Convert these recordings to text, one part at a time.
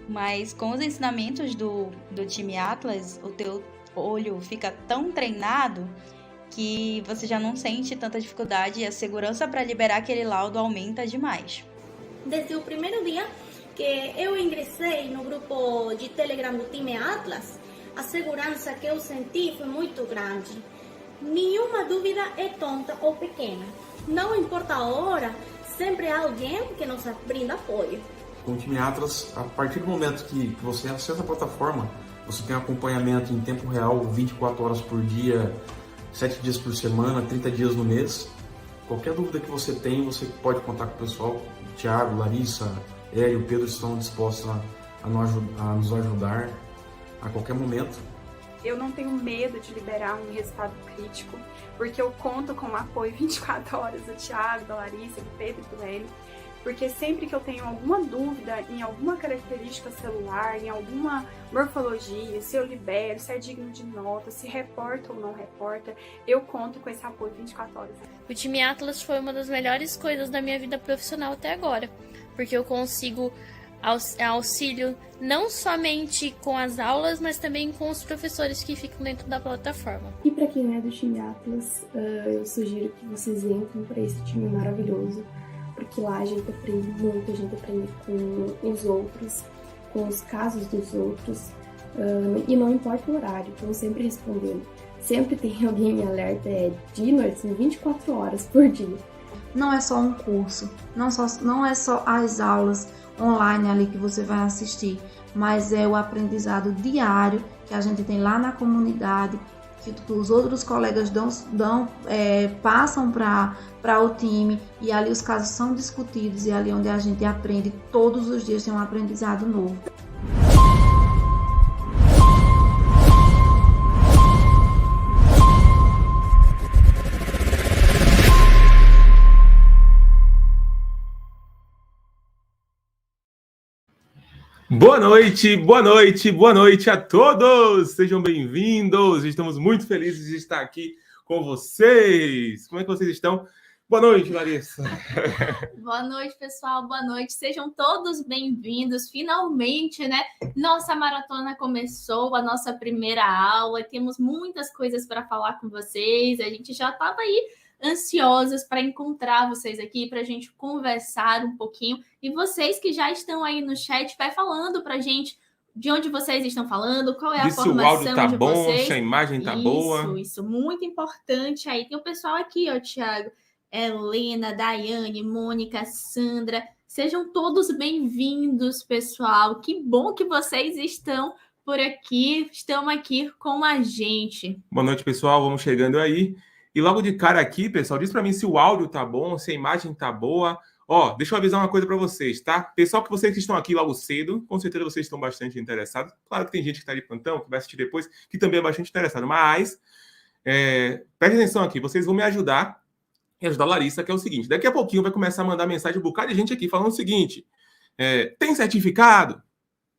Mas com os ensinamentos do time Atlas, o teu olho fica tão treinado que você já não sente tanta dificuldade e a segurança para liberar aquele laudo aumenta demais. Desde o primeiro dia que eu ingressei no grupo de Telegram do time Atlas, a segurança que eu senti foi muito grande. Nenhuma dúvida é tonta ou pequena. Não importa a hora, sempre há alguém que nos brinda apoio. Com o time Atlas, a partir do momento que você acessa a plataforma, você tem acompanhamento em tempo real, 24 horas por dia, 7 dias por semana, 30 dias no mês. Qualquer dúvida que você tem, você pode contar com o pessoal. O Thiago, Larissa, Hélio, Pedro estão dispostos a nos ajudar a qualquer momento. Eu não tenho medo de liberar um resultado crítico, porque eu conto com o apoio 24 horas do Thiago, da Larissa, do Pedro e do Hélio, porque sempre que eu tenho alguma dúvida em alguma característica celular, em alguma morfologia, se eu libero, se é digno de nota, se reporta ou não reporta, eu conto com esse apoio 24 horas. O time Atlas foi uma das melhores coisas da minha vida profissional até agora, porque eu consigo auxílio não somente com as aulas, mas também com os professores que ficam dentro da plataforma. E para quem é do time Atlas, eu sugiro que vocês entrem para esse time maravilhoso, porque lá a gente aprende muito, a gente aprende com os outros, com os casos dos outros, e não importa o horário, estão sempre respondendo. Sempre tem alguém em alerta, de noite, assim, 24 horas por dia. Não é só um curso, não é só as aulas online ali que você vai assistir, mas é o aprendizado diário que a gente tem lá na comunidade, que os outros colegas passam para o time, e ali os casos são discutidos, e ali onde a gente aprende todos os dias, tem um aprendizado novo. Boa noite, boa noite, boa noite a todos! Sejam bem-vindos! Estamos muito felizes de estar aqui com vocês. Como é que vocês estão? Boa noite, Larissa. Boa noite, pessoal. Boa noite. Sejam todos bem-vindos. Finalmente, né? Nossa maratona começou, a nossa primeira aula. Temos muitas coisas para falar com vocês. A gente já estava aí ansiosos para encontrar vocês aqui, para a gente conversar um pouquinho. E vocês que já estão aí no chat, vai falando para a gente de onde vocês estão falando, qual é a formação de vocês. Se o áudio tá bom, se a imagem tá boa. Isso, muito importante. Aí tem o pessoal aqui, ó, Thiago, Helena, Daiane, Mônica, Sandra. Sejam todos bem-vindos, pessoal. Que bom que vocês estão por aqui, estão aqui com a gente. Boa noite, pessoal. Vamos chegando aí. E logo de cara aqui, pessoal, diz para mim se o áudio tá bom, se a imagem tá boa. Ó, deixa eu avisar uma coisa para vocês, tá? Pessoal, que vocês que estão aqui logo cedo, com certeza vocês estão bastante interessados. Claro que tem gente que está de plantão, que vai assistir depois, que também é bastante interessado. Mas, preste atenção aqui, vocês vão me ajudar e ajudar a Larissa, que é o seguinte. Daqui a pouquinho vai começar a mandar mensagem um bocado de gente aqui falando o seguinte. Tem certificado?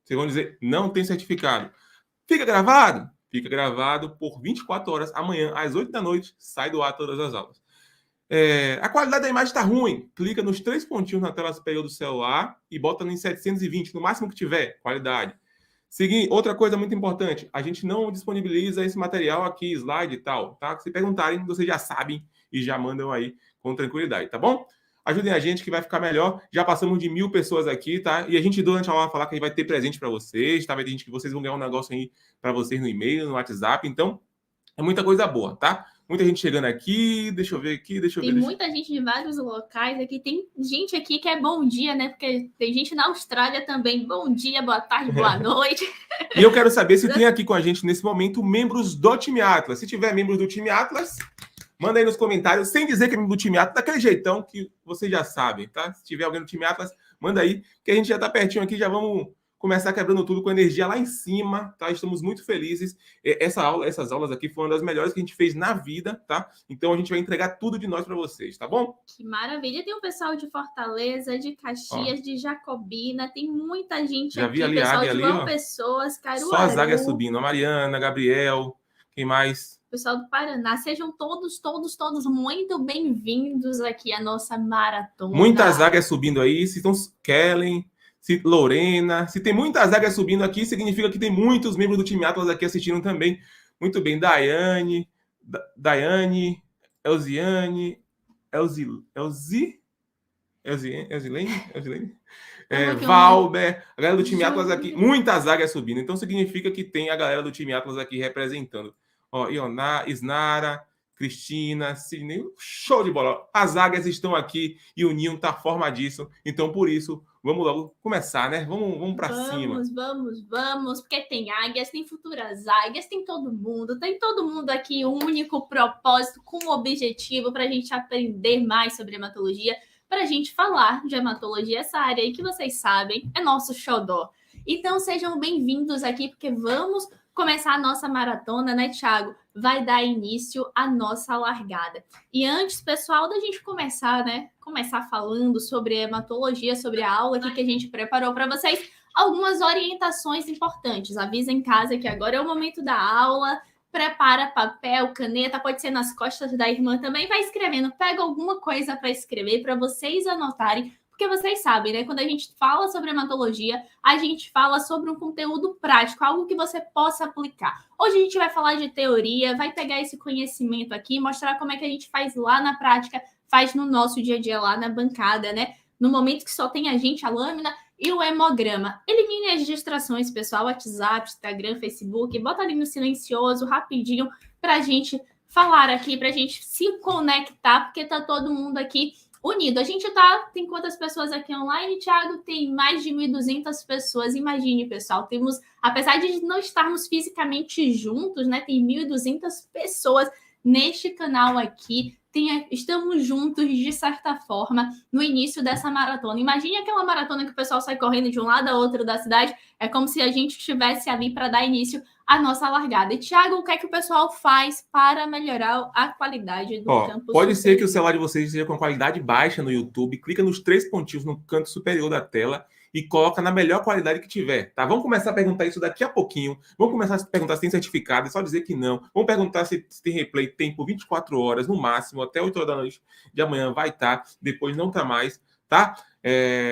Vocês vão dizer, não tem certificado. Fica gravado? Fica gravado por 24 horas. Amanhã, às 8 da noite, sai do ar todas as aulas. A qualidade da imagem está ruim. Clica nos 3 pontinhos na tela superior do celular e bota em 720, no máximo que tiver, qualidade. Outra coisa muito importante, a gente não disponibiliza esse material aqui, slide e tal, tá? Se perguntarem, vocês já sabem e já mandam aí com tranquilidade, tá bom? Ajudem a gente que vai ficar melhor. Já passamos de 1000 pessoas aqui, tá? E a gente, durante a aula, vai falar que a gente vai ter presente para vocês, tá? Vai ter gente que vocês vão ganhar um negócio aí para vocês no e-mail, no WhatsApp. Então, é muita coisa boa, tá? Muita gente chegando aqui. Deixa eu ver aqui, Tem muita gente de vários locais aqui. Tem gente aqui que é bom dia, né? Porque tem gente na Austrália também. Bom dia, boa tarde, boa noite. E eu quero saber se tem aqui com a gente, nesse momento, membros do time Atlas. Se tiver membros do time Atlas, manda aí nos comentários, sem dizer que é membro do time Atlas, daquele jeitão que vocês já sabem, tá? Se tiver alguém do time Atlas, manda aí, que a gente já tá pertinho aqui, já vamos começar quebrando tudo com energia lá em cima, tá? Estamos muito felizes. Essas aulas aqui foram uma das melhores que a gente fez na vida, tá? Então a gente vai entregar tudo de nós para vocês, tá bom? Que maravilha. Tem o pessoal de Fortaleza, de Caxias, de Jacobina, tem muita gente já aqui, vi ali, pessoal de ali, João Pessoas, Caruaru. Só a zaga subindo, a Mariana, Gabriel, quem mais? Pessoal do Paraná, sejam todos muito bem-vindos aqui à nossa maratona. Muitas zagas subindo aí, se estão Kellen, Se Lorena, se tem muitas águias subindo aqui, significa que tem muitos membros do time Atlas aqui assistindo também. Muito bem, Daiane, Elziane, Elzilene? Valber, a galera do time Atlas aqui, muitas águias subindo. Então significa que tem a galera do time Atlas aqui representando. Ó, Ioná, Isnara, Cristina, Sidney, show de bola. As águias estão aqui e o ninho tá formadíssimo. Então, por isso, vamos logo começar, né? Vamos para cima. Vamos, porque tem águias, tem futuras águias, tem todo mundo aqui, um único propósito, com um objetivo para a gente aprender mais sobre hematologia, para a gente falar de hematologia, essa área aí que vocês sabem é nosso xodó. Então, sejam bem-vindos aqui, porque vamos começar a nossa maratona, né, Thiago? Vai dar início à nossa largada. E antes, pessoal, da gente começar, né? Começar falando sobre hematologia, sobre a aula aqui que a gente preparou para vocês, algumas orientações importantes. Avisa em casa que agora é o momento da aula. Prepara papel, caneta, pode ser nas costas da irmã também. Vai escrevendo, pega alguma coisa para escrever, para vocês anotarem. Porque vocês sabem, né? Quando a gente fala sobre hematologia, a gente fala sobre um conteúdo prático, algo que você possa aplicar. Hoje a gente vai falar de teoria, vai pegar esse conhecimento aqui, mostrar como é que a gente faz lá na prática, faz no nosso dia a dia lá na bancada, né? No momento que só tem a gente, a lâmina e o hemograma. Elimine as distrações, pessoal, WhatsApp, Instagram, Facebook, bota ali no silencioso, rapidinho, pra gente falar aqui, pra gente se conectar, porque tá todo mundo aqui unido. A gente tem quantas pessoas aqui online, Thiago? Tem mais de 1.200 pessoas. Imagine, pessoal, temos, apesar de não estarmos fisicamente juntos, né? Tem 1.200 pessoas neste canal aqui. Estamos juntos, de certa forma, no início dessa maratona. Imagine aquela maratona que o pessoal sai correndo de um lado a outro da cidade. É como se a gente estivesse ali para dar início à nossa largada. E, Thiago, o que é que o pessoal faz para melhorar a qualidade do campo? Pode ser que o celular de vocês esteja com qualidade baixa no YouTube. Clica nos 3 pontinhos no canto superior da tela e coloca na melhor qualidade que tiver, tá? Vamos começar a perguntar isso daqui a pouquinho. Vamos começar a perguntar se tem certificado, é só dizer que não. Vamos perguntar se tem replay, tem por 24 horas, no máximo, até 8 horas da noite de amanhã vai estar, depois não tá mais, tá?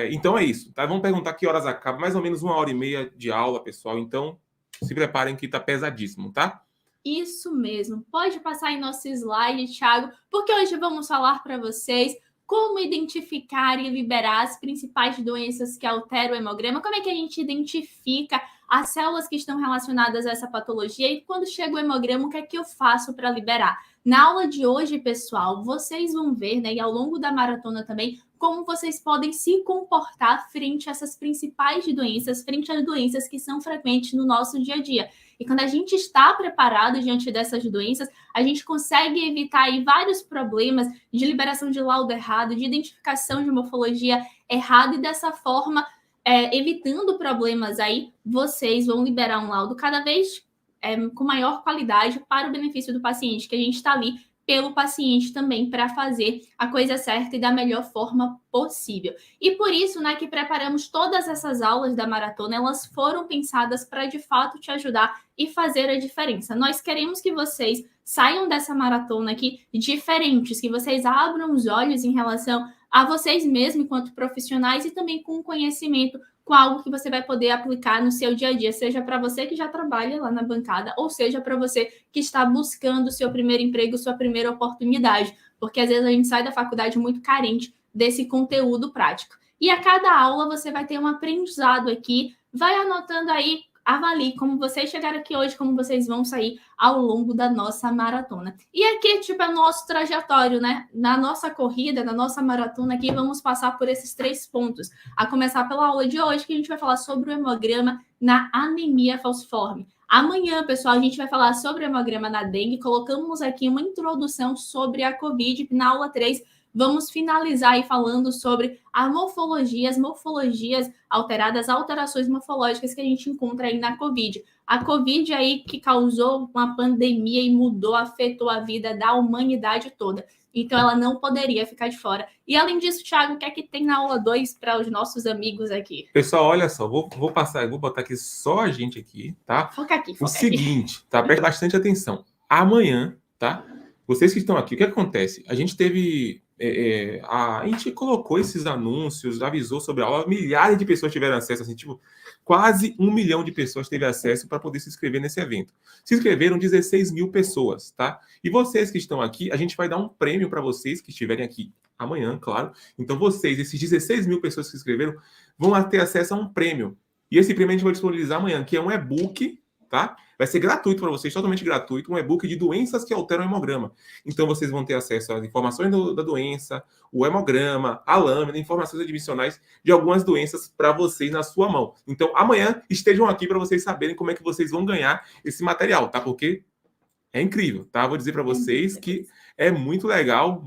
Então é isso, tá? Vamos perguntar que horas acaba, mais ou menos 1h30 de aula, pessoal. Então, se preparem que tá pesadíssimo, tá? Isso mesmo. Pode passar em nosso slide, Thiago, porque hoje vamos falar para vocês como identificar e liberar as principais doenças que alteram o hemograma, como é que a gente identifica as células que estão relacionadas a essa patologia e quando chega o hemograma, o que é que eu faço para liberar? Na aula de hoje, pessoal, vocês vão ver, né, e ao longo da maratona também, como vocês podem se comportar frente a essas principais doenças, frente às doenças que são frequentes no nosso dia a dia. E quando a gente está preparado diante dessas doenças, a gente consegue evitar aí vários problemas de liberação de laudo errado, de identificação de morfologia errada, e dessa forma, evitando problemas aí, vocês vão liberar um laudo cada vez com maior qualidade para o benefício do paciente, que a gente está ali pelo paciente também para fazer a coisa certa e da melhor forma possível. E por isso, né, que preparamos todas essas aulas da maratona, elas foram pensadas para de fato te ajudar e fazer a diferença. Nós queremos que vocês saiam dessa maratona aqui diferentes, que vocês abram os olhos em relação a vocês mesmos enquanto profissionais e também com conhecimento, com algo que você vai poder aplicar no seu dia a dia, seja para você que já trabalha lá na bancada, ou seja para você que está buscando o seu primeiro emprego, sua primeira oportunidade, porque às vezes a gente sai da faculdade muito carente desse conteúdo prático. E a cada aula você vai ter um aprendizado aqui, vai anotando aí, avalie como vocês chegaram aqui hoje, como vocês vão sair ao longo da nossa maratona. E aqui, tipo, é o nosso trajetório, né? Na nossa corrida, na nossa maratona aqui, vamos passar por esses 3 pontos. A começar pela aula de hoje, que a gente vai falar sobre o hemograma na anemia falciforme. Amanhã, pessoal, a gente vai falar sobre o hemograma na dengue. Colocamos aqui uma introdução sobre a Covid. Na aula 3, vamos finalizar aí falando sobre a morfologia, as morfologias alteradas, alterações morfológicas que a gente encontra aí na Covid. A Covid aí que causou uma pandemia e mudou, afetou a vida da humanidade toda. Então, ela não poderia ficar de fora. E, além disso, Thiago, o que é que tem na aula 2 para os nossos amigos aqui? Pessoal, olha só, vou botar aqui só a gente aqui, tá? Foca aqui. O seguinte, tá? Presta bastante atenção. Amanhã, tá? Vocês que estão aqui, o que acontece? A gente teve a gente colocou esses anúncios, avisou sobre a aula, milhares de pessoas tiveram acesso, assim, tipo, quase 1 milhão de pessoas teve acesso para poder se inscrever nesse evento. Se inscreveram 16 mil pessoas, tá? E vocês que estão aqui, a gente vai dar um prêmio para vocês que estiverem aqui amanhã, claro. Então vocês, esses 16 mil pessoas que se inscreveram, vão ter acesso a um prêmio. E esse prêmio a gente vai disponibilizar amanhã, que é um e-book, tá? Vai ser gratuito para vocês, totalmente gratuito, um e-book de doenças que alteram o hemograma. Então, vocês vão ter acesso às informações da doença, o hemograma, a lâmina, informações admissionais de algumas doenças para vocês na sua mão. Então, amanhã estejam aqui para vocês saberem como é que vocês vão ganhar esse material, tá? Porque é incrível, tá? Vou dizer para vocês que é muito legal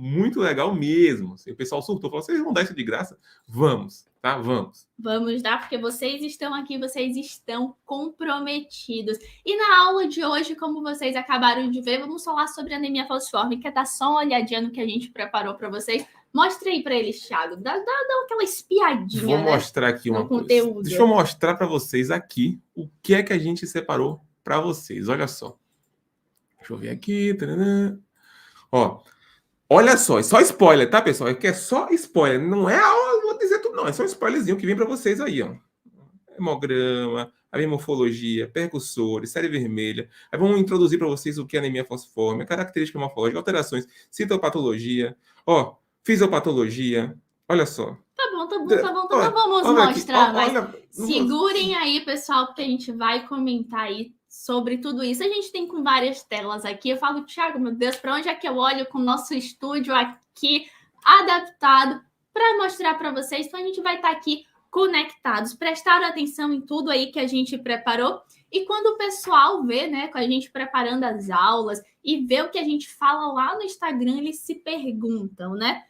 mesmo. O pessoal surtou, falou, vocês vão dar isso de graça? Vamos, tá? Vamos. Vamos dar, porque vocês estão aqui, vocês estão comprometidos. E na aula de hoje, como vocês acabaram de ver, vamos falar sobre anemia falciforme. Quer dar só uma olhadinha no que a gente preparou para vocês? Mostra aí para eles, Thiago. Dá aquela espiadinha, Vou mostrar aqui uma coisa. Conteúdo. Deixa eu mostrar para vocês aqui o que é que a gente separou para vocês. Olha só. Deixa eu ver aqui. Taranã. Ó, olha só, é só spoiler, tá, pessoal? É que é só spoiler, não é aula, vou dizer tudo, não. É só um spoilerzinho que vem para vocês aí, ó. Hemograma, a morfologia, percussores, série vermelha. Aí vamos introduzir para vocês o que é anemia falciforme, a característica morfológica, alterações, citopatologia, ó, fisiopatologia. Olha só. Tá bom. Não vamos mostrar, mas segurem aí, pessoal, porque a gente vai comentar aí sobre tudo isso. A gente tem com várias telas aqui. Eu falo, Thiago, meu Deus, para onde é que eu olho com o nosso estúdio aqui adaptado para mostrar para vocês? Então, a gente vai estar aqui conectados, prestaram atenção em tudo aí que a gente preparou. E quando o pessoal vê, né, com a gente preparando as aulas e vê o que a gente fala lá no Instagram, eles se perguntam, né?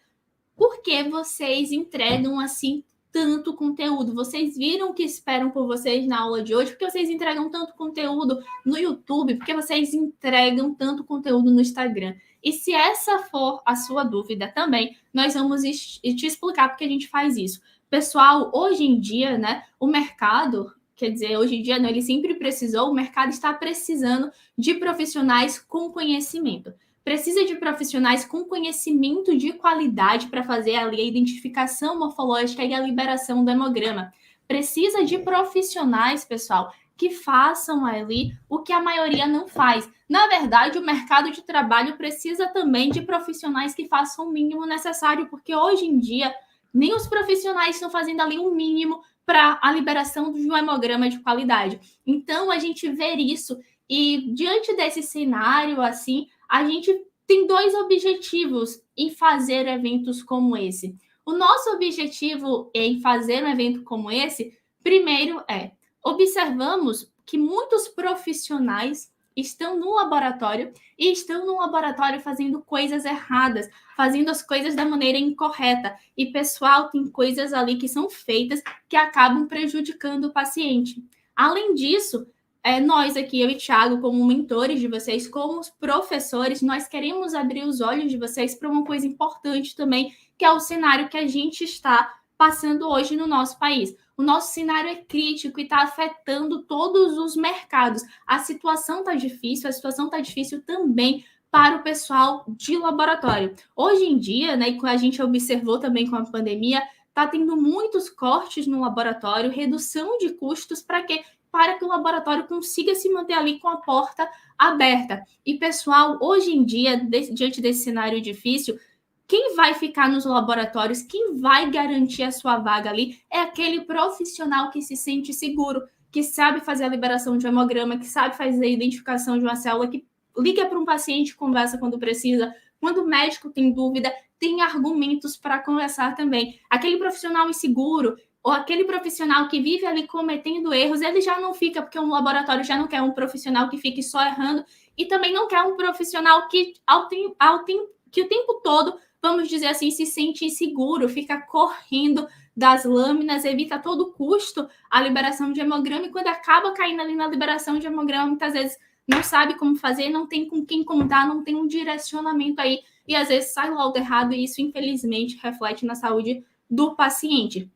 Por que vocês entregam assim tanto conteúdo? Vocês viram o que esperam por vocês na aula de hoje? Por que vocês entregam tanto conteúdo no YouTube? Por que vocês entregam tanto conteúdo no Instagram? E se essa for a sua dúvida também, nós vamos te explicar porque a gente faz isso. Pessoal, hoje em dia, né, o mercado, quer dizer, hoje em dia não, ele sempre precisou, o mercado está precisando de profissionais com conhecimento. Precisa de profissionais com conhecimento de qualidade para fazer ali a identificação morfológica e a liberação do hemograma. Precisa de profissionais, pessoal, que façam ali o que a maioria não faz. Na verdade, o mercado de trabalho precisa também de profissionais que façam o mínimo necessário, porque hoje em dia nem os profissionais estão fazendo ali o mínimo para a liberação de um hemograma de qualidade. Então, a gente vê isso e diante desse cenário, assim, a gente tem dois objetivos em fazer eventos como esse. O nosso objetivo em fazer um evento como esse, primeiro observamos que muitos profissionais estão no laboratório e estão no laboratório fazendo coisas erradas, fazendo as coisas da maneira incorreta. E, pessoal, tem coisas ali que são feitas que acabam prejudicando o paciente. Além disso, nós aqui, eu e Thiago, como mentores de vocês, como professores, nós queremos abrir os olhos de vocês para uma coisa importante também, que é o cenário que a gente está passando hoje no nosso país. O nosso cenário é crítico e está afetando todos os mercados. A situação está difícil também para o pessoal de laboratório. Hoje em dia, né, e a gente observou também com a pandemia, está tendo muitos cortes no laboratório, redução de custos para que o laboratório consiga se manter ali com a porta aberta. E, pessoal, hoje em dia, diante desse cenário difícil, quem vai ficar nos laboratórios, quem vai garantir a sua vaga ali, é aquele profissional que se sente seguro, que sabe fazer a liberação de hemograma, que sabe fazer a identificação de uma célula, que liga para um paciente, conversa quando precisa, quando o médico tem dúvida, tem argumentos para conversar também. Aquele profissional inseguro, ou aquele profissional que vive ali cometendo erros, ele já não fica, porque um laboratório já não quer um profissional que fique só errando, e também não quer um profissional que o tempo todo, vamos dizer assim, se sente inseguro, fica correndo das lâminas, evita a todo custo a liberação de hemograma, e quando acaba caindo ali na liberação de hemograma, muitas vezes não sabe como fazer, não tem com quem contar, não tem um direcionamento aí, e às vezes sai logo errado, e isso, infelizmente, reflete na saúde do paciente.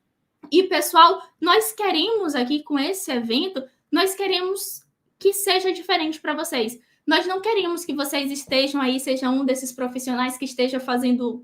E, pessoal, nós queremos aqui, com esse evento, nós queremos que seja diferente para vocês. Nós não queremos que vocês estejam aí, seja um desses profissionais que esteja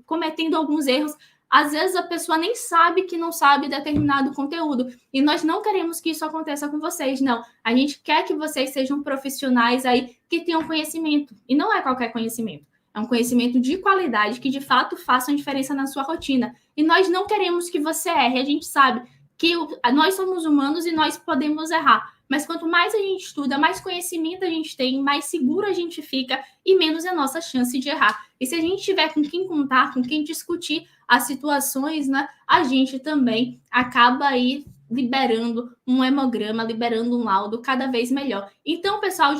cometendo alguns erros. Às vezes a pessoa nem sabe que não sabe determinado conteúdo. E nós não queremos que isso aconteça com vocês, não. A gente quer que vocês sejam profissionais aí que tenham conhecimento. E não é qualquer conhecimento. É um conhecimento de qualidade que, de fato, faça uma diferença na sua rotina. E nós não queremos que você erre. A gente sabe que nós somos humanos e nós podemos errar. Mas quanto mais a gente estuda, mais conhecimento a gente tem, mais seguro a gente fica e menos é a nossa chance de errar. E se a gente tiver com quem contar, com quem discutir as situações, né, a gente também acaba aí liberando um hemograma, liberando um laudo cada vez melhor. Então, pessoal,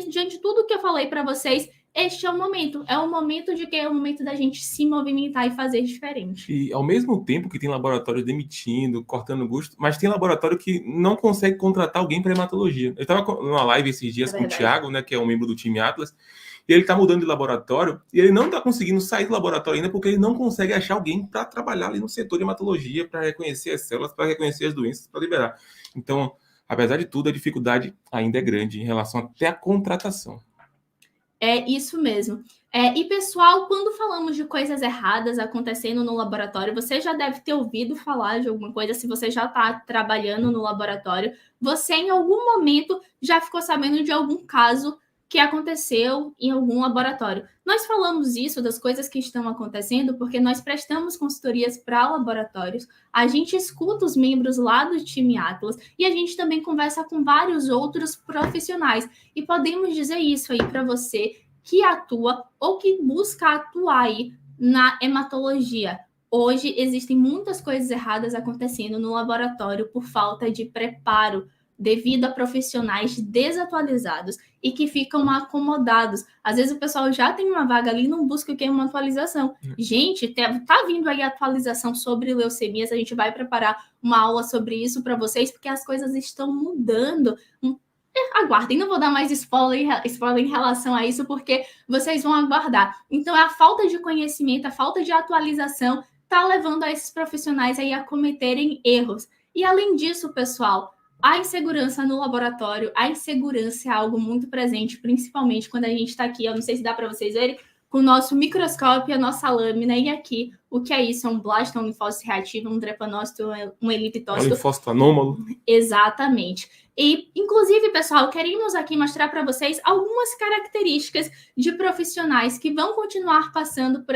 diante de tudo que eu falei para vocês, este é o momento. É o momento é o momento da gente se movimentar e fazer diferente. E ao mesmo tempo que tem laboratório demitindo, cortando custo, mas tem laboratório que não consegue contratar alguém para hematologia. Eu estava numa live esses dias com o Thiago, né, que é um membro do time Atlas, e ele está mudando de laboratório e ele não está conseguindo sair do laboratório ainda porque ele não consegue achar alguém para trabalhar ali no setor de hematologia, para reconhecer as células, para reconhecer as doenças, para liberar. Então, apesar de tudo, a dificuldade ainda é grande em relação até à contratação. É isso mesmo. E, pessoal, quando falamos de coisas erradas acontecendo no laboratório, você já deve ter ouvido falar de alguma coisa, se você já está trabalhando no laboratório, você em algum momento já ficou sabendo de algum caso que aconteceu em algum laboratório. Nós falamos isso, das coisas que estão acontecendo, porque nós prestamos consultorias para laboratórios, a gente escuta os membros lá do time Atlas e a gente também conversa com vários outros profissionais. E podemos dizer isso aí para você que atua ou que busca atuar aí na hematologia. Hoje existem muitas coisas erradas acontecendo no laboratório por falta de preparo, devido a profissionais desatualizados e que ficam acomodados. Às vezes o pessoal já tem uma vaga ali e não busca o que é uma atualização. Gente, tá vindo aí a atualização sobre leucemias, a gente vai preparar uma aula sobre isso para vocês, porque as coisas estão mudando. Aguardem, não vou dar mais spoiler em relação a isso, porque vocês vão aguardar. Então, a falta de conhecimento, a falta de atualização está levando a esses profissionais aí a cometerem erros. E além disso, pessoal, a insegurança no laboratório, a insegurança é algo muito presente, principalmente quando a gente está aqui, eu não sei se dá para vocês verem, com o nosso microscópio, a nossa lâmina, e aqui, o que é isso? É um blastão, um linfócito reativo, um drepanócito, um elipitócito. Um linfócito anômalo. Exatamente. E, inclusive, pessoal, queremos aqui mostrar para vocês algumas características de profissionais que vão continuar passando por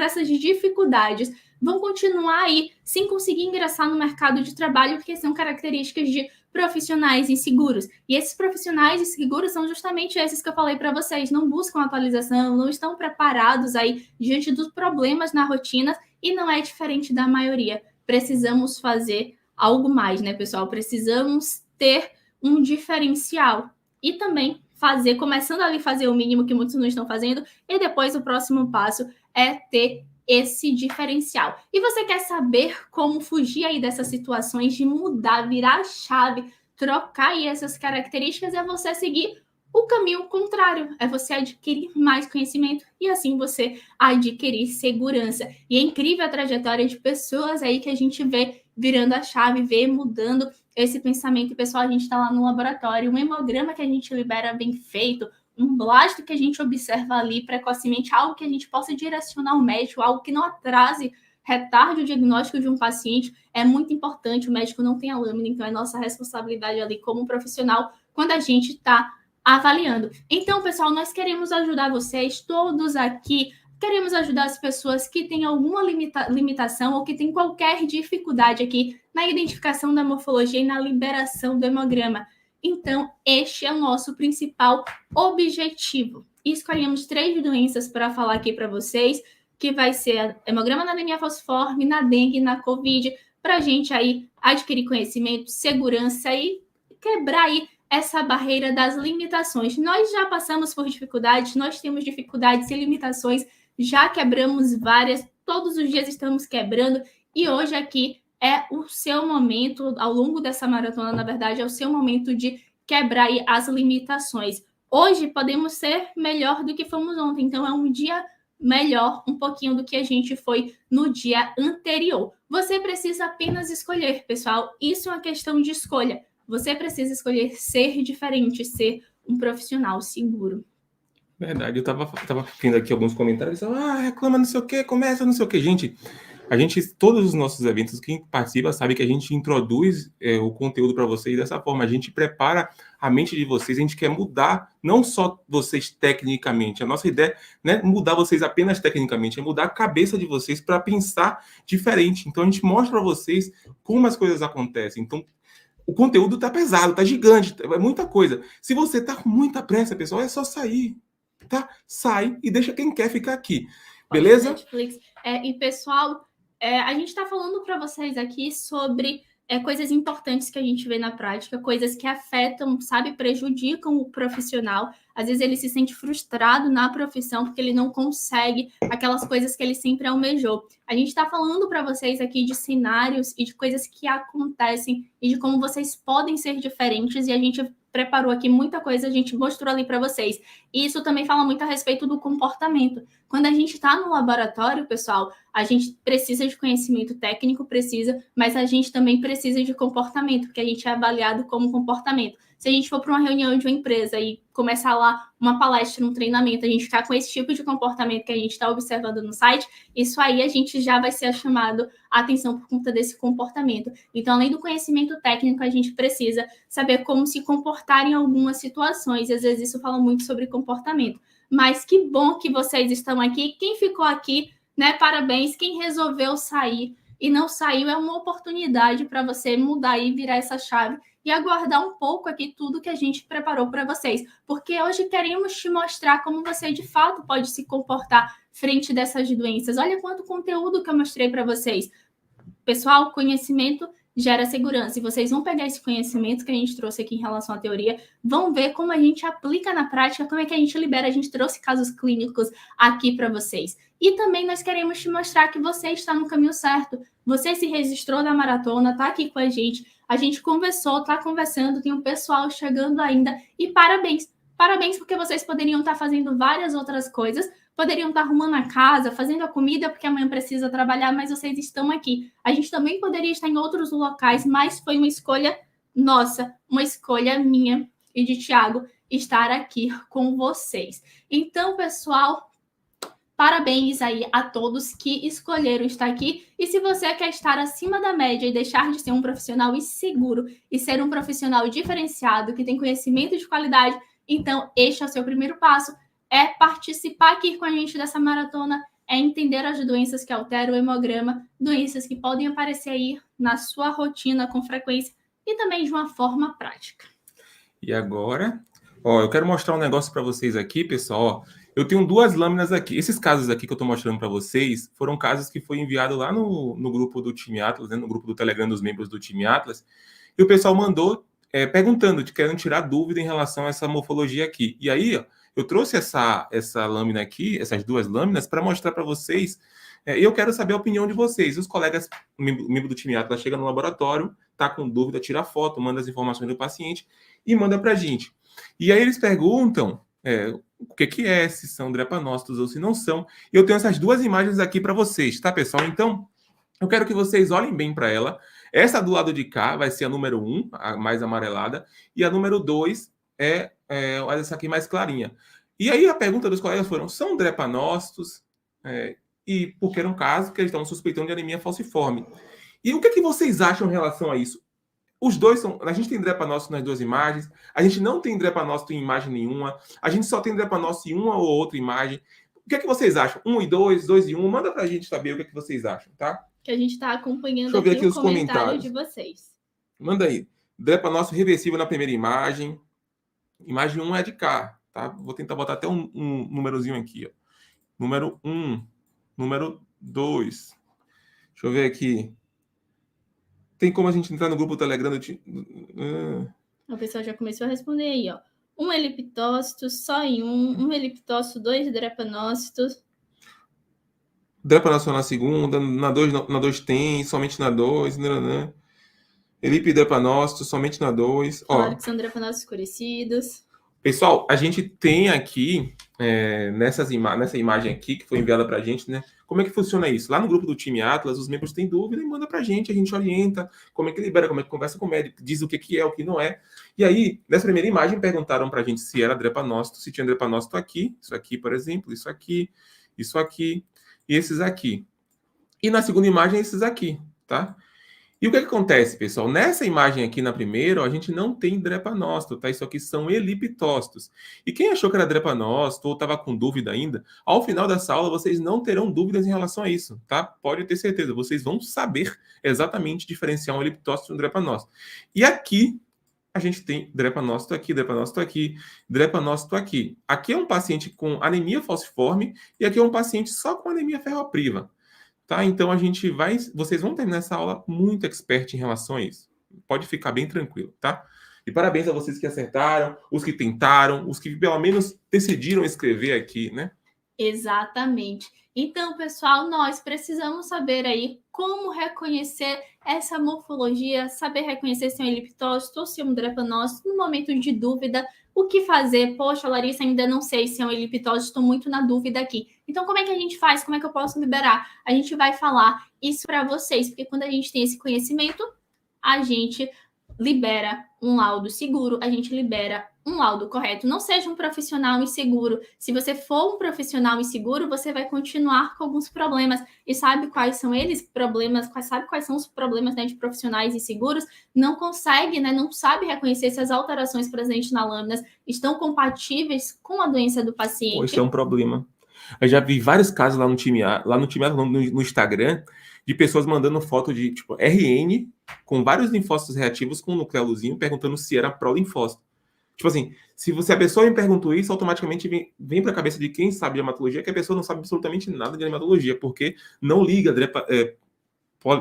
essas dificuldades, vão continuar aí sem conseguir ingressar no mercado de trabalho, porque são características de profissionais inseguros. E esses profissionais inseguros são justamente esses que eu falei para vocês, não buscam atualização, não estão preparados aí diante dos problemas na rotina e não é diferente da maioria. Precisamos fazer algo mais, né, pessoal? Precisamos ter um diferencial e também começando ali fazer o mínimo que muitos não estão fazendo e depois o próximo passo é ter esse diferencial. E você quer saber como fugir aí dessas situações de mudar, virar a chave, trocar aí essas características, é você seguir o caminho contrário, é você adquirir mais conhecimento e assim você adquirir segurança. E é incrível a trajetória de pessoas aí que a gente vê virando a chave, vê mudando esse pensamento. E, pessoal, a gente está lá no laboratório, um hemograma que a gente libera bem feito, um blasto que a gente observa ali precocemente, algo que a gente possa direcionar o médico, algo que não atrase, retarde o diagnóstico de um paciente, é muito importante. O médico não tem a lâmina, então é nossa responsabilidade ali como profissional quando a gente está avaliando. Então, pessoal, nós queremos ajudar vocês, todos aqui, queremos ajudar as pessoas que têm alguma limitação ou que têm qualquer dificuldade aqui na identificação da morfologia e na liberação do hemograma. Então, este é o nosso principal objetivo. E escolhemos 3 doenças para falar aqui para vocês, que vai ser a hemograma na anemia falciforme, na dengue e na Covid, para a gente aí adquirir conhecimento, segurança e quebrar aí essa barreira das limitações. Nós já passamos por dificuldades, nós temos dificuldades e limitações, já quebramos várias, todos os dias estamos quebrando, e hoje aqui é o seu momento, ao longo dessa maratona, na verdade, é o seu momento de quebrar aí as limitações. Hoje podemos ser melhor do que fomos ontem, então é um dia melhor, um pouquinho do que a gente foi no dia anterior. Você precisa apenas escolher, pessoal, isso é uma questão de escolha. Você precisa escolher ser diferente, ser um profissional seguro. Verdade, eu tava vendo aqui alguns comentários, reclama não sei o que, começa não sei o que. Gente, todos os nossos eventos, quem participa sabe que a gente introduz o conteúdo para vocês dessa forma, a gente prepara a mente de vocês, a gente quer mudar não só vocês tecnicamente, a nossa ideia não é mudar vocês apenas tecnicamente, é mudar a cabeça de vocês para pensar diferente. Então a gente mostra para vocês como as coisas acontecem. Então o conteúdo tá pesado, tá gigante, é muita coisa. Se você tá com muita pressa, pessoal, é só sair. Tá? Sai e deixa quem quer ficar aqui. Beleza? Netflix. E pessoal, a gente está falando para vocês aqui sobre coisas importantes que a gente vê na prática, coisas que afetam, sabe, prejudicam o profissional. Às vezes ele se sente frustrado na profissão porque ele não consegue aquelas coisas que ele sempre almejou. A gente está falando para vocês aqui de cenários e de coisas que acontecem e de como vocês podem ser diferentes, e a gente preparou aqui muita coisa, a gente mostrou ali para vocês. E isso também fala muito a respeito do comportamento. Quando a gente está no laboratório, pessoal, a gente precisa de conhecimento técnico, mas a gente também precisa de comportamento, porque a gente é avaliado como comportamento. Se a gente for para uma reunião de uma empresa e começar lá uma palestra, um treinamento, a gente ficar com esse tipo de comportamento que a gente está observando no site, isso aí a gente já vai ser chamado a atenção por conta desse comportamento. Então, além do conhecimento técnico, a gente precisa saber como se comportar em algumas situações, e às vezes isso fala muito sobre comportamento. Mas que bom que vocês estão aqui. Quem ficou aqui, né? Parabéns. Quem resolveu sair e não saiu, é uma oportunidade para você mudar e virar essa chave e aguardar um pouco aqui tudo que a gente preparou para vocês, porque hoje queremos te mostrar como você de fato pode se comportar frente dessas doenças. Olha quanto conteúdo que eu mostrei para vocês. Pessoal, conhecimento gera segurança, e vocês vão pegar esse conhecimento que a gente trouxe aqui em relação à teoria, vão ver como a gente aplica na prática, como é que a gente libera. A gente trouxe casos clínicos aqui para vocês. E também nós queremos te mostrar que você está no caminho certo. Você se registrou na maratona, está aqui com a gente conversou, está conversando, tem um pessoal chegando ainda, e parabéns. Parabéns, porque vocês poderiam estar fazendo várias outras coisas, poderiam estar arrumando a casa, fazendo a comida, porque amanhã precisa trabalhar, mas vocês estão aqui. A gente também poderia estar em outros locais, mas foi uma escolha nossa, uma escolha minha e de Thiago estar aqui com vocês. Então, pessoal, parabéns aí a todos que escolheram estar aqui. E se você quer estar acima da média e deixar de ser um profissional inseguro e ser um profissional diferenciado, que tem conhecimento de qualidade, então este é o seu primeiro passo. É participar aqui com a gente dessa maratona, é entender as doenças que alteram o hemograma, doenças que podem aparecer aí na sua rotina com frequência e também de uma forma prática. E agora, eu quero mostrar um negócio para vocês aqui, pessoal. Eu tenho 2 lâminas aqui. Esses casos aqui que eu estou mostrando para vocês foram casos que foi enviado lá no grupo do time Atlas, né, no grupo do Telegram dos membros do time Atlas, e o pessoal mandou perguntando, querendo tirar dúvida em relação a essa morfologia aqui. E aí, eu trouxe essa lâmina aqui, essas 2 lâminas, para mostrar para vocês. E eu quero saber a opinião de vocês. Os colegas, membro do time Atlas, chega no laboratório, tá com dúvida, tira foto, manda as informações do paciente e manda para a gente. E aí eles perguntam o que é, se são drepanócitos ou se não são. E eu tenho essas 2 imagens aqui para vocês, tá, pessoal? Então, eu quero que vocês olhem bem para ela. Essa do lado de cá vai ser a número 1, a mais amarelada, e a número 2 é essa aqui mais clarinha. E aí a pergunta dos colegas foram, são drepanócitos? E porque era um caso que eles estavam suspeitando de anemia falciforme. E o que vocês acham em relação a isso? Os dois são... A gente tem drepanócito nas 2 imagens, a gente não tem drepanócito em imagem nenhuma, a gente só tem drepanócito em uma ou outra imagem. O que vocês acham? 1 e 2, 2 e 1? Manda pra gente saber o que vocês acham, tá? Que a gente está acompanhando. Deixa eu ver aqui o os comentário de vocês. Manda aí. Drepanócito reversível na primeira imagem. Imagem 1 é de cá, tá? Vou tentar botar até um númerozinho aqui, ó. Número 1. Número 2. Deixa eu ver aqui. Tem como a gente entrar no grupo do Telegram do... O pessoal já começou a responder aí, ó. 1 eliptócito, só em 1 eliptócito, 2 drepanócitos. Drepanócito na segunda, na 2 tem, somente na 2. Elipidrepanócito, somente na 2. Claro que são drepanócitos escurecidos. Pessoal, a gente tem aqui nessa imagem aqui que foi enviada para a gente, né? Como é que funciona isso? Lá no grupo do time Atlas, os membros têm dúvida e mandam para a gente orienta como é que libera, como é que conversa com o médico, diz o que é, o que não é. E aí, nessa primeira imagem, perguntaram para a gente se era drepanócito, se tinha drepanócito aqui, isso aqui, por exemplo, isso aqui e esses aqui. E na segunda imagem, esses aqui, tá? E o que acontece, pessoal? Nessa imagem aqui na primeira, ó, a gente não tem drepanócito, tá? Isso aqui são eliptócitos. E quem achou que era drepanócito ou estava com dúvida ainda, ao final dessa aula vocês não terão dúvidas em relação a isso, tá? Pode ter certeza, vocês vão saber exatamente diferenciar um eliptócito de um drepanócito. E aqui a gente tem drepanócito aqui, drepanócito aqui, drepanócito aqui. Aqui é um paciente com anemia falciforme e aqui é um paciente só com anemia ferropriva. Tá? Então vocês vão terminar essa aula muito expert em relação a isso. Pode ficar bem tranquilo, tá? E parabéns a vocês que acertaram, os que tentaram, os que pelo menos decidiram escrever aqui, né? Exatamente. Então, pessoal, nós precisamos saber aí como reconhecer essa morfologia, saber reconhecer se é um eliptócito ou se é um drepanócito no momento de dúvida. O que fazer? Poxa, Larissa, ainda não sei se é um eliptócito, estou muito na dúvida aqui. Então, como é que a gente faz? Como é que eu posso liberar? A gente vai falar isso para vocês, porque quando a gente tem esse conhecimento, a gente libera um laudo seguro, a gente libera um laudo correto. Não seja um profissional inseguro. Se você for um profissional inseguro, você vai continuar com alguns problemas. E sabe quais são eles? Sabe quais são os problemas, né, de profissionais inseguros? Não consegue, né, não sabe reconhecer se as alterações presentes na lâmina estão compatíveis com a doença do paciente. Pô, isso é um problema. Eu já vi vários casos lá no Instagram, de pessoas mandando foto de tipo RN com vários linfócitos reativos com um nucleoluzinho, perguntando se era prolinfócito. Tipo assim, se a pessoa me perguntou isso, automaticamente vem para a cabeça de quem sabe de hematologia que a pessoa não sabe absolutamente nada de hematologia, porque não liga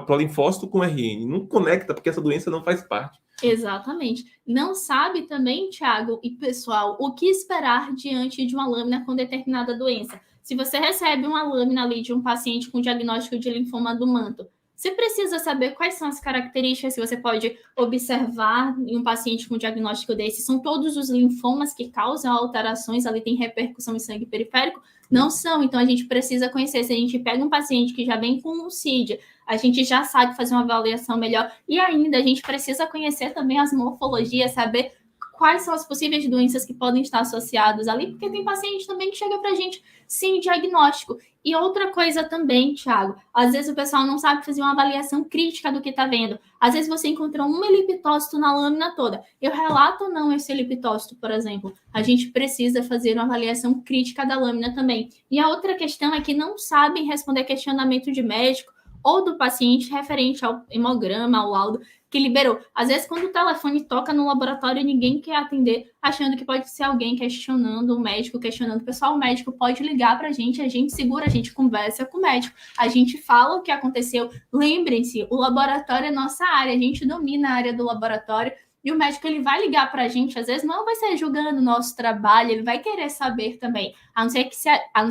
prolinfócito com RN, não conecta, porque essa doença não faz parte. Exatamente. Não sabe também, Thiago e pessoal, o que esperar diante de uma lâmina com determinada doença. Se você recebe uma lâmina ali de um paciente com diagnóstico de linfoma do manto, você precisa saber quais são as características que você pode observar em um paciente com diagnóstico desse. São todos os linfomas que causam alterações, ali tem repercussão em sangue periférico? Não são, então a gente precisa conhecer. Se a gente pega um paciente que já vem com um CID, a gente já sabe fazer uma avaliação melhor. E ainda a gente precisa conhecer também as morfologias, saber quais são as possíveis doenças que podem estar associadas ali, porque tem paciente também que chega para a gente sem diagnóstico. E outra coisa também, Thiago, às vezes o pessoal não sabe fazer uma avaliação crítica do que está vendo. Às vezes você encontrou um eliptócito na lâmina toda. Eu relato ou não esse eliptócito, por exemplo? A gente precisa fazer uma avaliação crítica da lâmina também. E a outra questão é que não sabem responder questionamento de médico ou do paciente referente ao hemograma, ao laudo que liberou. Às vezes, quando o telefone toca no laboratório, ninguém quer atender, achando que pode ser alguém questionando, o médico questionando. Pessoal, o médico pode ligar para a gente segura, a gente conversa com o médico, a gente fala o que aconteceu. Lembrem-se, o laboratório é nossa área, a gente domina a área do laboratório, e o médico ele vai ligar para a gente, às vezes não vai ser julgando o nosso trabalho, ele vai querer saber também, a não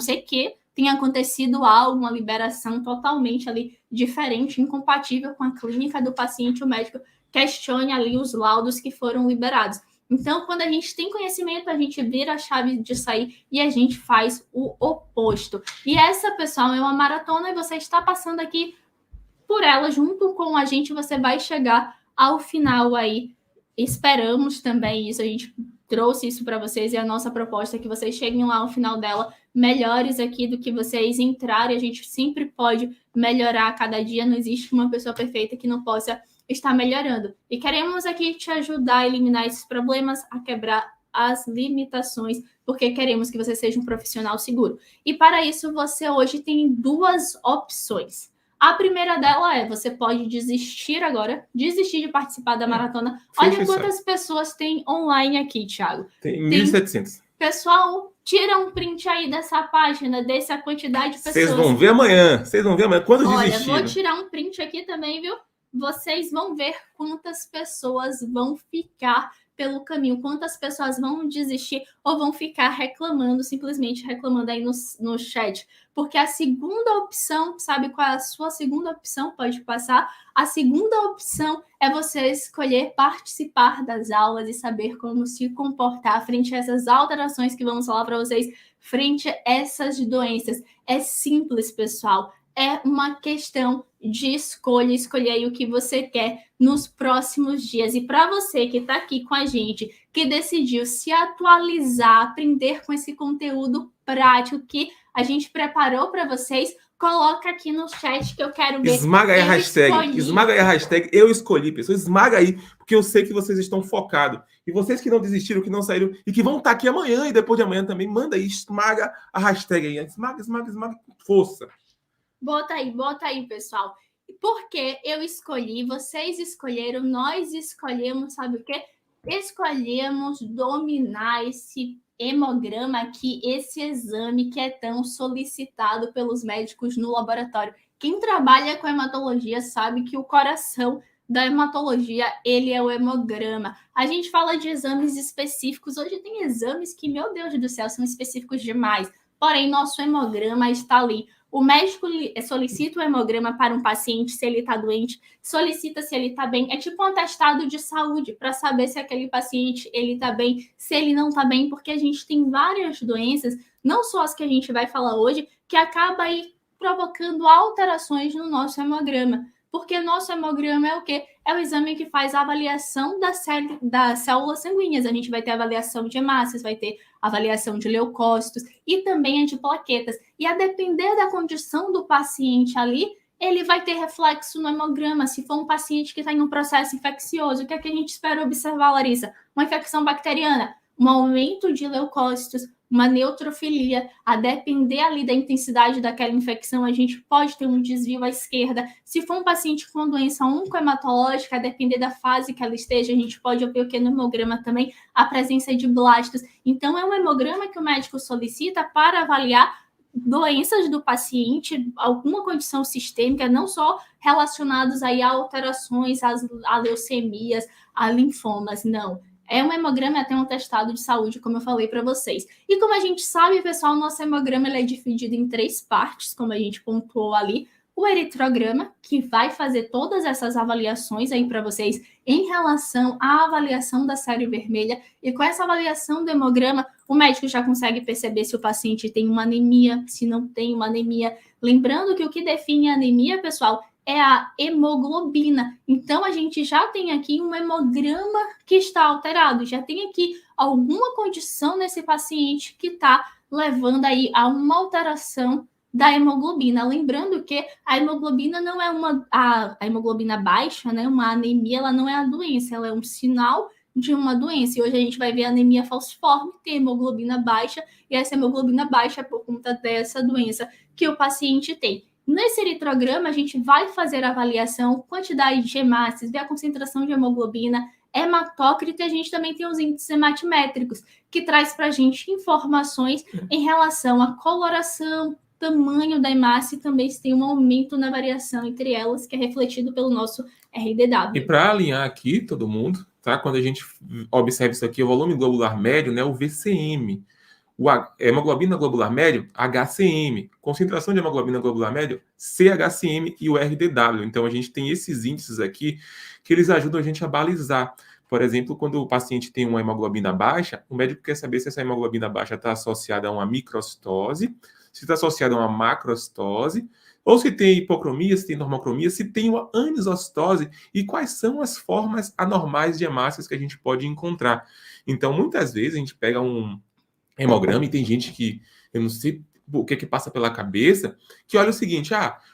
ser que tenha acontecido algo, uma liberação totalmente ali diferente, incompatível com a clínica do paciente, o médico questione ali os laudos que foram liberados. Então, quando a gente tem conhecimento, a gente vira a chave de sair e a gente faz o oposto. E essa, pessoal, é uma maratona e você está passando aqui por ela junto com a gente, você vai chegar ao final aí. Esperamos também isso, a gente trouxe isso para vocês e a nossa proposta é que vocês cheguem lá ao final dela melhores aqui do que vocês entrarem. A gente sempre pode melhorar a cada dia, não existe uma pessoa perfeita que não possa estar melhorando. E queremos aqui te ajudar a eliminar esses problemas, a quebrar as limitações, porque queremos que você seja um profissional seguro. E para isso, você hoje tem duas opções. A primeira dela é, você pode desistir agora, desistir de participar da maratona. Olha quantas pessoas tem online aqui, Thiago. Tem 1.700. Pessoal, tira um print aí dessa página, dessa quantidade de pessoas. Vocês vão ver amanhã. Quando desistiram. Olha, vou tirar um print aqui também, viu? Vocês vão ver quantas pessoas vão ficar pelo caminho, quantas pessoas vão desistir ou vão ficar reclamando, simplesmente reclamando aí no chat. Porque a segunda opção, sabe qual é a sua segunda opção? Pode passar. A segunda opção é você escolher participar das aulas e saber como se comportar frente a essas alterações que vamos falar para vocês frente a essas doenças. É simples, pessoal. É uma questão de escolha, escolher aí o que você quer nos próximos dias. E para você que está aqui com a gente, que decidiu se atualizar, aprender com esse conteúdo prático que a gente preparou para vocês, coloca aqui no chat que eu quero ver. Esmaga aí a hashtag. Esmaga aí a hashtag. Eu escolhi, pessoal. Esmaga aí, porque eu sei que vocês estão focados. E vocês que não desistiram, que não saíram e que vão estar aqui amanhã e depois de amanhã também, manda aí, esmaga a hashtag aí. Esmaga, esmaga, esmaga. Força. Bota aí, pessoal. Porque eu escolhi, vocês escolheram, nós escolhemos, sabe o quê? Escolhemos dominar esse hemograma aqui, esse exame que é tão solicitado pelos médicos no laboratório. Quem trabalha com hematologia sabe que o coração da hematologia, ele é o hemograma. A gente fala de exames específicos. Hoje tem exames que, meu Deus do céu, são específicos demais. Porém, nosso hemograma está ali. O médico solicita o hemograma para um paciente se ele está doente, solicita se ele está bem. É tipo um atestado de saúde para saber se aquele paciente ele está bem, se ele não está bem, porque a gente tem várias doenças, não só as que a gente vai falar hoje, que acaba aí provocando alterações no nosso hemograma. Porque nosso hemograma é o quê? É o exame que faz a avaliação das células sanguíneas. A gente vai ter avaliação de hemácias, vai ter avaliação de leucócitos e também a de plaquetas. E a depender da condição do paciente ali, ele vai ter reflexo no hemograma. Se for um paciente que está em um processo infeccioso, o que é que a gente espera observar, Larissa? Uma infecção bacteriana, um aumento de leucócitos, uma neutrofilia. A depender ali da intensidade daquela infecção, a gente pode ter um desvio à esquerda. Se for um paciente com doença oncohematológica, a depender da fase que ela esteja, a gente pode ver o que no hemograma também, a presença de blastos. Então, é um hemograma que o médico solicita para avaliar doenças do paciente, alguma condição sistêmica, não só relacionados aí a alterações, a leucemias, a linfomas, não. É um hemograma, até um atestado de saúde, como eu falei para vocês. E como a gente sabe, pessoal, o nosso hemograma ele é dividido em 3 partes, como a gente pontuou ali. O eritrograma, que vai fazer todas essas avaliações aí para vocês em relação à avaliação da série vermelha. E com essa avaliação do hemograma, o médico já consegue perceber se o paciente tem uma anemia, se não tem uma anemia. Lembrando que o que define a anemia, pessoal, é a hemoglobina. Então, a gente já tem aqui um hemograma que está alterado, já tem aqui alguma condição nesse paciente que está levando aí a uma alteração da hemoglobina. Lembrando que a hemoglobina não é a hemoglobina baixa, né? Uma anemia, ela não é a doença, ela é um sinal de uma doença. E hoje a gente vai ver a anemia falciforme, tem hemoglobina baixa, e essa hemoglobina baixa é por conta dessa doença que o paciente tem. Nesse eritrograma, a gente vai fazer a avaliação, quantidade de hemácias, ver a concentração de hemoglobina, hematócrito, e a gente também tem os índices hematimétricos, que traz para a gente informações em relação à coloração, tamanho da hemácia, e também se tem um aumento na variação entre elas, que é refletido pelo nosso RDW. E para alinhar aqui, todo mundo, tá? Quando a gente observa isso aqui, o volume globular médio, né? O VCM. O hemoglobina globular médio, HCM. Concentração de hemoglobina globular médio, CHCM e o RDW. Então, a gente tem esses índices aqui que eles ajudam a gente a balizar. Por exemplo, quando o paciente tem uma hemoglobina baixa, o médico quer saber se essa hemoglobina baixa está associada a uma microcitose, se está associada a uma macrocitose, ou se tem hipocromia, se tem normocromia, se tem uma anisocitose e quais são as formas anormais de hemácias que a gente pode encontrar. Então, muitas vezes, a gente pega um hemograma e tem gente que, eu não sei o que passa pela cabeça, que olha o seguinte,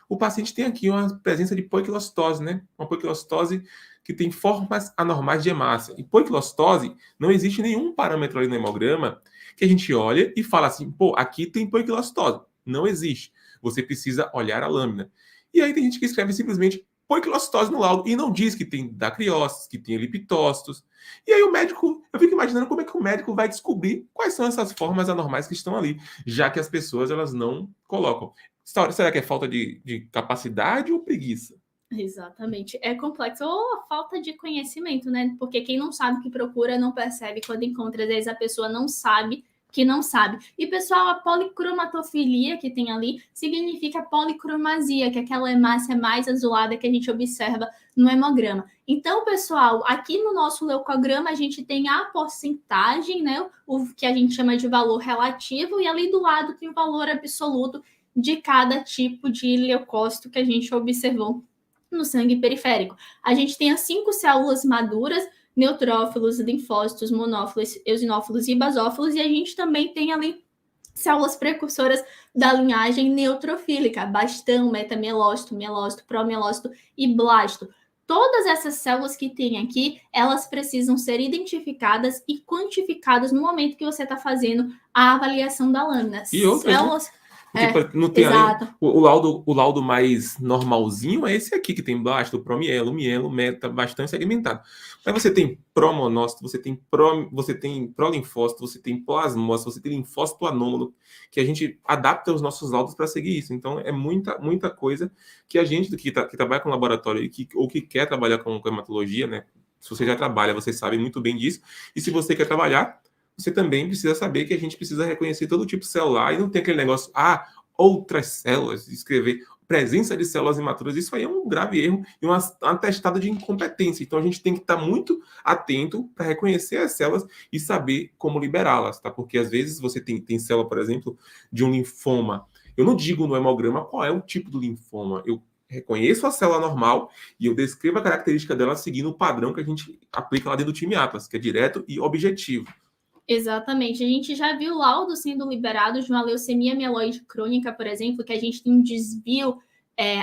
o paciente tem aqui uma presença de poiquilocitose, né? Uma poiquilocitose que tem formas anormais de hemácia. E poiquilocitose, não existe nenhum parâmetro ali no hemograma que a gente olha e fala assim, aqui tem poiquilocitose. Não existe. Você precisa olhar a lâmina. E aí tem gente que escreve simplesmente poiquilocitose no laudo e não diz que tem dacriócitos, que tem lipitócitos. E aí o médico, eu fico imaginando como é que o médico vai descobrir quais são essas formas anormais que estão ali, já que as pessoas elas não colocam. Será que é falta de capacidade ou preguiça? Exatamente. É complexo. Ou a falta de conhecimento, né? Porque quem não sabe o que procura não percebe quando encontra. Às vezes a pessoa não sabe que não sabe. E, pessoal, a policromatofilia que tem ali significa policromasia, que é aquela hemácia mais azulada que a gente observa no hemograma. Então, pessoal, aqui no nosso leucograma a gente tem a porcentagem, né, o que a gente chama de valor relativo, e ali do lado tem o valor absoluto de cada tipo de leucócito que a gente observou no sangue periférico. A gente tem as 5 células maduras, neutrófilos, linfócitos, monófilos, eosinófilos e basófilos, e a gente também tem ali células precursoras da linhagem neutrofílica, bastão, metamielócito, mielócito, promielócito e blasto. Todas essas células que tem aqui, elas precisam ser identificadas e quantificadas no momento que você está fazendo a avaliação da lâmina. E outras, células... né? Não tem exato. Ali, o laudo mais normalzinho é esse aqui, que tem blasto, promielo, mielo, meta, bastante segmentado. Mas você tem promonócito, você tem prolinfócito, você tem plasmócito, você tem linfócito anômalo, que a gente adapta os nossos laudos para seguir isso. Então, é muita coisa que a gente que trabalha com laboratório ou que quer trabalhar com hematologia, né? Se você já trabalha, você sabe muito bem disso. E se você quer trabalhar, você também precisa saber que a gente precisa reconhecer todo tipo celular e não tem aquele negócio, outras células, escrever presença de células imaturas. Isso aí é um grave erro e um atestado de incompetência. Então, a gente tem que estar muito atento para reconhecer as células e saber como liberá-las, tá? Porque, às vezes, você tem célula, por exemplo, de um linfoma. Eu não digo no hemograma qual é o tipo do linfoma. Eu reconheço a célula normal e eu descrevo a característica dela seguindo o padrão que a gente aplica lá dentro do time Atlas, que é direto e objetivo. Exatamente. A gente já viu laudos sendo liberados de uma leucemia mieloide crônica, por exemplo, que a gente tem um desvio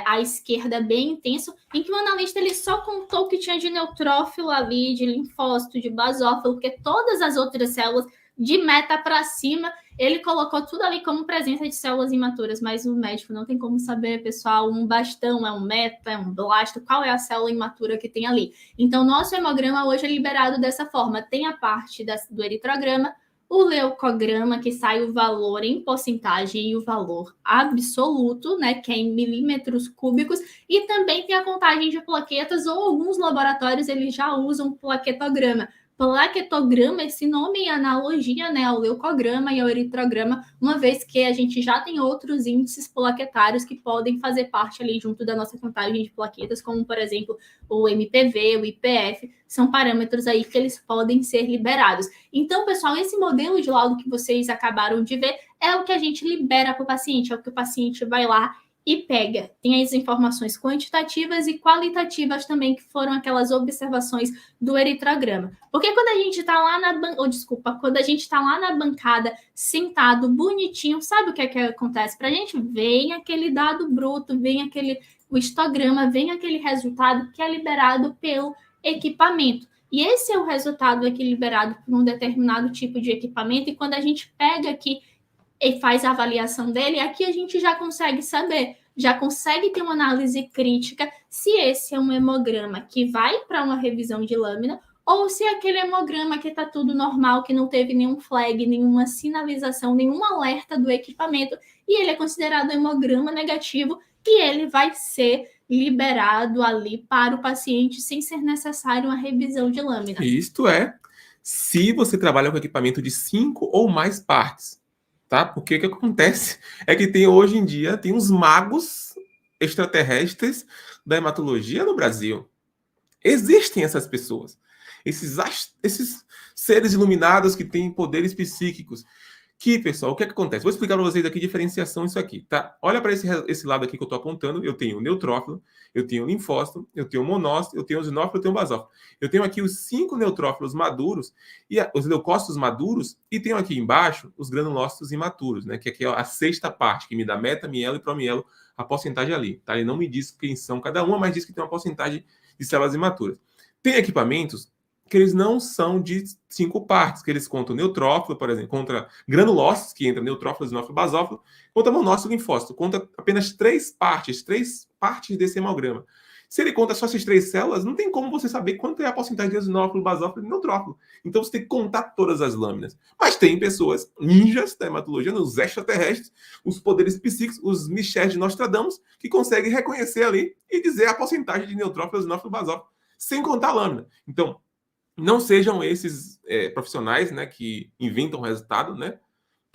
à esquerda bem intenso, em que o analista ele só contou que tinha de neutrófilo ali, de linfócito, de basófilo, porque todas as outras células de meta para cima, ele colocou tudo ali como presença de células imaturas, mas o médico não tem como saber, pessoal, um bastão é um meta, é um blasto, qual é a célula imatura que tem ali. Então, nosso hemograma hoje é liberado dessa forma. Tem a parte do eritrograma, o leucograma, que sai o valor em porcentagem e o valor absoluto, né, que é em milímetros cúbicos, e também tem a contagem de plaquetas, ou alguns laboratórios eles já usam plaquetograma. Plaquetograma, esse nome em analogia, né, ao leucograma e ao eritrograma, uma vez que a gente já tem outros índices plaquetários que podem fazer parte ali junto da nossa contagem de plaquetas, como, por exemplo, o MPV, o IPF, são parâmetros aí que eles podem ser liberados. Então, pessoal, esse modelo de laudo que vocês acabaram de ver é o que a gente libera para o paciente, é o que o paciente vai lá e pega. Tem as informações quantitativas e qualitativas também, que foram aquelas observações do eritrograma. Porque quando a gente está lá quando a gente está lá na bancada, sentado, bonitinho, sabe o que acontece pra gente? Vem aquele dado bruto, vem o histograma, vem aquele resultado que é liberado pelo equipamento. E esse é o resultado aqui liberado por um determinado tipo de equipamento, e quando a gente pega aqui e faz a avaliação dele, aqui a gente já consegue saber, já consegue ter uma análise crítica se esse é um hemograma que vai para uma revisão de lâmina ou se é aquele hemograma que está tudo normal, que não teve nenhum flag, nenhuma sinalização, nenhum alerta do equipamento, e ele é considerado hemograma negativo e ele vai ser liberado ali para o paciente sem ser necessário uma revisão de lâmina. Isto é, se você trabalha com equipamento de 5 ou mais partes. Tá? Porque o que acontece é que hoje em dia tem uns magos extraterrestres da hematologia no Brasil. Existem essas pessoas. Esses seres iluminados que têm poderes psíquicos. Que, pessoal, o que acontece? Vou explicar para vocês aqui a diferenciação disso aqui, tá? Olha para esse lado aqui que eu estou apontando. Eu tenho neutrófilo, eu tenho linfócito, eu tenho monócito, eu tenho eosinófilo, eu tenho basófilo. Eu tenho aqui os 5 neutrófilos maduros, e os leucócitos maduros, e tenho aqui embaixo os granulócitos imaturos, né? Que aqui é a 6ª parte, que me dá meta, mielo e promielo, a porcentagem ali, tá? Ele não me diz quem são cada uma, mas diz que tem uma porcentagem de células imaturas. Tem equipamentos que eles não são de 5 partes, que eles contam neutrófilo, por exemplo, contra granulócitos, que entra neutrófilo, eosinófilo, basófilo, contra monócito e linfócito, conta apenas 3 partes desse hemograma. Se ele conta só essas 3 células, não tem como você saber quanto é a porcentagem de eosinófilo, basófilo e neutrófilo. Então você tem que contar todas as lâminas. Mas tem pessoas, ninjas da hematologia, os extraterrestres, os poderes psíquicos, os Michel de Nostradamus, que conseguem reconhecer ali e dizer a porcentagem de neutrófilo, eosinófilo e basófilo, sem contar a lâmina. Então, não sejam esses profissionais, né, que inventam o resultado, né?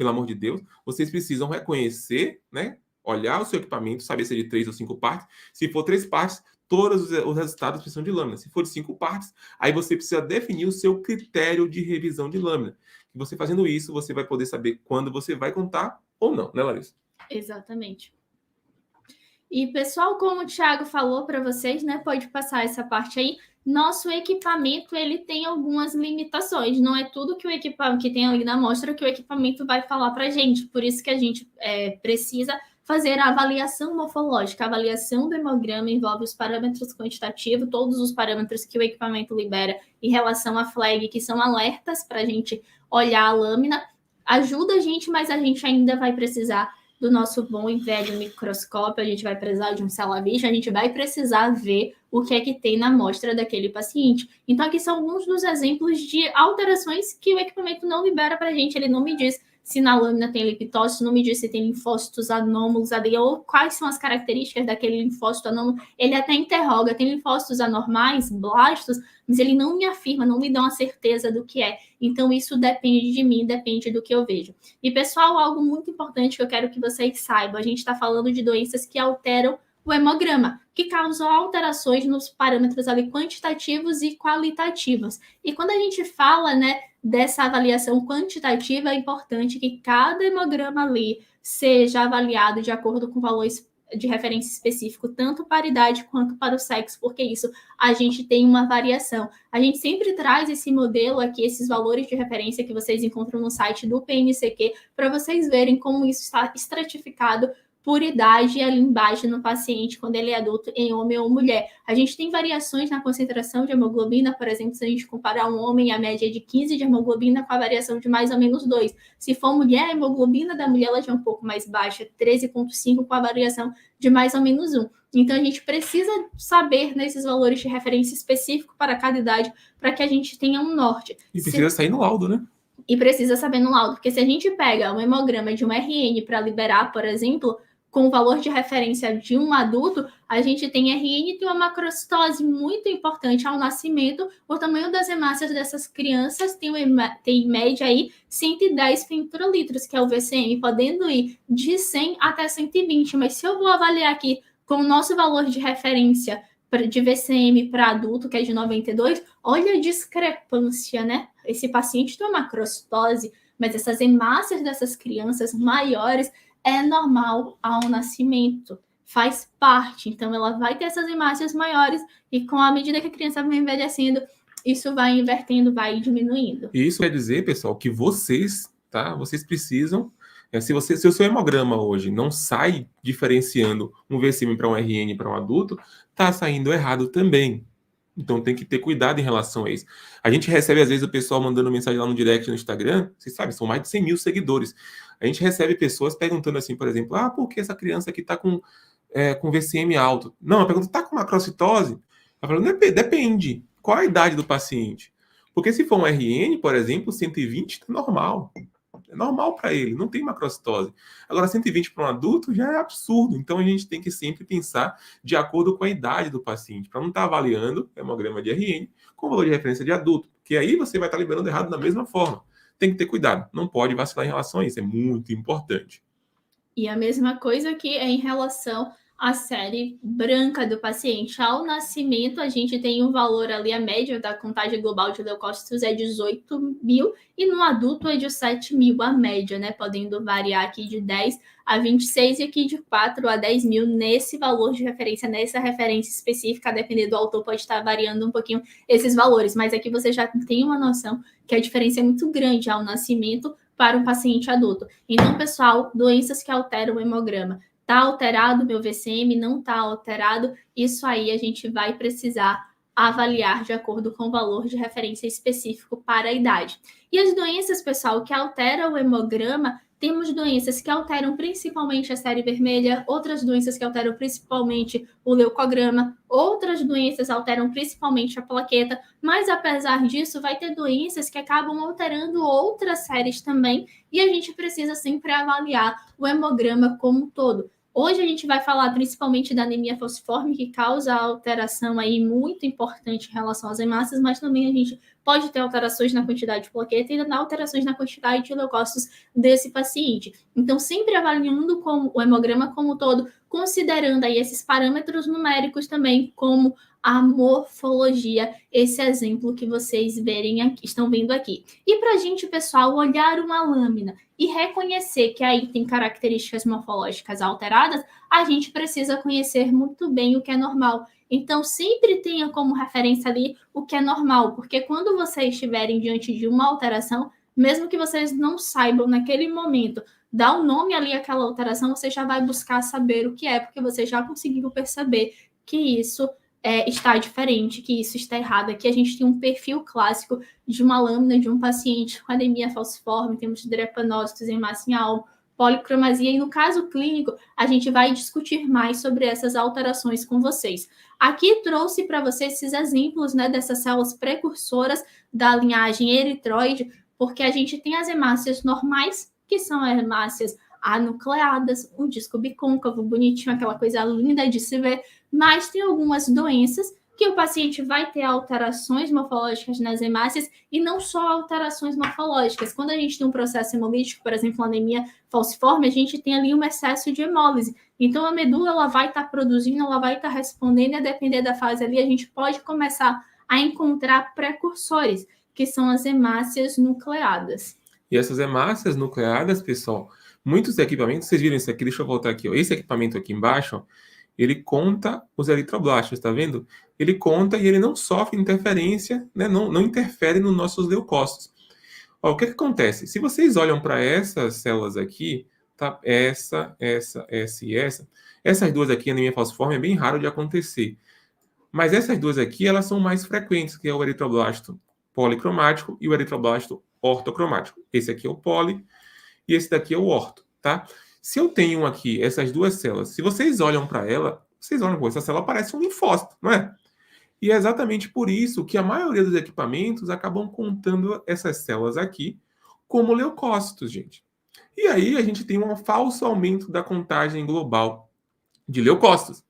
pelo amor de Deus, vocês precisam reconhecer, né? Olhar o seu equipamento, saber se é de 3 ou 5 partes. Se for 3 partes, todos os resultados precisam de lâmina. Se for de 5 partes, aí você precisa definir o seu critério de revisão de lâmina. E você fazendo isso, você vai poder saber quando você vai contar ou não, né, Larissa? Exatamente. E, pessoal, como o Thiago falou para vocês, né, pode passar essa parte aí, nosso equipamento, ele tem algumas limitações. Não é tudo que o equipamento que tem ali na amostra que o equipamento vai falar para a gente. Por isso que a gente precisa fazer a avaliação morfológica. A avaliação do hemograma envolve os parâmetros quantitativos, todos os parâmetros que o equipamento libera em relação à flag, que são alertas para a gente olhar a lâmina. Ajuda a gente, mas a gente ainda vai precisar do nosso bom e velho microscópio, a gente vai precisar de um celavista, a gente vai precisar ver o que é que tem na amostra daquele paciente. Então, aqui são alguns dos exemplos de alterações que o equipamento não libera para a gente, ele não me diz se na lâmina tem liptócito, não me diz se tem linfócitos anômalos ali, ou quais são as características daquele linfócito anômalo. Ele até interroga, tem linfócitos anormais, blastos, mas ele não me afirma, não me dá uma certeza do que é. Então, isso depende de mim, depende do que eu vejo. E, pessoal, algo muito importante que eu quero que vocês saibam, a gente está falando de doenças que alteram o hemograma, que causam alterações nos parâmetros ali quantitativos e qualitativos. E quando a gente fala, né, dessa avaliação quantitativa, é importante que cada hemograma ali seja avaliado de acordo com valores de referência específico, tanto para a idade quanto para o sexo, porque isso a gente tem uma variação. A gente sempre traz esse modelo aqui, esses valores de referência que vocês encontram no site do PNCQ, para vocês verem como isso está estratificado por idade ali embaixo no paciente, quando ele é adulto, em homem ou mulher. A gente tem variações na concentração de hemoglobina, por exemplo, se a gente comparar um homem, a média é de 15 de hemoglobina com a variação de mais ou menos 2. Se for mulher, a hemoglobina da mulher ela já é um pouco mais baixa, 13,5 com a variação de mais ou menos 1. Então, a gente precisa saber nesses valores de referência específico para cada idade, para que a gente tenha um norte. E precisa sair no laudo, né? E precisa saber no laudo, porque se a gente pega um hemograma de um RN para liberar, por exemplo, com o valor de referência de um adulto, a gente tem RN e tem uma macrocitose muito importante ao nascimento. O tamanho das hemácias dessas crianças tem em média aí 110 femtolitros, que é o VCM, podendo ir de 100 até 120. Mas se eu vou avaliar aqui com o nosso valor de referência de VCM para adulto, que é de 92, olha a discrepância, né? Esse paciente tem uma macrocitose, mas essas hemácias dessas crianças maiores é normal ao nascimento, faz parte. Então, ela vai ter essas hemácias maiores e com a medida que a criança vai envelhecendo, isso vai invertendo, vai diminuindo. E isso quer dizer, pessoal, que vocês, tá? Vocês precisam, se o seu hemograma hoje não sai diferenciando um VCM para um RN para um adulto, tá saindo errado também. Então tem que ter cuidado em relação a isso. A gente recebe, às vezes, o pessoal mandando mensagem lá no direct no Instagram. Vocês sabem, são mais de 100 mil seguidores. A gente recebe pessoas perguntando assim, por exemplo, por que essa criança aqui está com VCM alto? Não, a pergunta está com macrocitose? Ela fala, depende. Qual a idade do paciente? Porque se for um RN, por exemplo, 120 está normal. É normal para ele, não tem macrocitose. Agora, 120 para um adulto já é absurdo. Então, a gente tem que sempre pensar de acordo com a idade do paciente, para não estar avaliando hemograma de RN com valor de referência de adulto, porque aí você vai estar liberando errado da mesma forma. Tem que ter cuidado, não pode vacilar em relação a isso, é muito importante. E a mesma coisa que é em relação à série branca do paciente. Ao nascimento, a gente tem um valor ali, a média da contagem global de leucócitos é 18 mil e no adulto é de 7 mil a média, né? Podendo variar aqui de 10 a 26 e aqui de 4 a 10 mil nesse valor de referência, nessa referência específica, a depender do autor, pode estar variando um pouquinho esses valores, mas aqui você já tem uma noção que a diferença é muito grande ao nascimento para um paciente adulto. Então, pessoal, doenças que alteram o hemograma. Está alterado meu VCM, não está alterado, isso aí a gente vai precisar avaliar de acordo com o valor de referência específico para a idade. E as doenças, pessoal, que alteram o hemograma, temos doenças que alteram principalmente a série vermelha, outras doenças que alteram principalmente o leucograma, outras doenças alteram principalmente a plaqueta, mas apesar disso, vai ter doenças que acabam alterando outras séries também, e a gente precisa sempre avaliar o hemograma como um todo. Hoje a gente vai falar principalmente da anemia falciforme, que causa alteração aí muito importante em relação às hemácias, mas também a gente pode ter alterações na quantidade de plaqueta e alterações na quantidade de leucócitos desse paciente. Então, sempre avaliando o hemograma como um todo, considerando aí esses parâmetros numéricos também, como a morfologia, esse exemplo que vocês estão vendo aqui. E para a gente, pessoal, olhar uma lâmina e reconhecer que aí tem características morfológicas alteradas, a gente precisa conhecer muito bem o que é normal. Então, sempre tenha como referência ali o que é normal, porque quando vocês estiverem diante de uma alteração, mesmo que vocês não saibam naquele momento dar um nome ali àquela alteração, você já vai buscar saber o que é, porque você já conseguiu perceber que isso está diferente, que isso está errado. Aqui a gente tem um perfil clássico de uma lâmina de um paciente com anemia falciforme, temos drepanócitos em massa em alvo, policromasia, e no caso clínico, a gente vai discutir mais sobre essas alterações com vocês. Aqui trouxe para vocês esses exemplos, né, dessas células precursoras da linhagem eritroide, porque a gente tem as hemácias normais, que são hemácias anucleadas, um disco bicôncavo, bonitinho, aquela coisa linda de se ver, mas tem algumas doenças que o paciente vai ter alterações morfológicas nas hemácias e não só alterações morfológicas. Quando a gente tem um processo hemolítico, por exemplo, anemia falciforme, a gente tem ali um excesso de hemólise. Então, a medula ela vai estar produzindo, ela vai estar respondendo, e a depender da fase ali, a gente pode começar a encontrar precursores, que são as hemácias nucleadas. E essas hemácias nucleadas, pessoal, muitos equipamentos, vocês viram isso aqui, deixa eu voltar aqui, ó. Esse equipamento aqui embaixo, ó, ele conta os eritroblastos, tá vendo? Ele conta e ele não sofre interferência, né? Não interfere nos nossos leucócitos. Ó, o que acontece? Se vocês olham para essas células aqui, tá? Essa e essa. Essas duas aqui, anemia falciforme, é bem raro de acontecer. Mas essas duas aqui, elas são mais frequentes, que é o eritroblasto policromático e o eritroblasto ortocromático. Esse aqui é o poli e esse daqui é o orto, tá? Se eu tenho aqui essas duas células, se vocês olham para ela, vocês olham, essa célula parece um linfócito, não é? E é exatamente por isso que a maioria dos equipamentos acabam contando essas células aqui como leucócitos, gente. E aí a gente tem um falso aumento da contagem global de leucócitos.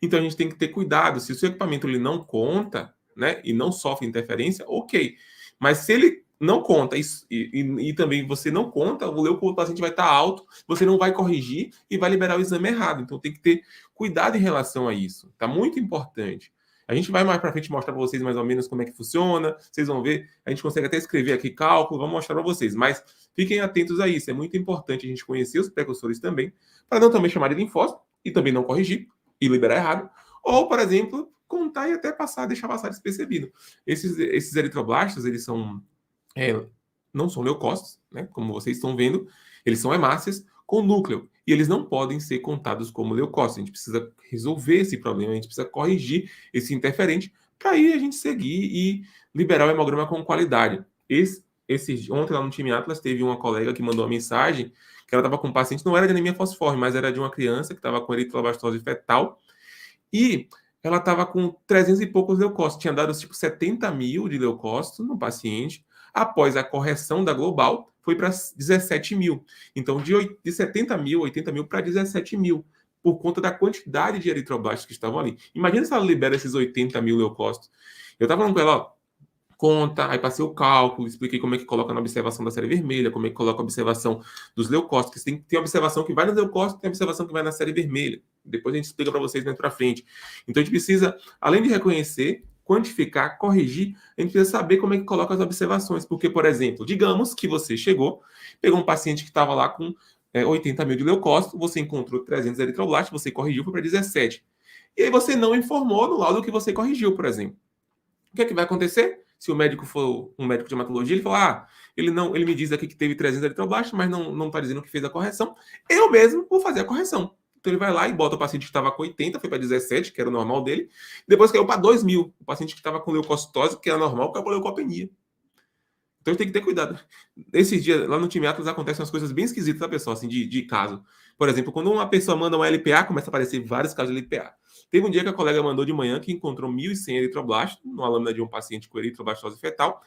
Então a gente tem que ter cuidado. Se o seu equipamento ele não conta, né, e não sofre interferência, ok. Mas se ele não conta e também você não conta, o leucócito do paciente vai estar alto, você não vai corrigir e vai liberar o exame errado. Então tem que ter cuidado em relação a isso. Tá muito importante. A gente vai mais para frente mostrar para vocês mais ou menos como é que funciona. Vocês vão ver, a gente consegue até escrever aqui cálculo, vamos mostrar para vocês. Mas fiquem atentos a isso. É muito importante a gente conhecer os precursores também, para não também chamar de linfócito e também não corrigir e liberar errado. Ou, por exemplo, contar e até deixar passar despercebido. Esses eritroblastos, eles são não são leucócitos, né? Como vocês estão vendo, eles são hemácias com núcleo. E eles não podem ser contados como leucócitos. A gente precisa resolver esse problema, a gente precisa corrigir esse interferente para aí a gente seguir e liberar o hemograma com qualidade. Ontem lá no time Atlas teve uma colega que mandou uma mensagem que ela estava com um paciente, não era de anemia falciforme, mas era de uma criança que estava com eritroblastose fetal e ela estava com 300 e poucos leucócitos. Tinha dado tipo 70 mil de leucócitos no paciente. Após a correção da global, foi para 17 mil. Então, de 70 mil, 80 mil para 17 mil, por conta da quantidade de eritroblastos que estavam ali. Imagina se ela libera esses 80 mil leucócitos. Eu estava falando com ela, ó, conta, aí passei o cálculo, expliquei como é que coloca na observação da série vermelha, como é que coloca a observação dos leucócitos, que tem observação que vai nos leucócitos, tem observação que vai na série vermelha. Depois a gente explica para vocês mais para frente. Então, a gente precisa, além de reconhecer, quantificar, corrigir, a gente precisa saber como é que coloca as observações. Porque, por exemplo, digamos que você pegou um paciente que estava lá com 80 mil de leucócito, você encontrou 300 eritroblastos, você corrigiu, foi para 17. E aí você não informou no laudo que você corrigiu, por exemplo. O que é que vai acontecer? Se o médico for um médico de hematologia, ele fala, ele me diz aqui que teve 300 eritroblastos, mas não está dizendo que fez a correção. Eu mesmo vou fazer a correção. Então ele vai lá e bota o paciente que estava com 80, foi para 17, que era o normal dele, depois caiu para 2 mil. O paciente que estava com leucocitose, que era normal, caiu para leucopenia. Então a gente tem que ter cuidado. Esses dias, lá no time Atlas, acontecem umas coisas bem esquisitas, tá, pessoal? Assim, de caso. Por exemplo, quando uma pessoa manda um LPA, começa a aparecer vários casos de LPA. Teve um dia que a colega mandou de manhã que encontrou 1.100 eritroblastos numa lâmina de um paciente com eritroblastose fetal.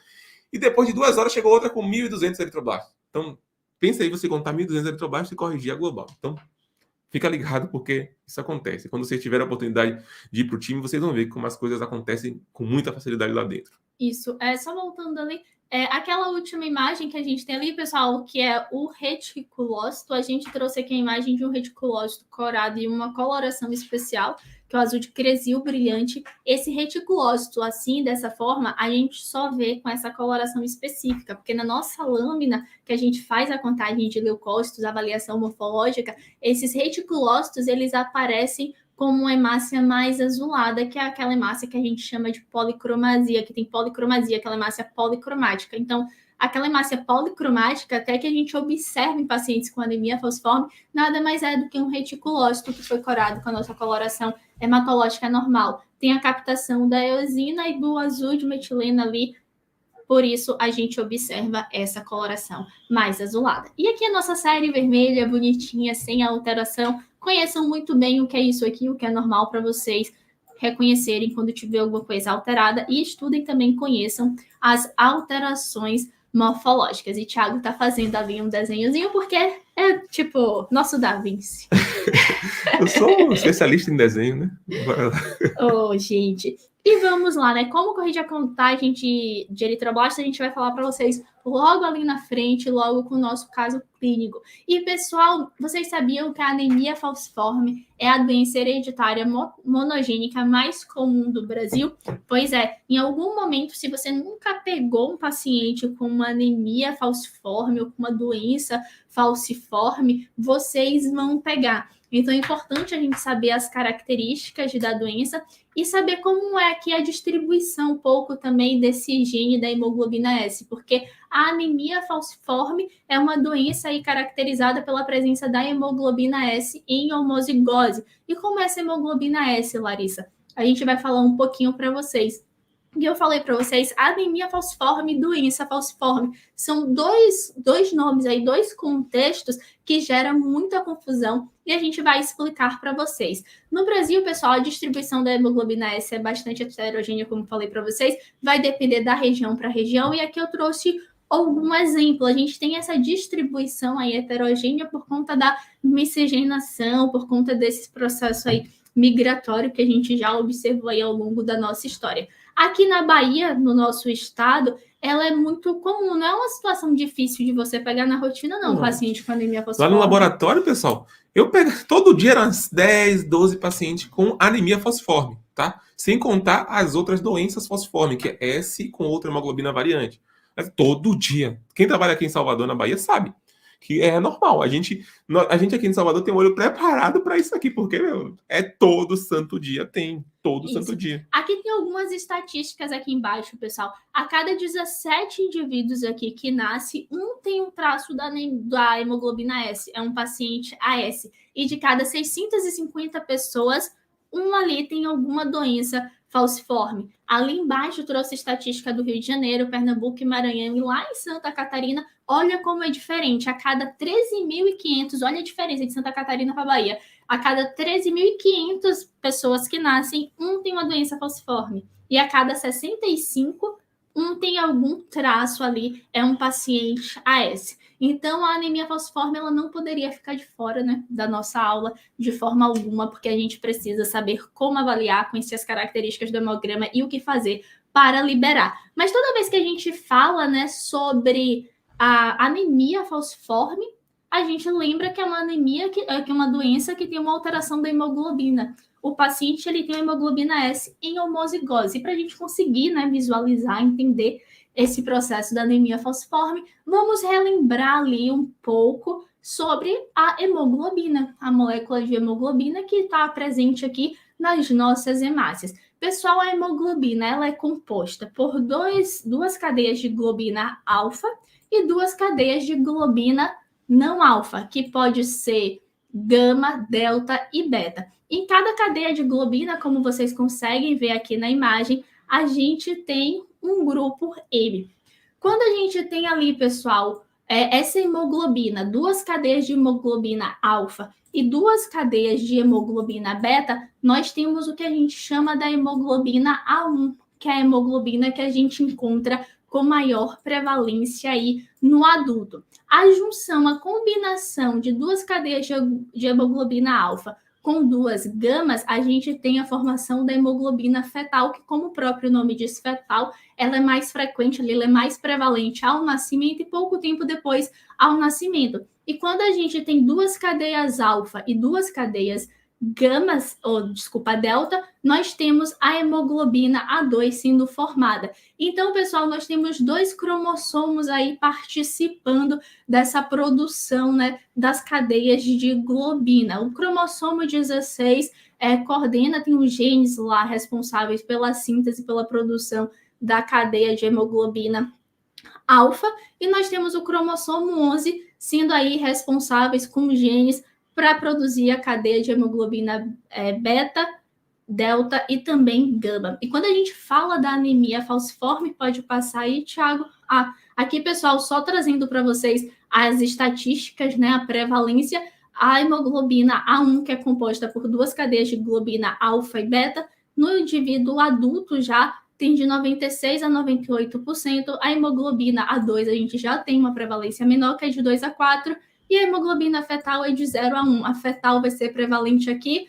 E depois de 2 horas chegou outra com 1.200 eritroblastos. Então, pensa aí você contar 1.200 eritroblastos e corrigir a global. Então, fica ligado porque isso acontece. Quando vocês tiverem a oportunidade de ir para o time, vocês vão ver como as coisas acontecem com muita facilidade lá dentro. Isso, só voltando ali, aquela última imagem que a gente tem ali, pessoal, que é o reticulócito, a gente trouxe aqui a imagem de um reticulócito corado e uma coloração especial, que é o azul de cresil brilhante. Esse reticulócito, assim, dessa forma, a gente só vê com essa coloração específica, porque na nossa lâmina, que a gente faz a contagem de leucócitos, a avaliação morfológica, esses reticulócitos, eles aparecem como uma hemácia mais azulada, que é aquela hemácia que a gente chama de policromasia, que tem policromasia, aquela hemácia policromática. Então, aquela hemácia policromática, até que a gente observa em pacientes com anemia falciforme, nada mais é do que um reticulócito que foi corado com a nossa coloração hematológica normal. Tem a captação da eosina e do azul de metilena ali, por isso a gente observa essa coloração mais azulada. E aqui a nossa série vermelha, bonitinha, sem alteração. Conheçam muito bem o que é isso aqui, o que é normal para vocês reconhecerem quando tiver alguma coisa alterada. E estudem também, conheçam as alterações morfológicas. E Thiago tá fazendo ali um desenhozinho porque é tipo nosso Da Vinci. Eu sou especialista em desenho, né? Bora lá. Oh, gente. E vamos lá, né? Como corrigir a contagem de eritroblastos, a gente vai falar para vocês logo ali na frente, logo com o nosso caso clínico. E, pessoal, vocês sabiam que a anemia falciforme é a doença hereditária monogênica mais comum do Brasil? Pois é, em algum momento, se você nunca pegou um paciente com uma anemia falciforme ou com uma doença falciforme, vocês vão pegar. Então, é importante a gente saber as características da doença e saber como é aqui a distribuição um pouco também desse gene da hemoglobina S, porque a anemia falciforme é uma doença aí caracterizada pela presença da hemoglobina S em homozigose. E como é essa hemoglobina S, Larissa? A gente vai falar um pouquinho para vocês. E eu falei para vocês, anemia falciforme e doença falciforme são dois nomes aí, dois contextos que geram muita confusão e a gente vai explicar para vocês. No Brasil, pessoal, a distribuição da hemoglobina S é bastante heterogênea, como falei para vocês, vai depender da região para região e aqui eu trouxe algum exemplo. A gente tem essa distribuição aí heterogênea por conta da miscigenação, por conta desse processo aí migratório que a gente já observou aí ao longo da nossa história. Aqui na Bahia, no nosso estado, ela é muito comum, não é uma situação difícil de você pegar na rotina, não, paciente com anemia falciforme. Lá no laboratório, pessoal, eu pego todo dia eram 10, 12 pacientes com anemia falciforme, tá? Sem contar as outras doenças falciforme, que é S com outra hemoglobina variante. Mas todo dia. Quem trabalha aqui em Salvador, na Bahia, sabe que é normal. A gente aqui em Salvador tem um olho preparado para isso aqui, porque, meu, é todo santo dia, tem todo santo dia. Aqui tem algumas estatísticas aqui embaixo, pessoal. A cada 17 indivíduos aqui que nasce, um tem um traço da hemoglobina S, é um paciente AS. E de cada 650 pessoas, um ali tem alguma doença falciforme. Ali embaixo eu trouxe estatística do Rio de Janeiro, Pernambuco e Maranhão, e lá em Santa Catarina, olha como é diferente. A cada 13.500, olha a diferença de Santa Catarina para Bahia. A cada 13.500 pessoas que nascem, um tem uma doença falciforme. E a cada 65, um tem algum traço ali, é um paciente AS. Então, a anemia falciforme ela não poderia ficar de fora, né, da nossa aula de forma alguma, porque a gente precisa saber como avaliar, conhecer as características do hemograma e o que fazer para liberar. Mas toda vez que a gente fala, né, sobre a anemia falciforme, a gente lembra que é uma anemia, que é uma doença que tem uma alteração da hemoglobina. O paciente ele tem a hemoglobina S em homozigose. E para a gente conseguir, né, visualizar, entender esse processo da anemia falciforme, vamos relembrar ali um pouco sobre a hemoglobina, a molécula de hemoglobina que está presente aqui nas nossas hemácias. Pessoal, a hemoglobina ela é composta por duas cadeias de globina alfa e duas cadeias de globina não alfa, que pode ser gama, delta e beta. Em cada cadeia de globina, como vocês conseguem ver aqui na imagem, a gente tem um grupo M. Quando a gente tem ali, pessoal, essa hemoglobina, duas cadeias de hemoglobina alfa e duas cadeias de hemoglobina beta, nós temos o que a gente chama da hemoglobina A1, que é a hemoglobina que a gente encontra com maior prevalência aí no adulto. A junção, a combinação de duas cadeias de hemoglobina alfa com 2 gamas, a gente tem a formação da hemoglobina fetal, que, como o próprio nome diz, fetal, ela é mais frequente, ela é mais prevalente ao nascimento e pouco tempo depois ao nascimento. E quando a gente tem 2 cadeias alfa e 2 cadeias delta, nós temos a hemoglobina A2 sendo formada. Então, pessoal, nós temos 2 cromossomos aí participando dessa produção, né, das cadeias de globina. O cromossomo 16 coordena, tem os genes lá responsáveis pela síntese, pela produção da cadeia de hemoglobina alfa, e nós temos o cromossomo 11 sendo aí responsáveis com genes para produzir a cadeia de hemoglobina beta, delta e também gama. E quando a gente fala da anemia falciforme, pode passar aí, Thiago. Aqui, pessoal, só trazendo para vocês as estatísticas, né, a prevalência, a hemoglobina A1, que é composta por 2 cadeias de globina alfa e beta, no indivíduo adulto já tem de 96% a 98%, a hemoglobina A2 a gente já tem uma prevalência menor, que é de 2 a 4%, e a hemoglobina fetal é de 0 a 1. A fetal vai ser prevalente aqui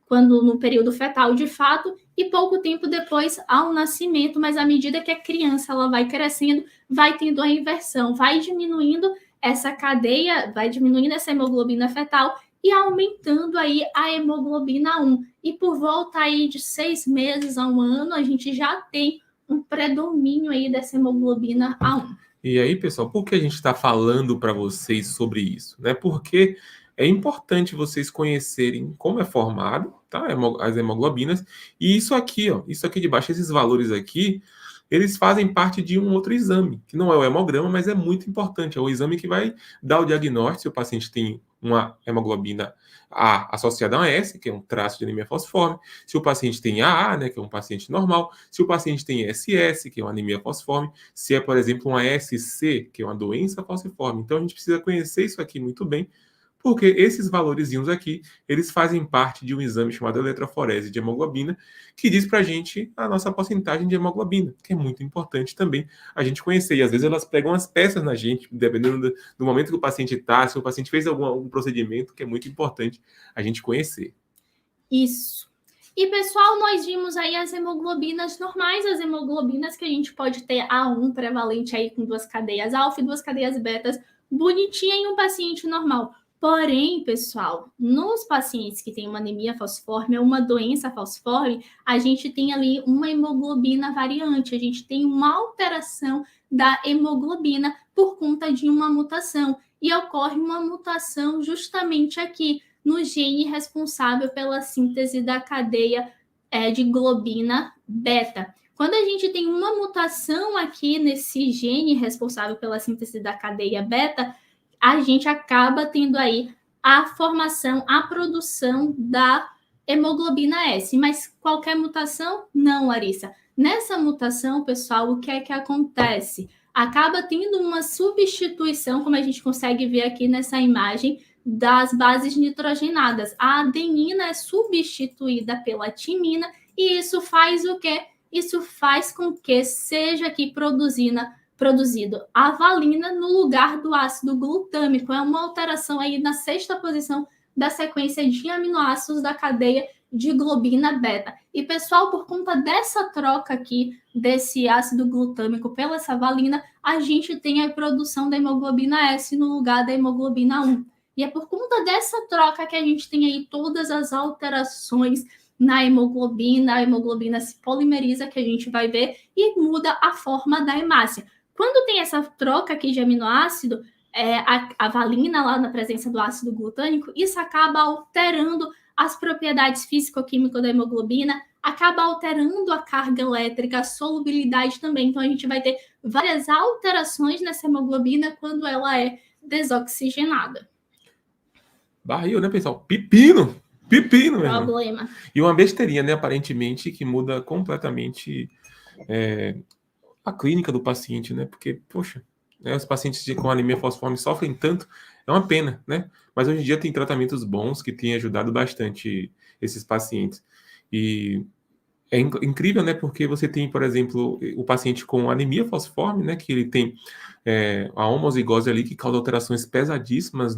quando no período fetal de fato, e pouco tempo depois ao nascimento, mas à medida que a criança ela vai crescendo, vai tendo a inversão, vai diminuindo essa cadeia, vai diminuindo essa hemoglobina fetal e aumentando aí a hemoglobina 1. E por volta aí de 6 meses a 1 ano, a gente já tem um predomínio aí dessa hemoglobina A1. E aí, pessoal, por que a gente está falando para vocês sobre isso? Né? Porque é importante vocês conhecerem como é formado, tá? As hemoglobinas. E isso aqui, ó, isso aqui de baixo, esses valores aqui, eles fazem parte de um outro exame, que não é o hemograma, mas é muito importante. É o exame que vai dar o diagnóstico se o paciente tem uma hemoglobina A associada a S, que é um traço de anemia falciforme, se o paciente tem AA, né, que é um paciente normal, se o paciente tem SS, que é uma anemia falciforme, se é, por exemplo, uma SC, que é uma doença falciforme. Então, a gente precisa conhecer isso aqui muito bem, porque esses valorezinhos aqui, eles fazem parte de um exame chamado eletroforese de hemoglobina, que diz pra gente a nossa porcentagem de hemoglobina, que é muito importante também a gente conhecer. E às vezes elas pegam as peças na gente, dependendo do momento que o paciente está, se o paciente fez algum procedimento, que é muito importante a gente conhecer. Isso. E, pessoal, nós vimos aí as hemoglobinas normais, as hemoglobinas que a gente pode ter A1 prevalente aí com 2 cadeias alfa e 2 cadeias betas, bonitinha em um paciente normal. Porém, pessoal, nos pacientes que têm uma anemia falciforme, uma doença falciforme, a gente tem ali uma hemoglobina variante, a gente tem uma alteração da hemoglobina por conta de uma mutação. E ocorre uma mutação justamente aqui, no gene responsável pela síntese da cadeia de globina beta. Quando a gente tem uma mutação aqui nesse gene responsável pela síntese da cadeia beta, a gente acaba tendo aí a formação, a produção da hemoglobina S. Mas qualquer mutação? Não, Larissa. Nessa mutação, pessoal, o que é que acontece? Acaba tendo uma substituição, como a gente consegue ver aqui nessa imagem, das bases nitrogenadas. A adenina é substituída pela timina e isso faz o quê? Isso faz com que seja aqui produzido a valina no lugar do ácido glutâmico. É uma alteração aí na 6ª posição da sequência de aminoácidos da cadeia de globina beta. E, pessoal, por conta dessa troca aqui desse ácido glutâmico pela essa valina, a gente tem a produção da hemoglobina S no lugar da hemoglobina 1. E é por conta dessa troca que a gente tem aí todas as alterações na hemoglobina, a hemoglobina se polimeriza, que a gente vai ver, e muda a forma da hemácia. Quando tem essa troca aqui de aminoácido, a valina lá na presença do ácido glutâmico, isso acaba alterando as propriedades físico-químicas da hemoglobina, acaba alterando a carga elétrica, a solubilidade também. Então, a gente vai ter várias alterações nessa hemoglobina quando ela é desoxigenada. Barril, né, pessoal? Pepino, Problema. E uma besteirinha, né, aparentemente, que muda completamente a clínica do paciente, né? Porque, poxa, né, os pacientes com anemia falciforme sofrem tanto, é uma pena, né? Mas hoje em dia tem tratamentos bons que têm ajudado bastante esses pacientes. E é incrível, né? Porque você tem, por exemplo, o paciente com anemia falciforme, né? Que ele tem a homozigose ali que causa alterações pesadíssimas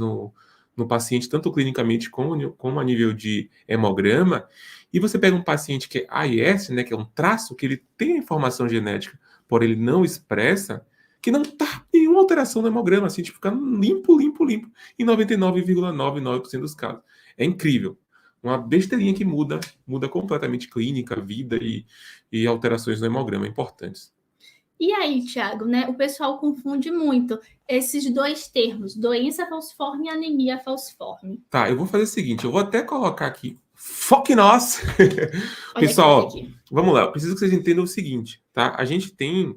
no paciente, tanto clinicamente como a nível de hemograma, e você pega um paciente que é AIS, né, que é um traço que ele tem a informação genética, porém ele não expressa, que não tá nenhuma alteração no hemograma, assim, tipo, fica limpo, em 99,99% dos casos. É incrível. Uma besteirinha que muda completamente clínica, vida e alterações no hemograma importantes. E aí, Thiago, né? O pessoal confunde muito esses dois termos, doença falciforme e anemia falciforme. Tá, eu vou fazer o seguinte, eu vou até colocar aqui, foque em nós! Pessoal, vamos lá, eu preciso que vocês entendam o seguinte, tá? A gente tem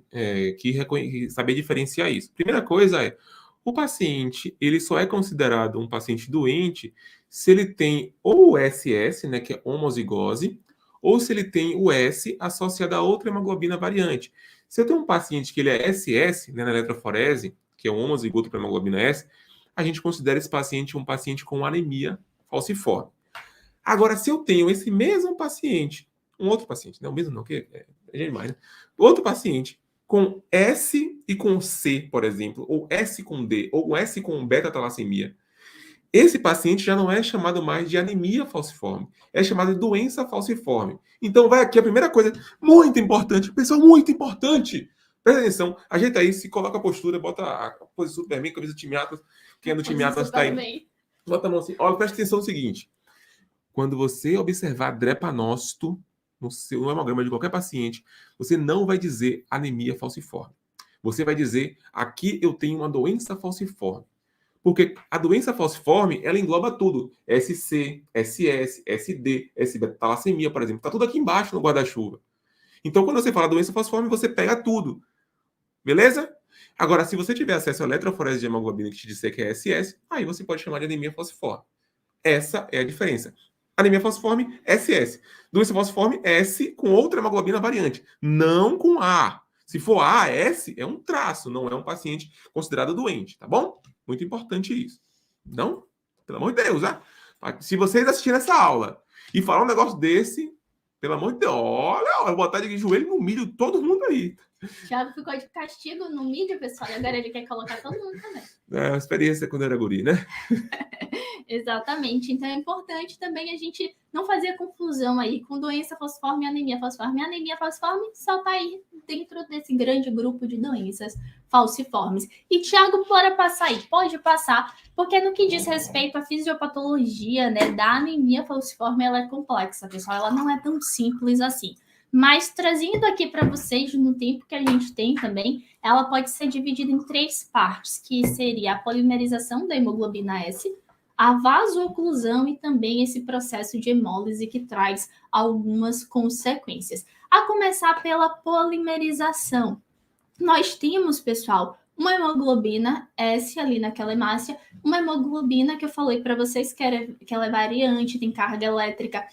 que saber diferenciar isso. Primeira coisa é, o paciente, ele só é considerado um paciente doente se ele tem ou o SS, né, que é homozigose, ou se ele tem o S associado a outra hemoglobina variante. Se eu tenho um paciente que ele é SS, né, na eletroforese, que é um homozigoto para hemoglobina S, a gente considera esse paciente um paciente com anemia falciforme. Agora, se eu tenho esse mesmo paciente, um outro paciente, não, o mesmo não, que é demais, né? Outro paciente com S e com C, por exemplo, ou S com D, ou S com beta-talassemia, esse paciente já não é chamado mais de anemia falciforme, é chamado de doença falciforme. Então, vai aqui a primeira coisa, muito importante, pessoal, muito importante. Presta atenção, ajeita aí, se coloca a postura, bota a posição do Superman, camisa do time Atlas, quem é do time Atlas está aí. Bota a mão assim, olha, presta atenção no seguinte, quando você observar drepanócito no hemograma de qualquer paciente, você não vai dizer anemia falciforme. Você vai dizer, aqui eu tenho uma doença falciforme. Porque a doença falciforme, ela engloba tudo. SC, SS, SD, S-beta-talassemia, por exemplo. Está tudo aqui embaixo no guarda-chuva. Então, quando você fala doença falciforme, você pega tudo. Beleza? Agora, se você tiver acesso à eletroforese de hemoglobina que te disser que é SS, aí você pode chamar de anemia falciforme. Essa é a diferença. Anemia falciforme, SS. Doença falciforme, S com outra hemoglobina variante. Não com A. Se for A, S, é um traço, não é um paciente considerado doente, tá bom? Muito importante isso. Não? Pelo amor de Deus, né? Se vocês assistirem essa aula e falar um negócio desse, pelo amor de Deus, olha, eu vou botar de joelho no milho todo mundo aí. Thiago ficou de castigo no mídia, pessoal, e agora ele quer colocar todo mundo também. É uma experiência quando era guri, né? Exatamente. Então é importante também a gente não fazer confusão aí com doença falciforme e anemia falciforme. A anemia falciforme só está aí dentro desse grande grupo de doenças falciformes. E Thiago, bora passar aí, pode passar, porque no que diz respeito à fisiopatologia, né, da anemia falciforme, ela é complexa, pessoal, ela não é tão simples assim. Mas trazendo aqui para vocês, no tempo que a gente tem também, ela pode ser dividida em 3 partes, que seria a polimerização da hemoglobina S, a vasooclusão e também esse processo de hemólise que traz algumas consequências. A começar pela polimerização. Nós temos, pessoal, uma hemoglobina S ali naquela hemácia, uma hemoglobina que eu falei para vocês que ela é variante, tem carga elétrica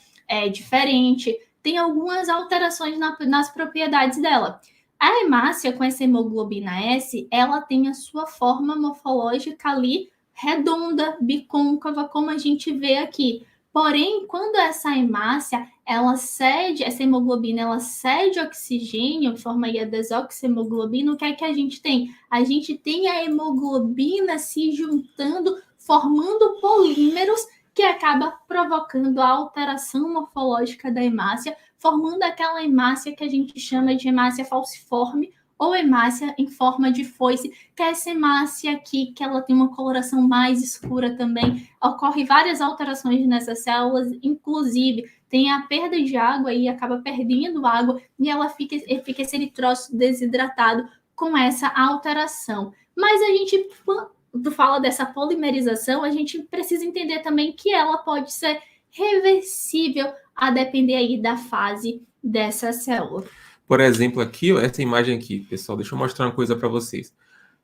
diferente, tem algumas alterações nas propriedades dela. A hemácia com essa hemoglobina S, ela tem a sua forma morfológica ali redonda, bicôncava, como a gente vê aqui. Porém, quando essa hemácia, essa hemoglobina, ela cede oxigênio, forma aí a desoxihemoglobina, o que é que a gente tem? A gente tem a hemoglobina se juntando, formando polímeros, que acaba provocando a alteração morfológica da hemácia, formando aquela hemácia que a gente chama de hemácia falciforme, ou hemácia em forma de foice, que é essa hemácia aqui, que ela tem uma coloração mais escura também. Ocorre várias alterações nessas células, inclusive tem a perda de água e acaba perdendo água e ela fica esse eritrócito desidratado com essa alteração. Mas a gente, quando fala dessa polimerização, a gente precisa entender também que ela pode ser reversível a depender aí da fase dessa célula. Por exemplo, aqui, ó, essa imagem aqui, pessoal, deixa eu mostrar uma coisa para vocês.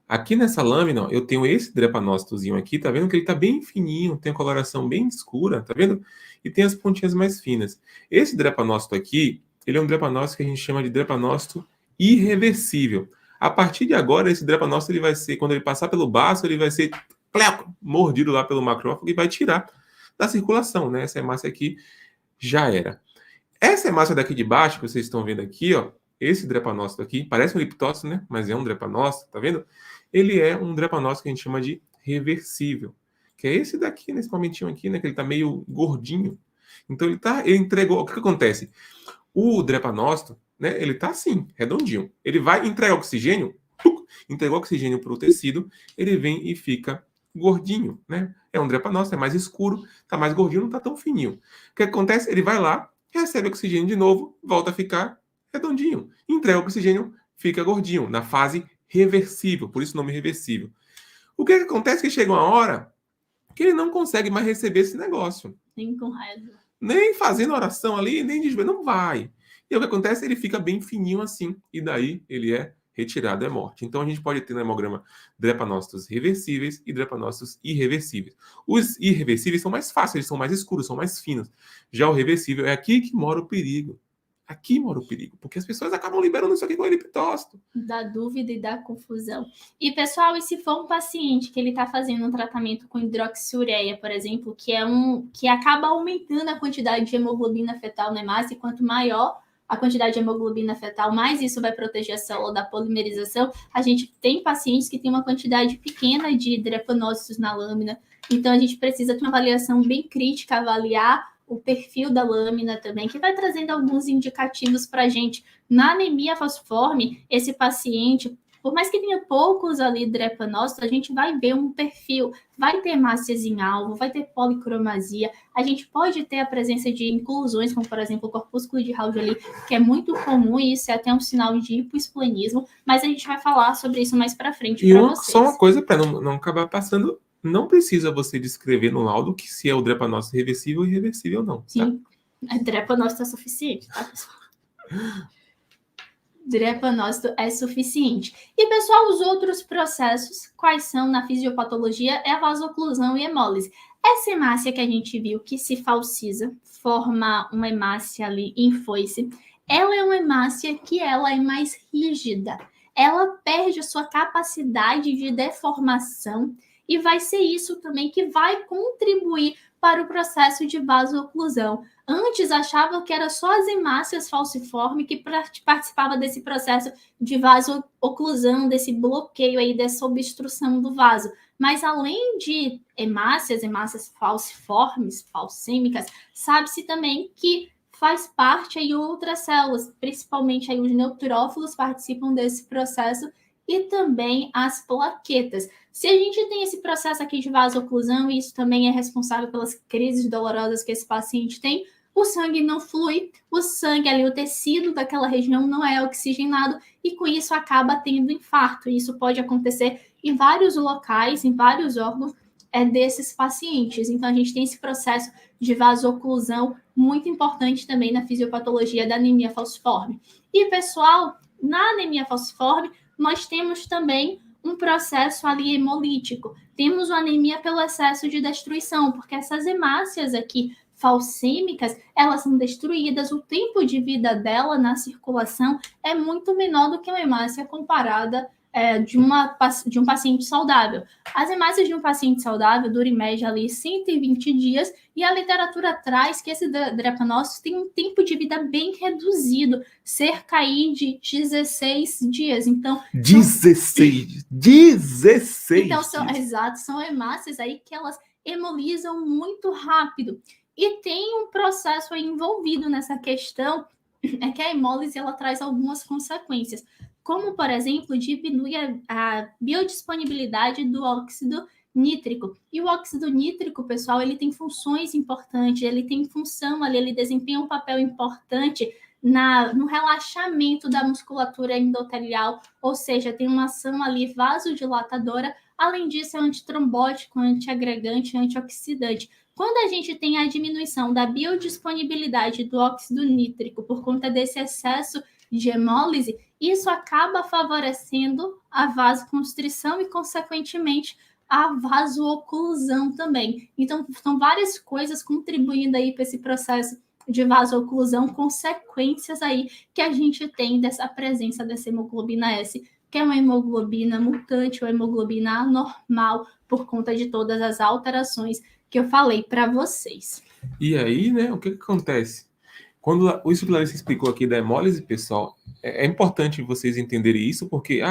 Aqui nessa lâmina, ó, eu tenho esse drepanócitozinho aqui, tá vendo que ele tá bem fininho, tem a coloração bem escura, tá vendo? E tem as pontinhas mais finas. Esse drepanócito aqui, ele é um drepanócito que a gente chama de drepanócito irreversível. A partir de agora, esse drepanócito, ele vai ser, quando ele passar pelo baço, ele vai ser mordido lá pelo macrófago e vai tirar da circulação, né? Essa hemácia aqui já era. Essa hemácia daqui de baixo, que vocês estão vendo aqui, ó, esse drepanócito aqui, parece um liptócito, né? Mas é um drepanócito, tá vendo? Ele é um drepanócito que a gente chama de reversível. que é esse daqui, nesse momentinho aqui, né? Que ele tá meio gordinho. Então ele entregou. O que acontece? O drepanócito, né? Ele tá assim, redondinho. Ele vai entregar oxigênio, entregou oxigênio para o tecido, ele vem e fica gordinho, né? É um drepanócito, é mais escuro, tá mais gordinho, não tá tão fininho. O que acontece? Ele vai lá, recebe oxigênio de novo, volta a ficar redondinho. Entrega oxigênio, fica gordinho, na fase reversível, por isso o nome reversível. O que acontece? Que chega uma hora que ele não consegue mais receber esse negócio. Nem com raiva. Nem fazendo oração ali, nem de joelho, não vai. E o que acontece? Ele fica bem fininho assim, e daí ele é retirado, é morte. Então a gente pode ter no hemograma drepanócitos reversíveis e drepanócitos irreversíveis. Os irreversíveis são mais fáceis, eles são mais escuros, são mais finos. Já o reversível é aqui que mora o perigo. Aqui mora o perigo, porque as pessoas acabam liberando isso aqui com eripitócito. Da dúvida e da confusão. E, pessoal, e se for um paciente que ele está fazendo um tratamento com hidroxiureia, por exemplo, que acaba aumentando a quantidade de hemoglobina fetal na hemácia, e quanto maior a quantidade de hemoglobina fetal, mais isso vai proteger a célula da polimerização. A gente tem pacientes que têm uma quantidade pequena de drepanócitos na lâmina, então a gente precisa ter uma avaliação bem crítica, avaliar o perfil da lâmina também, que vai trazendo alguns indicativos para a gente. Na anemia falciforme, esse paciente, por mais que tenha poucos ali drepanócitos, a gente vai ver um perfil, vai ter hemácias em alvo, vai ter policromasia, a gente pode ter a presença de inclusões, como por exemplo o corpúsculo de Raujoli, que é muito comum e isso é até um sinal de hipoesplenismo, mas a gente vai falar sobre isso mais para frente para vocês. Só uma coisa para não acabar passando. Não precisa você descrever no laudo que se é o drepanócito reversível ou irreversível, não. Tá? Sim, drepanócito é suficiente, tá, pessoal? Drepanócito é suficiente. E, pessoal, os outros processos, quais são na fisiopatologia, é a vasoclusão e hemólise. Essa hemácia que a gente viu que se falsiza, forma uma hemácia ali em foice, ela é uma hemácia que ela é mais rígida. Ela perde a sua capacidade de deformação e vai ser isso também que vai contribuir para o processo de vasoclusão. Antes achava que era só as hemácias falciformes que participava desse processo de vasoclusão, desse bloqueio aí, dessa obstrução do vaso. Mas além de hemácias falciformes, falcêmicas, sabe-se também que faz parte aí outras células, principalmente aí os neutrófilos participam desse processo e também as plaquetas. Se a gente tem esse processo aqui de vasoclusão, e isso também é responsável pelas crises dolorosas que esse paciente tem, o sangue não flui, o sangue ali, o tecido daquela região não é oxigenado e com isso acaba tendo infarto. Isso pode acontecer em vários locais, em vários órgãos desses pacientes. Então a gente tem esse processo de vasoclusão muito importante também na fisiopatologia da anemia falciforme. E pessoal, na anemia falciforme, nós temos também um processo ali hemolítico. Temos uma anemia pelo excesso de destruição, porque essas hemácias aqui falcêmicas, elas são destruídas, o tempo de vida dela na circulação é muito menor do que uma hemácia comparada de um paciente saudável. As hemácias de um paciente saudável duram em média ali 120 dias e a literatura traz que esse drepanócito tem um tempo de vida bem reduzido, cerca aí de 16 dias. Então, 16! Então, são hemácias aí que elas hemolizam muito rápido. E tem um processo aí envolvido nessa questão, é que a hemólise ela traz algumas consequências, como, por exemplo, diminui a biodisponibilidade do óxido nítrico. E o óxido nítrico, pessoal, ele tem funções importantes, ele tem função ali, ele desempenha um papel importante no relaxamento da musculatura endotelial, ou seja, tem uma ação ali vasodilatadora, além disso é antitrombótico, antiagregante, antioxidante. Quando a gente tem a diminuição da biodisponibilidade do óxido nítrico por conta desse excesso de hemólise, isso acaba favorecendo a vasoconstrição e, consequentemente, a vasooclusão também. Então, são várias coisas contribuindo aí para esse processo de vasooclusão, consequências aí que a gente tem dessa presença dessa hemoglobina S, que é uma hemoglobina mutante ou hemoglobina anormal por conta de todas as alterações que eu falei para vocês. E aí, né, o que acontece? Quando isso que a Larissa explicou aqui da hemólise, pessoal, é importante vocês entenderem isso, porque,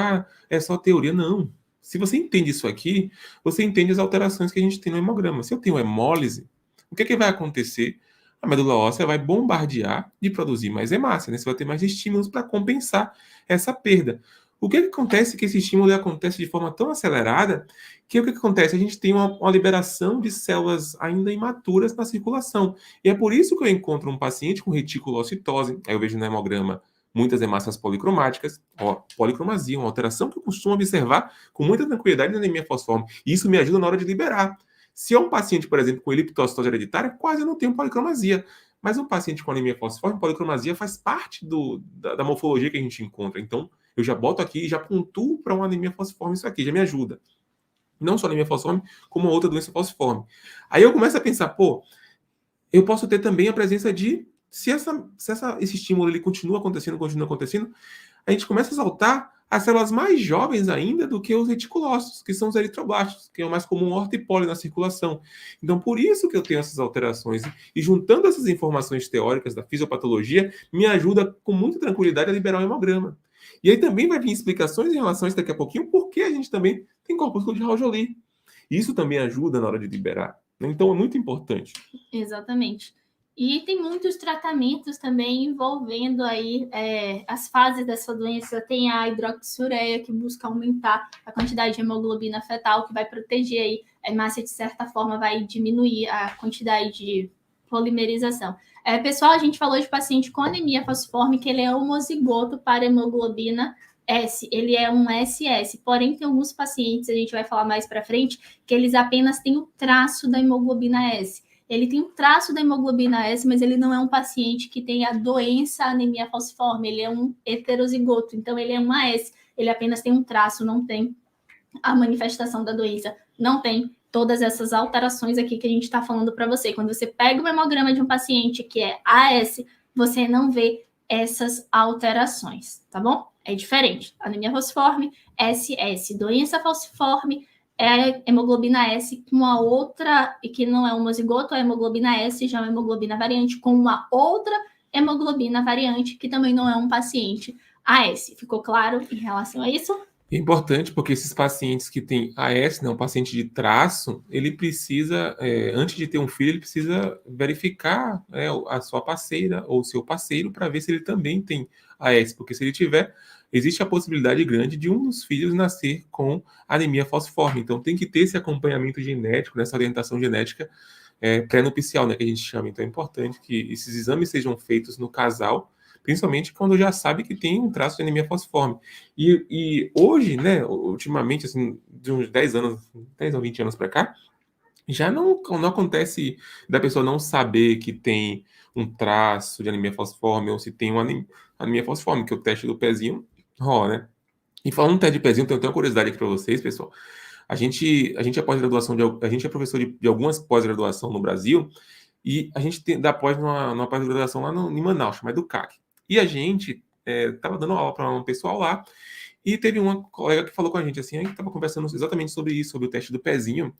é só teoria. Não. Se você entende isso aqui, você entende as alterações que a gente tem no hemograma. Se eu tenho hemólise, o que vai acontecer? A medula óssea vai bombardear de produzir mais hemácia, né? Você vai ter mais estímulos para compensar essa perda. O que acontece é que esse estímulo acontece de forma tão acelerada que o que acontece? A gente tem uma liberação de células ainda imaturas na circulação. E é por isso que eu encontro um paciente com reticulocitose, aí eu vejo no hemograma muitas hemácias policromáticas, policromasia, uma alteração que eu costumo observar com muita tranquilidade na anemia falciforme. E isso me ajuda na hora de liberar. Se é um paciente, por exemplo, com eliptocitose hereditária, quase não tem policromasia. Mas um paciente com anemia falciforme, policromasia faz parte da morfologia que a gente encontra. Então, eu já boto aqui e já pontuo para uma anemia falciforme isso aqui, já me ajuda. Não só anemia falciforme, como outra doença falciforme. Aí eu começo a pensar, eu posso ter também a presença de... Se esse estímulo ele continua acontecendo, a gente começa a exaltar as células mais jovens ainda do que os reticulócitos, que são os eritroblastos, que é o mais comum ortopoli na circulação. Então, por isso que eu tenho essas alterações. E juntando essas informações teóricas da fisiopatologia, me ajuda com muita tranquilidade a liberar o hemograma. E aí também vai vir explicações em relação a isso daqui a pouquinho, porque a gente também tem corpúsculo de Raujoli. Isso também ajuda na hora de liberar. Então, é muito importante. Exatamente. E tem muitos tratamentos também envolvendo aí as fases dessa doença. Tem a hidroxiureia, que busca aumentar a quantidade de hemoglobina fetal, que vai proteger aí a hemácia, de certa forma, vai diminuir a quantidade de polimerização. Pessoal, a gente falou de paciente com anemia falciforme, que ele é homozigoto para hemoglobina S, ele é um SS, porém tem alguns pacientes, a gente vai falar mais para frente, que eles apenas têm o traço da hemoglobina S. Ele tem um traço da hemoglobina S, mas ele não é um paciente que tem a doença anemia falciforme, ele é um heterozigoto, então ele é um AS, ele apenas tem um traço, não tem a manifestação da doença, não tem todas essas alterações aqui que a gente está falando para você. Quando você pega o hemograma de um paciente que é AS, você não vê essas alterações, tá bom? É diferente. Anemia falciforme, SS, doença falciforme, é a hemoglobina S com uma outra, e que não é homozigoto, a hemoglobina S já é uma hemoglobina variante com uma outra hemoglobina variante, que também não é um paciente AS. Ficou claro em relação a isso? É importante porque esses pacientes que têm AS, né, um paciente de traço, ele precisa, antes de ter um filho, ele precisa verificar a sua parceira ou o seu parceiro para ver se ele também tem AS, porque se ele tiver, existe a possibilidade grande de um dos filhos nascer com anemia falciforme. Então tem que ter esse acompanhamento genético, essa orientação genética pré-nupcial, né, que a gente chama. Então é importante que esses exames sejam feitos no casal, principalmente quando já sabe que tem um traço de anemia falciforme. E hoje, né, ultimamente, assim, de uns 10 ou 20 anos para cá, já não acontece da pessoa não saber que tem um traço de anemia falciforme ou se tem uma anemia falciforme, que é o teste do pezinho rola, né? E falando no teste de pezinho, tenho uma curiosidade aqui para vocês, pessoal. A gente é pós-graduação, a gente é professor de algumas pós-graduação no Brasil, e a gente dá pós numa pós-graduação lá em Manaus, chamada EduCac. E a gente estava dando aula para um pessoal lá, e teve uma colega que falou com a gente assim, a gente estava conversando exatamente sobre isso, sobre o teste do pezinho.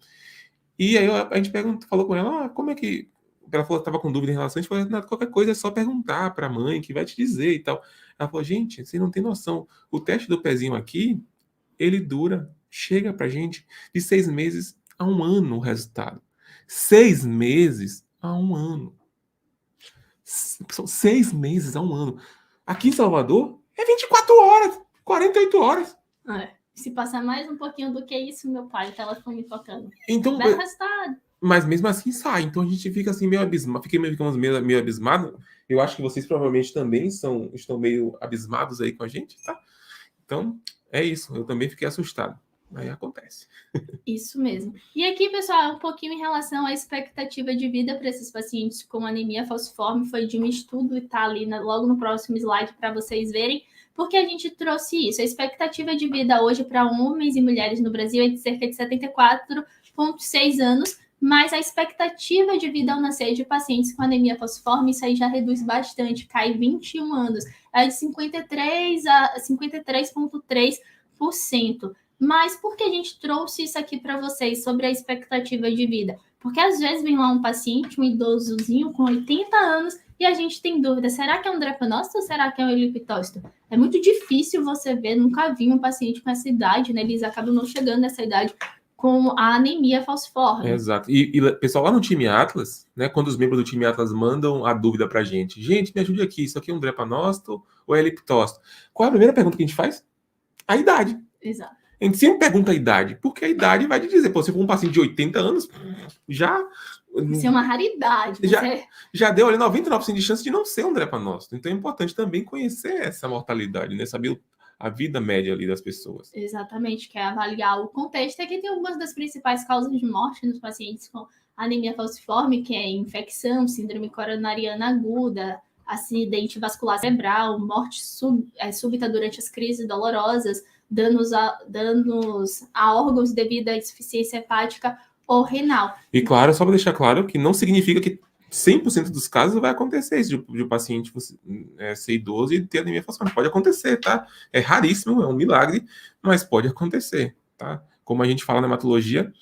E aí a gente falou com ela, como é que... Ela falou que estava com dúvida em relação a isso. Falou, qualquer coisa é só perguntar para a mãe, que vai te dizer e tal. Ela falou, gente, você não tem noção. O teste do pezinho aqui, ele chega para a gente de 6 meses a 1 ano o resultado. 6 meses a 1 ano. São 6 meses a 1 ano. Aqui em Salvador, é 24 horas, 48 horas. Se passar mais um pouquinho do que isso, meu pai, o telefone tocando. Então, Belo resultado. Mas mesmo assim sai. Então a gente fica assim meio abismado. Ficamos meio abismado. Eu acho que vocês provavelmente também estão meio abismados aí com a gente, tá? Então, é isso. Eu também fiquei assustado. Aí acontece. Isso mesmo. E aqui, pessoal, um pouquinho em relação à expectativa de vida para esses pacientes com anemia falciforme. Foi de um estudo e tá ali logo no próximo slide para vocês verem. Porque a gente trouxe isso. A expectativa de vida hoje para homens e mulheres no Brasil é de cerca de 74,6 anos. Mas a expectativa de vida ao nascer de pacientes com anemia falciforme, isso aí já reduz bastante, cai 21 anos, é de 53 a 53,3%. Mas por que a gente trouxe isso aqui para vocês sobre a expectativa de vida? Porque às vezes vem lá um paciente, um idosozinho com 80 anos, e a gente tem dúvida, será que é um drepanócito ou será que é um elipitócito? É muito difícil você ver, nunca vi um paciente com essa idade, né? Eles acabam não chegando nessa idade com a anemia falciforme. Exato. E pessoal, lá no time Atlas, né, quando os membros do time Atlas mandam a dúvida pra gente, me ajude aqui, isso aqui é um drepanócito ou é elipitócito? Qual é a primeira pergunta que a gente faz? A idade. Exato. A gente sempre pergunta a idade, porque a idade vai te dizer, pô, se for um paciente de 80 anos, já... Isso é uma raridade. Já deu ali 99% de chance de não ser um drepanócito. Então é importante também conhecer essa mortalidade, né? Saber a vida média ali das pessoas. Exatamente, que é avaliar o contexto. Aqui tem algumas das principais causas de morte nos pacientes com anemia falciforme, que é infecção, síndrome coronariana aguda, acidente vascular cerebral, morte súbita durante as crises dolorosas, danos a órgãos devido à insuficiência hepática ou renal. E claro, só para deixar claro que não significa que 100% dos casos vai acontecer isso de o paciente ser idoso e ter anemia falciforme. Pode acontecer, tá? É raríssimo, é um milagre, mas pode acontecer, tá? Como a gente fala na hematologia,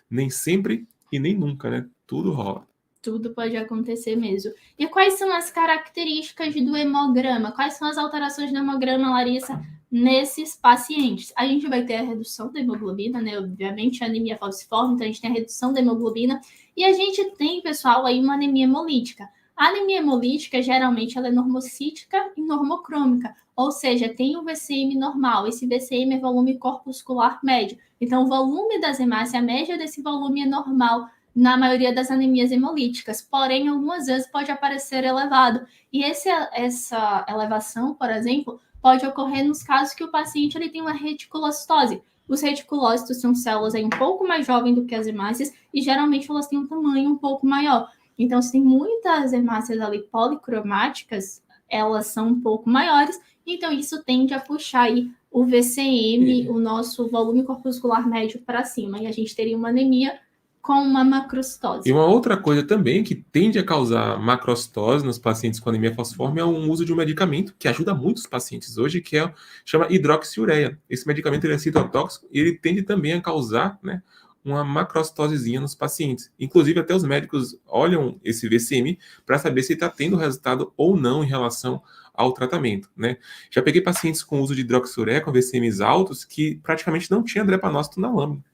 nem sempre e nem nunca, né? Tudo rola. Tudo pode acontecer mesmo. E quais são as características do hemograma? Quais são as alterações do hemograma, Larissa, nesses pacientes? A gente vai ter a redução da hemoglobina, né? Obviamente, a anemia falciforme, então a gente tem a redução da hemoglobina. E a gente tem, pessoal, aí uma anemia hemolítica. A anemia hemolítica, geralmente, ela é normocítica e normocrômica, ou seja, tem o VCM normal. Esse VCM é volume corpuscular médio. Então, o volume das hemácias, a média desse volume é normal na maioria das anemias hemolíticas, porém, algumas vezes pode aparecer elevado. E essa elevação, por exemplo, pode ocorrer nos casos que o paciente ele tem uma reticulocitose. Os reticulócitos são células aí um pouco mais jovens do que as hemácias e geralmente elas têm um tamanho um pouco maior. Então, se tem muitas hemácias ali policromáticas, elas são um pouco maiores, então isso tende a puxar aí o VCM, o nosso volume corpuscular médio para cima, e a gente teria uma anemia com uma macrocitose. E uma outra coisa também que tende a causar macrocitose nos pacientes com anemia falciforme é o uso de um medicamento que ajuda muitos pacientes hoje, que chama hidroxiureia. Esse medicamento ele é citotóxico e ele tende também a causar, né, uma macrocitosezinha nos pacientes. Inclusive, até os médicos olham esse VCM para saber se está tendo resultado ou não em relação ao tratamento, né? Já peguei pacientes com uso de hidroxiureia com VCMs altos que praticamente não tinha drepanócito na lâmina.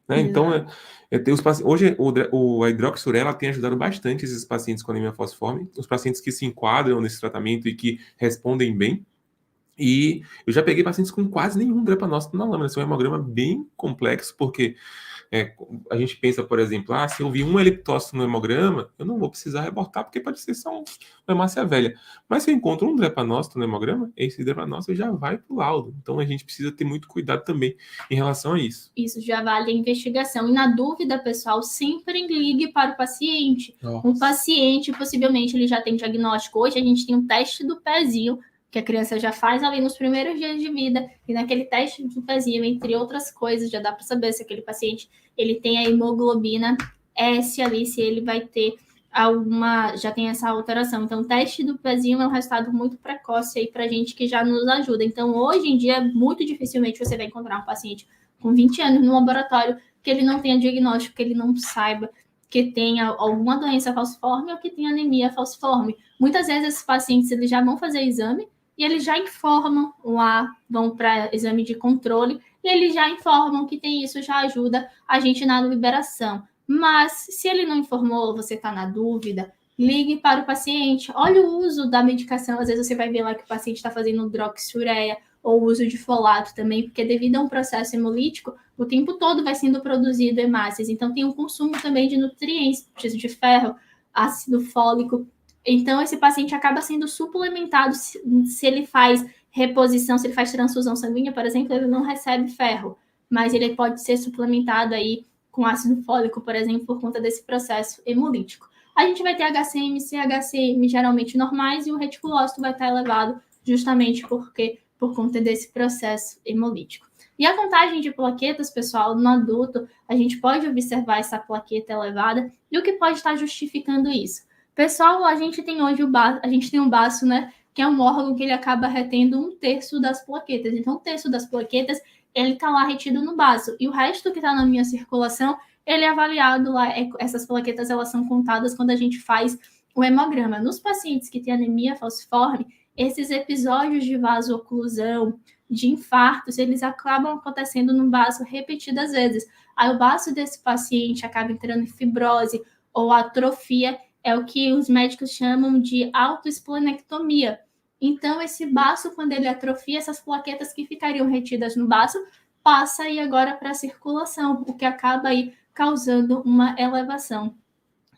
Né? Então, hoje a hidroxiureia tem ajudado bastante esses pacientes com anemia falciforme, os pacientes que se enquadram nesse tratamento e que respondem bem. E eu já peguei pacientes com quase nenhum drepanócito na lâmina. Esse é um hemograma bem complexo, porque a gente pensa, por exemplo, se eu vi um elipitócito no hemograma, eu não vou precisar reportar, porque pode ser só uma hemácia velha. Mas se eu encontro um drepanócito no hemograma, esse drepanócito já vai para o laudo. Então a gente precisa ter muito cuidado também em relação a isso. Isso já vale a investigação. E na dúvida, pessoal, sempre ligue para o paciente. Nossa. Um paciente, possivelmente, ele já tem diagnóstico. Hoje a gente tem um teste do pezinho, que a criança já faz ali nos primeiros dias de vida, e naquele teste do pezinho, entre outras coisas, já dá para saber se aquele paciente ele tem a hemoglobina S ali, se ele vai ter já tem essa alteração. Então, o teste do pezinho é um resultado muito precoce aí para gente que já nos ajuda. Então, hoje em dia, muito dificilmente você vai encontrar um paciente com 20 anos no laboratório que ele não tenha diagnóstico, que ele não saiba que tenha alguma doença falciforme ou que tenha anemia falciforme. Muitas vezes esses pacientes eles já vão fazer exame e eles já informam lá, vão para exame de controle, e eles já informam que tem isso, já ajuda a gente na liberação. Mas, se ele não informou, você está na dúvida, ligue para o paciente, olha o uso da medicação, às vezes você vai ver lá que o paciente está fazendo hidroxiureia, ou uso de folato também, porque devido a um processo hemolítico, o tempo todo vai sendo produzido hemácias, então tem um consumo também de nutrientes, de ferro, ácido fólico. Então, esse paciente acaba sendo suplementado se ele faz reposição, se ele faz transfusão sanguínea, por exemplo, ele não recebe ferro, mas ele pode ser suplementado aí com ácido fólico, por exemplo, por conta desse processo hemolítico. A gente vai ter HCM e CHCM geralmente normais e o reticulócito vai estar elevado justamente por conta desse processo hemolítico. E a contagem de plaquetas, pessoal, no adulto, a gente pode observar essa plaqueta elevada e o que pode estar justificando isso? Pessoal, a gente tem hoje um baço, né, que é um órgão que ele acaba retendo 1/3 das plaquetas. Então, 1/3 das plaquetas, ele está lá retido no baço. E o resto que está na minha circulação, ele é avaliado lá. Essas plaquetas, elas são contadas quando a gente faz o hemograma. Nos pacientes que têm anemia falciforme, esses episódios de vasoclusão, de infartos, eles acabam acontecendo no baço repetidas vezes. Aí o baço desse paciente acaba entrando em fibrose ou atrofia, é o que os médicos chamam de autoesplenectomia. Então, esse baço, quando ele atrofia, essas plaquetas que ficariam retidas no baço, passa aí agora para a circulação, o que acaba aí causando uma elevação.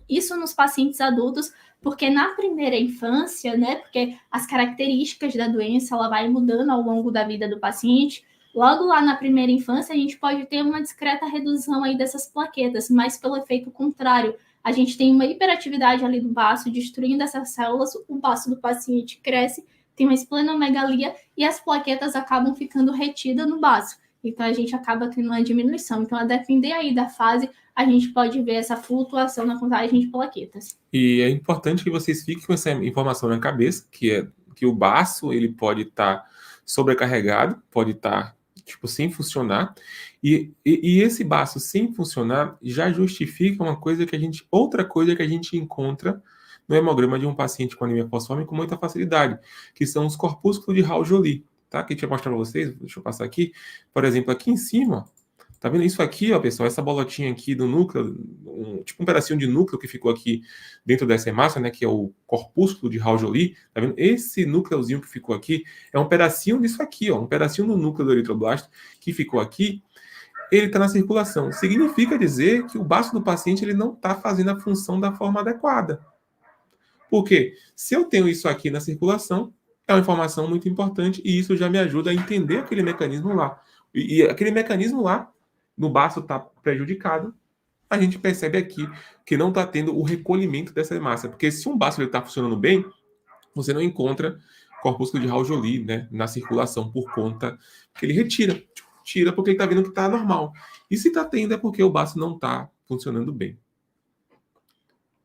Isso nos pacientes adultos, porque na primeira infância, né, porque as características da doença, ela vai mudando ao longo da vida do paciente, logo lá na primeira infância, a gente pode ter uma discreta redução aí dessas plaquetas, mas pelo efeito contrário, a gente tem uma hiperatividade ali do baço, destruindo essas células, o baço do paciente cresce, tem uma esplenomegalia e as plaquetas acabam ficando retidas no baço. Então, a gente acaba tendo uma diminuição. Então, a depender aí da fase, a gente pode ver essa flutuação na contagem de plaquetas. E é importante que vocês fiquem com essa informação na cabeça, que o baço ele pode estar sobrecarregado, pode estar sem funcionar, e esse baço sem funcionar já justifica outra coisa que a gente encontra no hemograma de um paciente com anemia falciforme com muita facilidade, que são os corpúsculos de Raul-Joly, tá? Que eu tinha mostrado para vocês, deixa eu passar aqui, por exemplo, aqui em cima, tá vendo isso aqui, ó, pessoal, essa bolotinha aqui do núcleo, um pedacinho de núcleo que ficou aqui dentro dessa hemácia, né, que é o corpúsculo de Raul-Joly, tá vendo? Esse núcleozinho que ficou aqui é um pedacinho disso aqui, ó, um pedacinho do núcleo do eritroblasto que ficou aqui, ele está na circulação. Significa dizer que o baço do paciente ele não está fazendo a função da forma adequada. Porque se eu tenho isso aqui na circulação, é uma informação muito importante e isso já me ajuda a entender aquele mecanismo lá. E aquele mecanismo lá, no baço está prejudicado, a gente percebe aqui que não está tendo o recolhimento dessa hemácia. Porque se um baço está funcionando bem, você não encontra corpúsculo de Raul-Joly, né, na circulação por conta que ele tira porque ele está vendo que está normal. E se está tendo é porque o baço não está funcionando bem.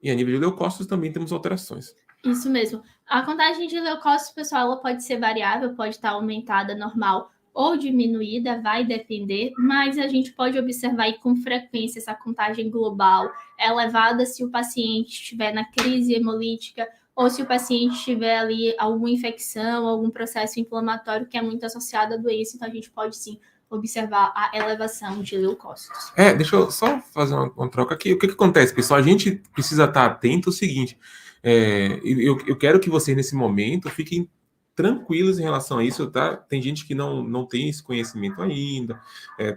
E a nível de leucócitos também temos alterações. Isso mesmo. A contagem de leucócitos, pessoal, ela pode ser variável, pode estar aumentada, normal, ou diminuída, vai depender, mas a gente pode observar aí com frequência essa contagem global elevada se o paciente estiver na crise hemolítica ou se o paciente tiver ali alguma infecção, algum processo inflamatório que é muito associado à doença, então a gente pode sim observar a elevação de leucócitos. Deixa eu só fazer uma troca aqui. O que acontece, pessoal? A gente precisa estar atento ao seguinte, eu quero que vocês nesse momento fiquem tranquilos em relação a isso, tá? Tem gente que não tem esse conhecimento ainda,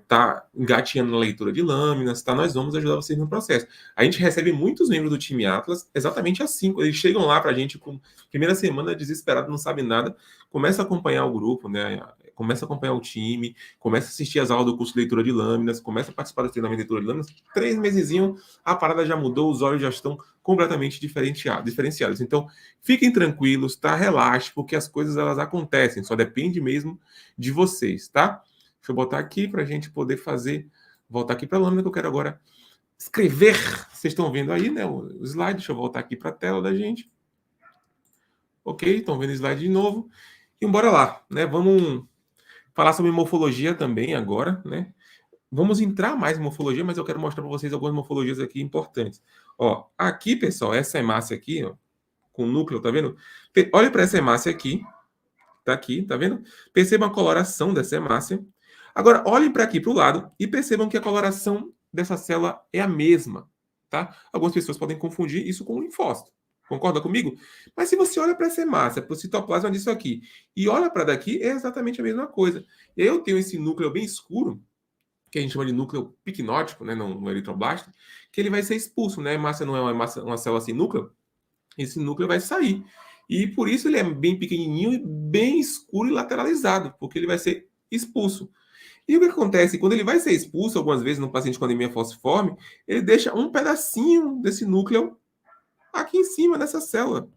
tá engatinhando na leitura de lâminas, tá? Nós vamos ajudar vocês no processo. A gente recebe muitos membros do time Atlas exatamente assim, eles chegam lá pra gente com primeira semana desesperado, não sabe nada, começa a acompanhar o grupo, né? Começa a acompanhar o time, começa a assistir as aulas do curso de leitura de lâminas, começa a participar do treinamento de leitura de lâminas, 3 mesezinhos, a parada já mudou, os olhos já estão completamente diferenciados. Então, fiquem tranquilos, tá? Relaxe, porque as coisas elas acontecem, só depende mesmo de vocês, tá? Deixa eu botar aqui para a gente poder voltar aqui para a lâmina que eu quero agora escrever. Vocês estão vendo aí, né, o slide, deixa eu voltar aqui para a tela da gente. Ok, estão vendo o slide de novo. E bora lá, né? Vamos falar sobre morfologia também agora, né? Vamos entrar mais em morfologia, mas eu quero mostrar para vocês algumas morfologias aqui importantes. Ó, aqui, pessoal, essa hemácia aqui, ó, com núcleo, tá vendo? Olha para essa hemácia aqui, tá vendo? Percebam a coloração dessa hemácia. Agora, olhem para aqui, para o lado, e percebam que a coloração dessa célula é a mesma, tá? Algumas pessoas podem confundir isso com um linfócito. Concorda comigo? Mas se você olha para essa hemácia, para o citoplasma disso aqui, e olha para daqui, é exatamente a mesma coisa. E aí eu tenho esse núcleo bem escuro, que a gente chama de núcleo picnótico, né, no eritroblasto, que ele vai ser expulso, né? A hemácia não é uma célula sem núcleo, esse núcleo vai sair. E por isso ele é bem pequenininho e bem escuro e lateralizado, porque ele vai ser expulso. E o que acontece? Quando ele vai ser expulso, algumas vezes no paciente com anemia falciforme, ele deixa um pedacinho desse núcleo aqui em cima dessa célula,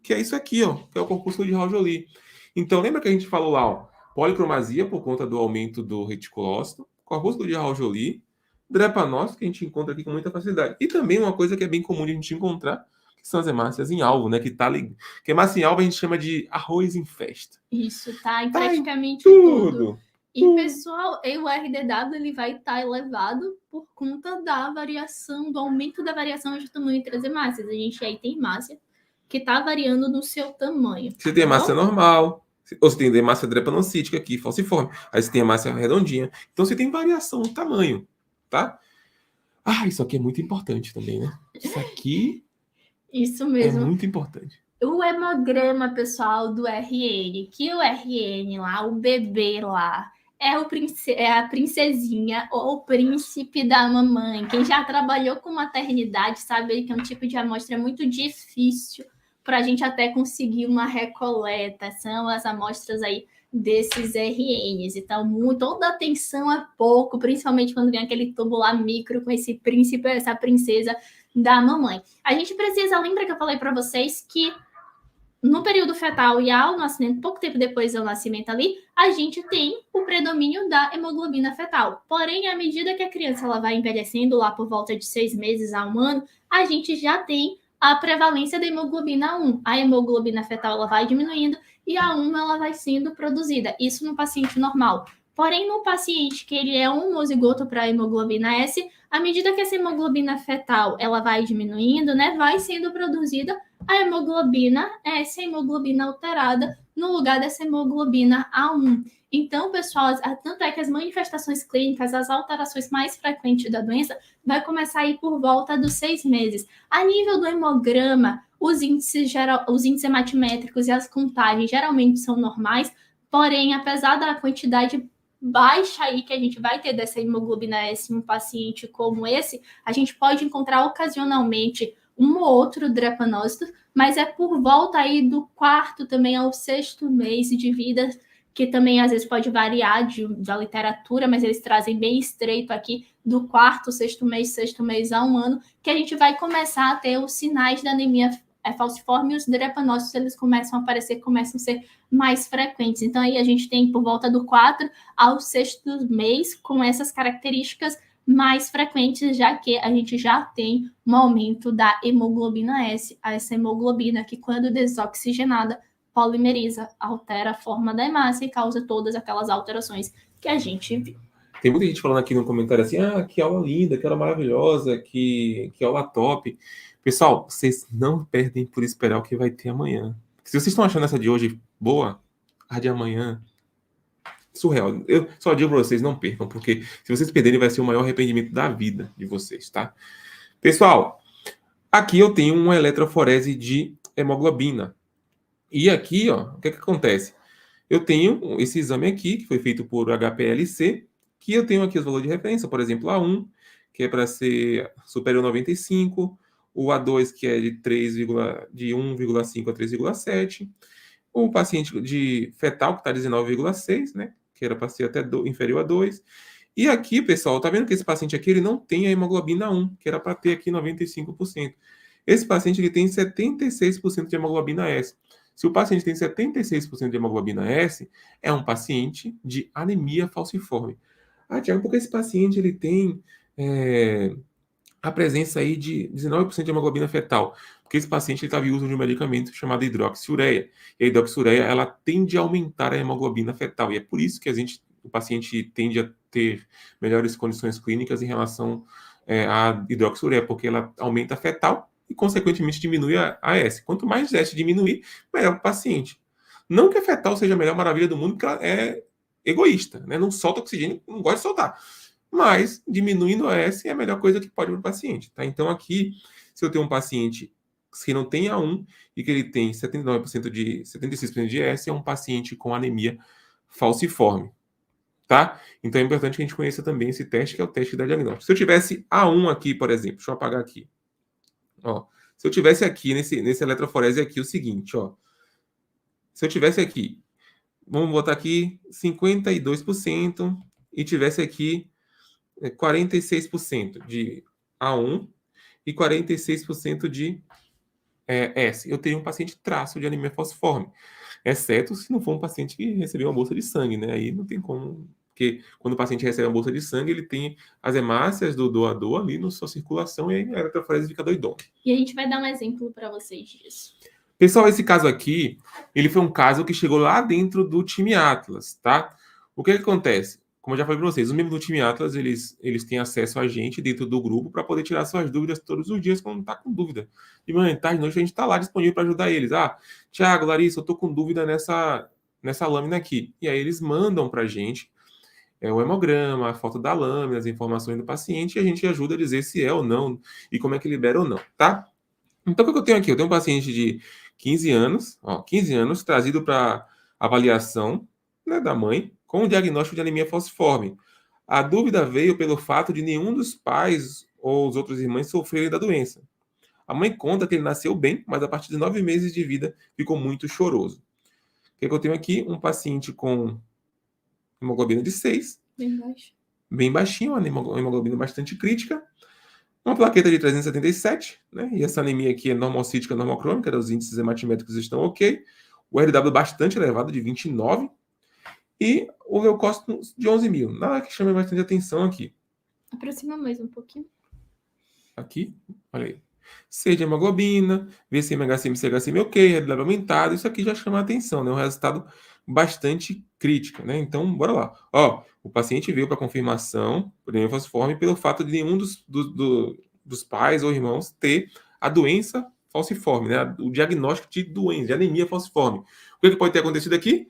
que é isso aqui, ó, que é o corpúsculo de Raul-Joly. Então, lembra que a gente falou lá, ó, policromasia por conta do aumento do reticulócito, corpúsculo de Raul-Joly, drepanócito, que a gente encontra aqui com muita facilidade. E também uma coisa que é bem comum de a gente encontrar, que são as hemácias em alvo, né? Que hemácia em alvo a gente chama de arroz em festa. Isso, tá em praticamente tudo. E, pessoal, o RDW ele vai estar elevado por conta da variação, do aumento da variação de tamanho entre as hemácias. A gente aí tem hemácia que está variando no seu tamanho. Você tem hemácia normal, ou você tem hemácia drepanocítica aqui, falciforme. Aí você tem hemácia redondinha. Então você tem variação no tamanho, tá? Ah, isso aqui é muito importante também, né? Isso aqui Isso é mesmo. muito importante. O hemograma, pessoal, do RN, que o RN lá, o bebê lá, é a princesinha ou o príncipe da mamãe. Quem já trabalhou com maternidade sabe que é um tipo de amostra muito difícil para a gente até conseguir uma recoleta. São as amostras aí desses RNs. Então, toda atenção é pouco, principalmente quando vem aquele tubo lá micro com esse príncipe, essa princesa da mamãe. A gente precisa, lembra que eu falei para vocês que no período fetal e ao nascimento, pouco tempo depois do nascimento ali, a gente tem o predomínio da hemoglobina fetal. Porém, à medida que a criança ela vai envelhecendo, lá por volta de 6 meses a 1 ano, a gente já tem a prevalência da hemoglobina 1. A hemoglobina fetal ela vai diminuindo e a 1 ela vai sendo produzida. Isso no paciente normal. Porém, no paciente que ele é homozigoto para a hemoglobina S, à medida que essa hemoglobina fetal ela vai diminuindo, né, vai sendo produzida a hemoglobina S, a hemoglobina alterada, no lugar dessa hemoglobina A1. Então, pessoal, tanto é que as manifestações clínicas, as alterações mais frequentes da doença, vai começar aí por volta dos 6 meses. A nível do hemograma, os índices hematimétricos e as contagens geralmente são normais, porém, apesar da quantidade baixa aí que a gente vai ter dessa hemoglobina S em um paciente como esse, a gente pode encontrar ocasionalmente um ou outro drepanócito, mas é por volta aí do 4º também ao 6º mês de vida, que também às vezes pode variar da literatura, mas eles trazem bem estreito aqui, do 4º, 6º mês a 1 ano, que a gente vai começar a ter os sinais da anemia falciforme e os drepanócitos, eles começam a aparecer, começam a ser mais frequentes. Então aí a gente tem por volta do 4º ao 6º mês com essas características mais frequentes, já que a gente já tem um aumento da hemoglobina S, essa hemoglobina que, quando desoxigenada, polimeriza, altera a forma da hemácia e causa todas aquelas alterações que a gente viu. Tem muita gente falando aqui no comentário assim, que aula linda, que aula maravilhosa, que aula top. Pessoal, vocês não perdem por esperar o que vai ter amanhã. Se vocês estão achando essa de hoje boa, a de amanhã surreal. Eu só digo para vocês, não percam, porque se vocês perderem, vai ser o maior arrependimento da vida de vocês, tá? Pessoal, aqui eu tenho uma eletroforese de hemoglobina. E aqui, ó, o que acontece? Eu tenho esse exame aqui, que foi feito por HPLC, que eu tenho aqui os valores de referência, por exemplo, A1, que é para ser superior a 95, o A2, que é de 1,5 a 3,7, o paciente de fetal, que está 19,6, né? Que era para ser até inferior a 2. E aqui, pessoal, tá vendo que esse paciente aqui ele não tem a hemoglobina 1, que era para ter aqui 95%. Esse paciente ele tem 76% de hemoglobina S. Se o paciente tem 76% de hemoglobina S, é um paciente de anemia falciforme. Tiago, porque esse paciente ele tem a presença aí de 19% de hemoglobina fetal? Porque esse paciente estava em uso de um medicamento chamado hidroxiureia. E a hidroxiureia, ela tende a aumentar a hemoglobina fetal. E é por isso que o paciente tende a ter melhores condições clínicas em relação à hidroxiureia, porque ela aumenta a fetal e, consequentemente, diminui a S. Quanto mais S diminuir, melhor para o paciente. Não que a fetal seja a melhor maravilha do mundo, porque ela é egoísta, né? Não solta oxigênio, não gosta de soltar. Mas, diminuindo a S é a melhor coisa que pode para o paciente, tá? Então, aqui, se eu tenho um paciente que não tem A1 e que ele tem 76% de S, é um paciente com anemia falciforme, tá? Então, é importante que a gente conheça também esse teste, que é o teste da diagnóstico. Se eu tivesse A1 aqui, por exemplo, deixa eu apagar aqui. Ó, se eu tivesse aqui, nesse eletroforese aqui, o seguinte, ó. Se eu tivesse aqui, vamos botar aqui 52% e tivesse aqui 46% de A1 e 46% de S. Eu teria um paciente traço de anemia falciforme, exceto se não for um paciente que recebeu uma bolsa de sangue, né? Aí não tem como, porque quando o paciente recebe uma bolsa de sangue, ele tem as hemácias do doador ali na sua circulação e aí a eletroforese fica doidona. E a gente vai dar um exemplo para vocês disso. Pessoal, esse caso aqui, ele foi um caso que chegou lá dentro do time Atlas, tá? O que acontece? Como eu já falei para vocês, os membros do time Atlas, eles têm acesso a gente dentro do grupo para poder tirar suas dúvidas todos os dias quando está com dúvida. De manhã, tarde, noite, a gente está lá disponível para ajudar eles. Thiago, Larissa, eu estou com dúvida nessa lâmina aqui. E aí eles mandam para a gente o hemograma, a foto da lâmina, as informações do paciente, e a gente ajuda a dizer se é ou não e como é que libera ou não, tá? Então, o que eu tenho aqui? Eu tenho um paciente de 15 anos, 15 anos, trazido para avaliação, né, da mãe, com o diagnóstico de anemia falciforme. A dúvida veio pelo fato de nenhum dos pais ou os outros irmãos sofrerem da doença. A mãe conta que ele nasceu bem, mas a partir de 9 meses de vida ficou muito choroso. O que eu tenho aqui? Um paciente com hemoglobina de 6. Bem baixo. Bem baixinho, uma hemoglobina bastante crítica. Uma plaqueta de 377, né? E essa anemia aqui é normalcítica, normalcrônica, os índices hematimétricos estão ok. O RW bastante elevado, de 29. E o leucócito de 11.000. Nada que chame bastante atenção aqui. Aproxima mais um pouquinho. Aqui, olha aí. C de hemoglobina, VCM, HCM, CHCM, ok, RW aumentado. Isso aqui já chama a atenção, né? Um resultado bastante crítico, né? Então, bora lá. O paciente veio para confirmação por anemia falciforme pelo fato de nenhum dos pais ou irmãos ter a doença falciforme, né? O diagnóstico de doença, de anemia falciforme. O que pode ter acontecido aqui?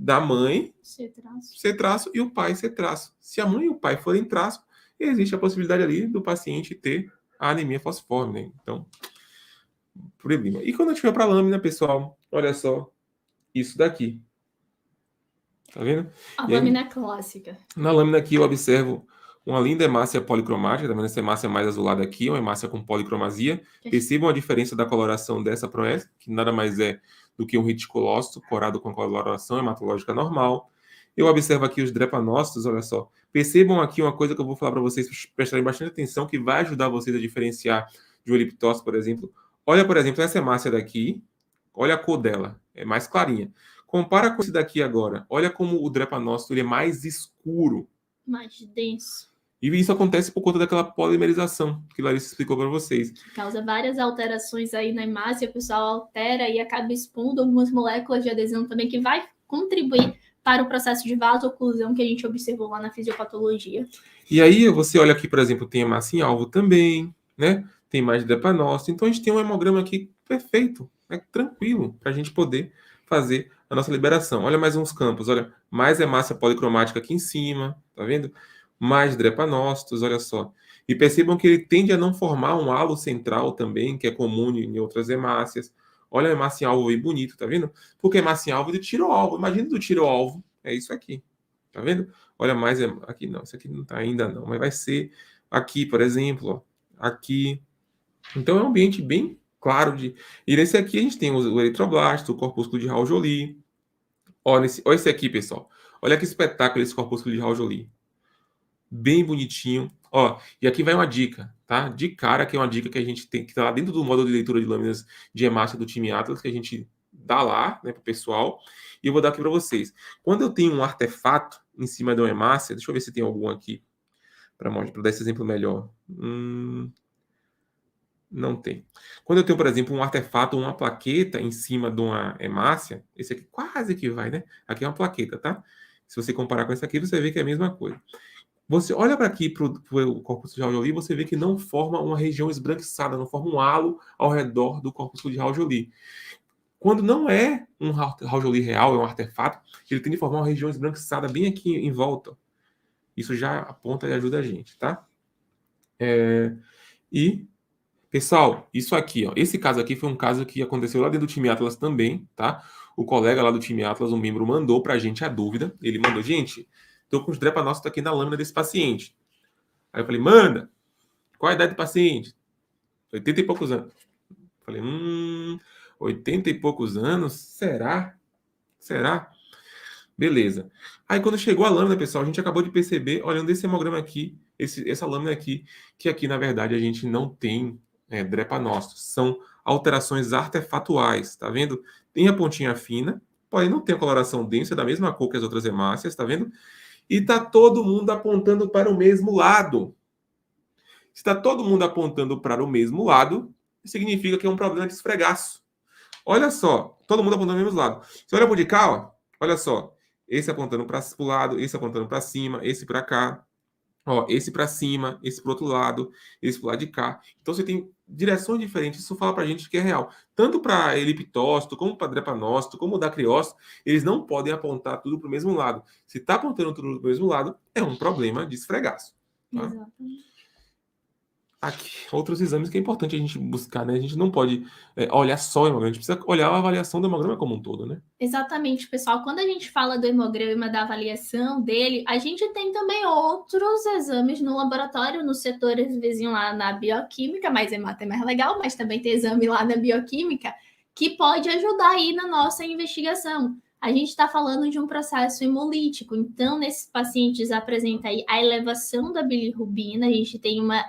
Da mãe C-traço e o pai C-traço. Se a mãe e o pai forem traço, existe a possibilidade ali do paciente ter a anemia falciforme, né? Então, problema. E quando a gente vai para a lâmina, pessoal, olha só isso daqui. Tá vendo? A lâmina clássica. Na lâmina aqui eu observo uma linda hemácia policromática, tá vendo? Essa hemácia mais azulada aqui, uma hemácia com policromazia. Percebam a diferença da coloração dessa proessa, que nada mais é do que um reticulócito corado com coloração hematológica normal. Eu observo aqui os drepanócitos, olha só. Percebam aqui uma coisa que eu vou falar para vocês, prestarem bastante atenção, que vai ajudar vocês a diferenciar de um eliptócito, por exemplo. Olha, por exemplo, essa hemácia daqui, olha a cor dela, é mais clarinha. Compara com esse daqui agora. Olha como o drepanócito ele é mais escuro. Mais denso. E isso acontece por conta daquela polimerização que Larissa explicou para vocês. Causa várias alterações aí na hemácia, o pessoal altera e acaba expondo algumas moléculas de adesão também, que vai contribuir para o processo de vasoclusão que a gente observou lá na fisiopatologia. E aí você olha aqui, por exemplo, tem hemácia em alvo também, né? Tem mais drepanócito. Então a gente tem um hemograma aqui perfeito, né? Tranquilo, para a gente poder fazer a nossa liberação. Olha mais uns campos, olha, mais hemácia policromática aqui em cima, tá vendo? Mais drepanócitos, olha só. E percebam que ele tende a não formar um halo central também, que é comum em outras hemácias. Olha a hemácia em alvo aí bonito, tá vendo? Porque hemácia em alvo de tiro-alvo. Imagina do tiro-alvo, é isso aqui, tá vendo? Olha mais, aqui não, isso aqui não tá ainda não, mas vai ser aqui, por exemplo, ó, aqui. Então é um ambiente bem claro de... E nesse aqui a gente tem o eritroblasto, o corpúsculo de Raul-Joly. Olha esse aqui, pessoal. Olha que espetáculo esse corpúsculo de Raul-Joly. Bem bonitinho. E aqui vai uma dica, tá? De cara, que é uma dica que a gente tem, que tá lá dentro do módulo de leitura de lâminas de hemácia do time Atlas, que a gente dá lá, né, pro pessoal. E eu vou dar aqui para vocês. Quando eu tenho um artefato em cima de uma hemácia, deixa eu ver se tem algum aqui para dar esse exemplo melhor. Não tem. Quando eu tenho, por exemplo, um artefato, uma plaqueta em cima de uma hemácia, esse aqui quase que vai, né? Aqui é uma plaqueta, tá? Se você comparar com esse aqui, você vê que é a mesma coisa. Você olha para aqui, para o corpúsculo de Raul-Joly, você vê que não forma uma região esbranquiçada, não forma um halo ao redor do corpúsculo de Raul-Joly. Quando não é um Raul-Joly real, é um artefato, ele tende a formar uma região esbranquiçada bem aqui em volta. Isso já aponta e ajuda a gente, tá? Pessoal, isso aqui, ó, esse caso aqui foi um caso que aconteceu lá dentro do time Atlas também, tá? O colega lá do time Atlas, um membro, mandou pra gente a dúvida. Ele mandou, gente, tô com os drepanócitos aqui na lâmina desse paciente. Aí eu falei, manda, qual a idade do paciente? 80 e poucos anos. Falei, 80 e poucos anos? Será? Beleza. Aí quando chegou a lâmina, pessoal, a gente acabou de perceber, olhando esse hemograma aqui, essa lâmina aqui, que aqui, na verdade, a gente não tem drepanócitos. São alterações artefatuais, tá vendo? Tem a pontinha fina, porém não tem a coloração densa, da mesma cor que as outras hemácias, tá vendo? E tá todo mundo apontando para o mesmo lado. Se tá todo mundo apontando para o mesmo lado, significa que é um problema de esfregaço. Olha só, todo mundo apontando para o mesmo lado. Você olha por de cá, ó, olha só. esse apontando para o lado, esse apontando para cima, esse para cá. Ó, esse para cima, esse para outro lado, esse para o lado de cá. Então você tem direções diferentes. Isso fala para a gente que é real. Tanto para eliptócito, como para drepanócito, como dacriócito, eles não podem apontar tudo para o mesmo lado. Se está apontando tudo para o mesmo lado, é um problema de esfregaço. Tá? Exatamente. Aqui, outros exames que é importante a gente buscar, né? A gente não pode olhar só o hemograma, a gente precisa olhar a avaliação do hemograma como um todo, né? Exatamente, pessoal. Quando a gente fala do hemograma, da avaliação dele, a gente tem também outros exames no laboratório, no setor vizinho lá na bioquímica, mas hemato é mais legal, mas também tem exame lá na bioquímica, que pode ajudar aí na nossa investigação. A gente está falando de um processo hemolítico, então nesses pacientes apresenta aí a elevação da bilirrubina, a gente tem uma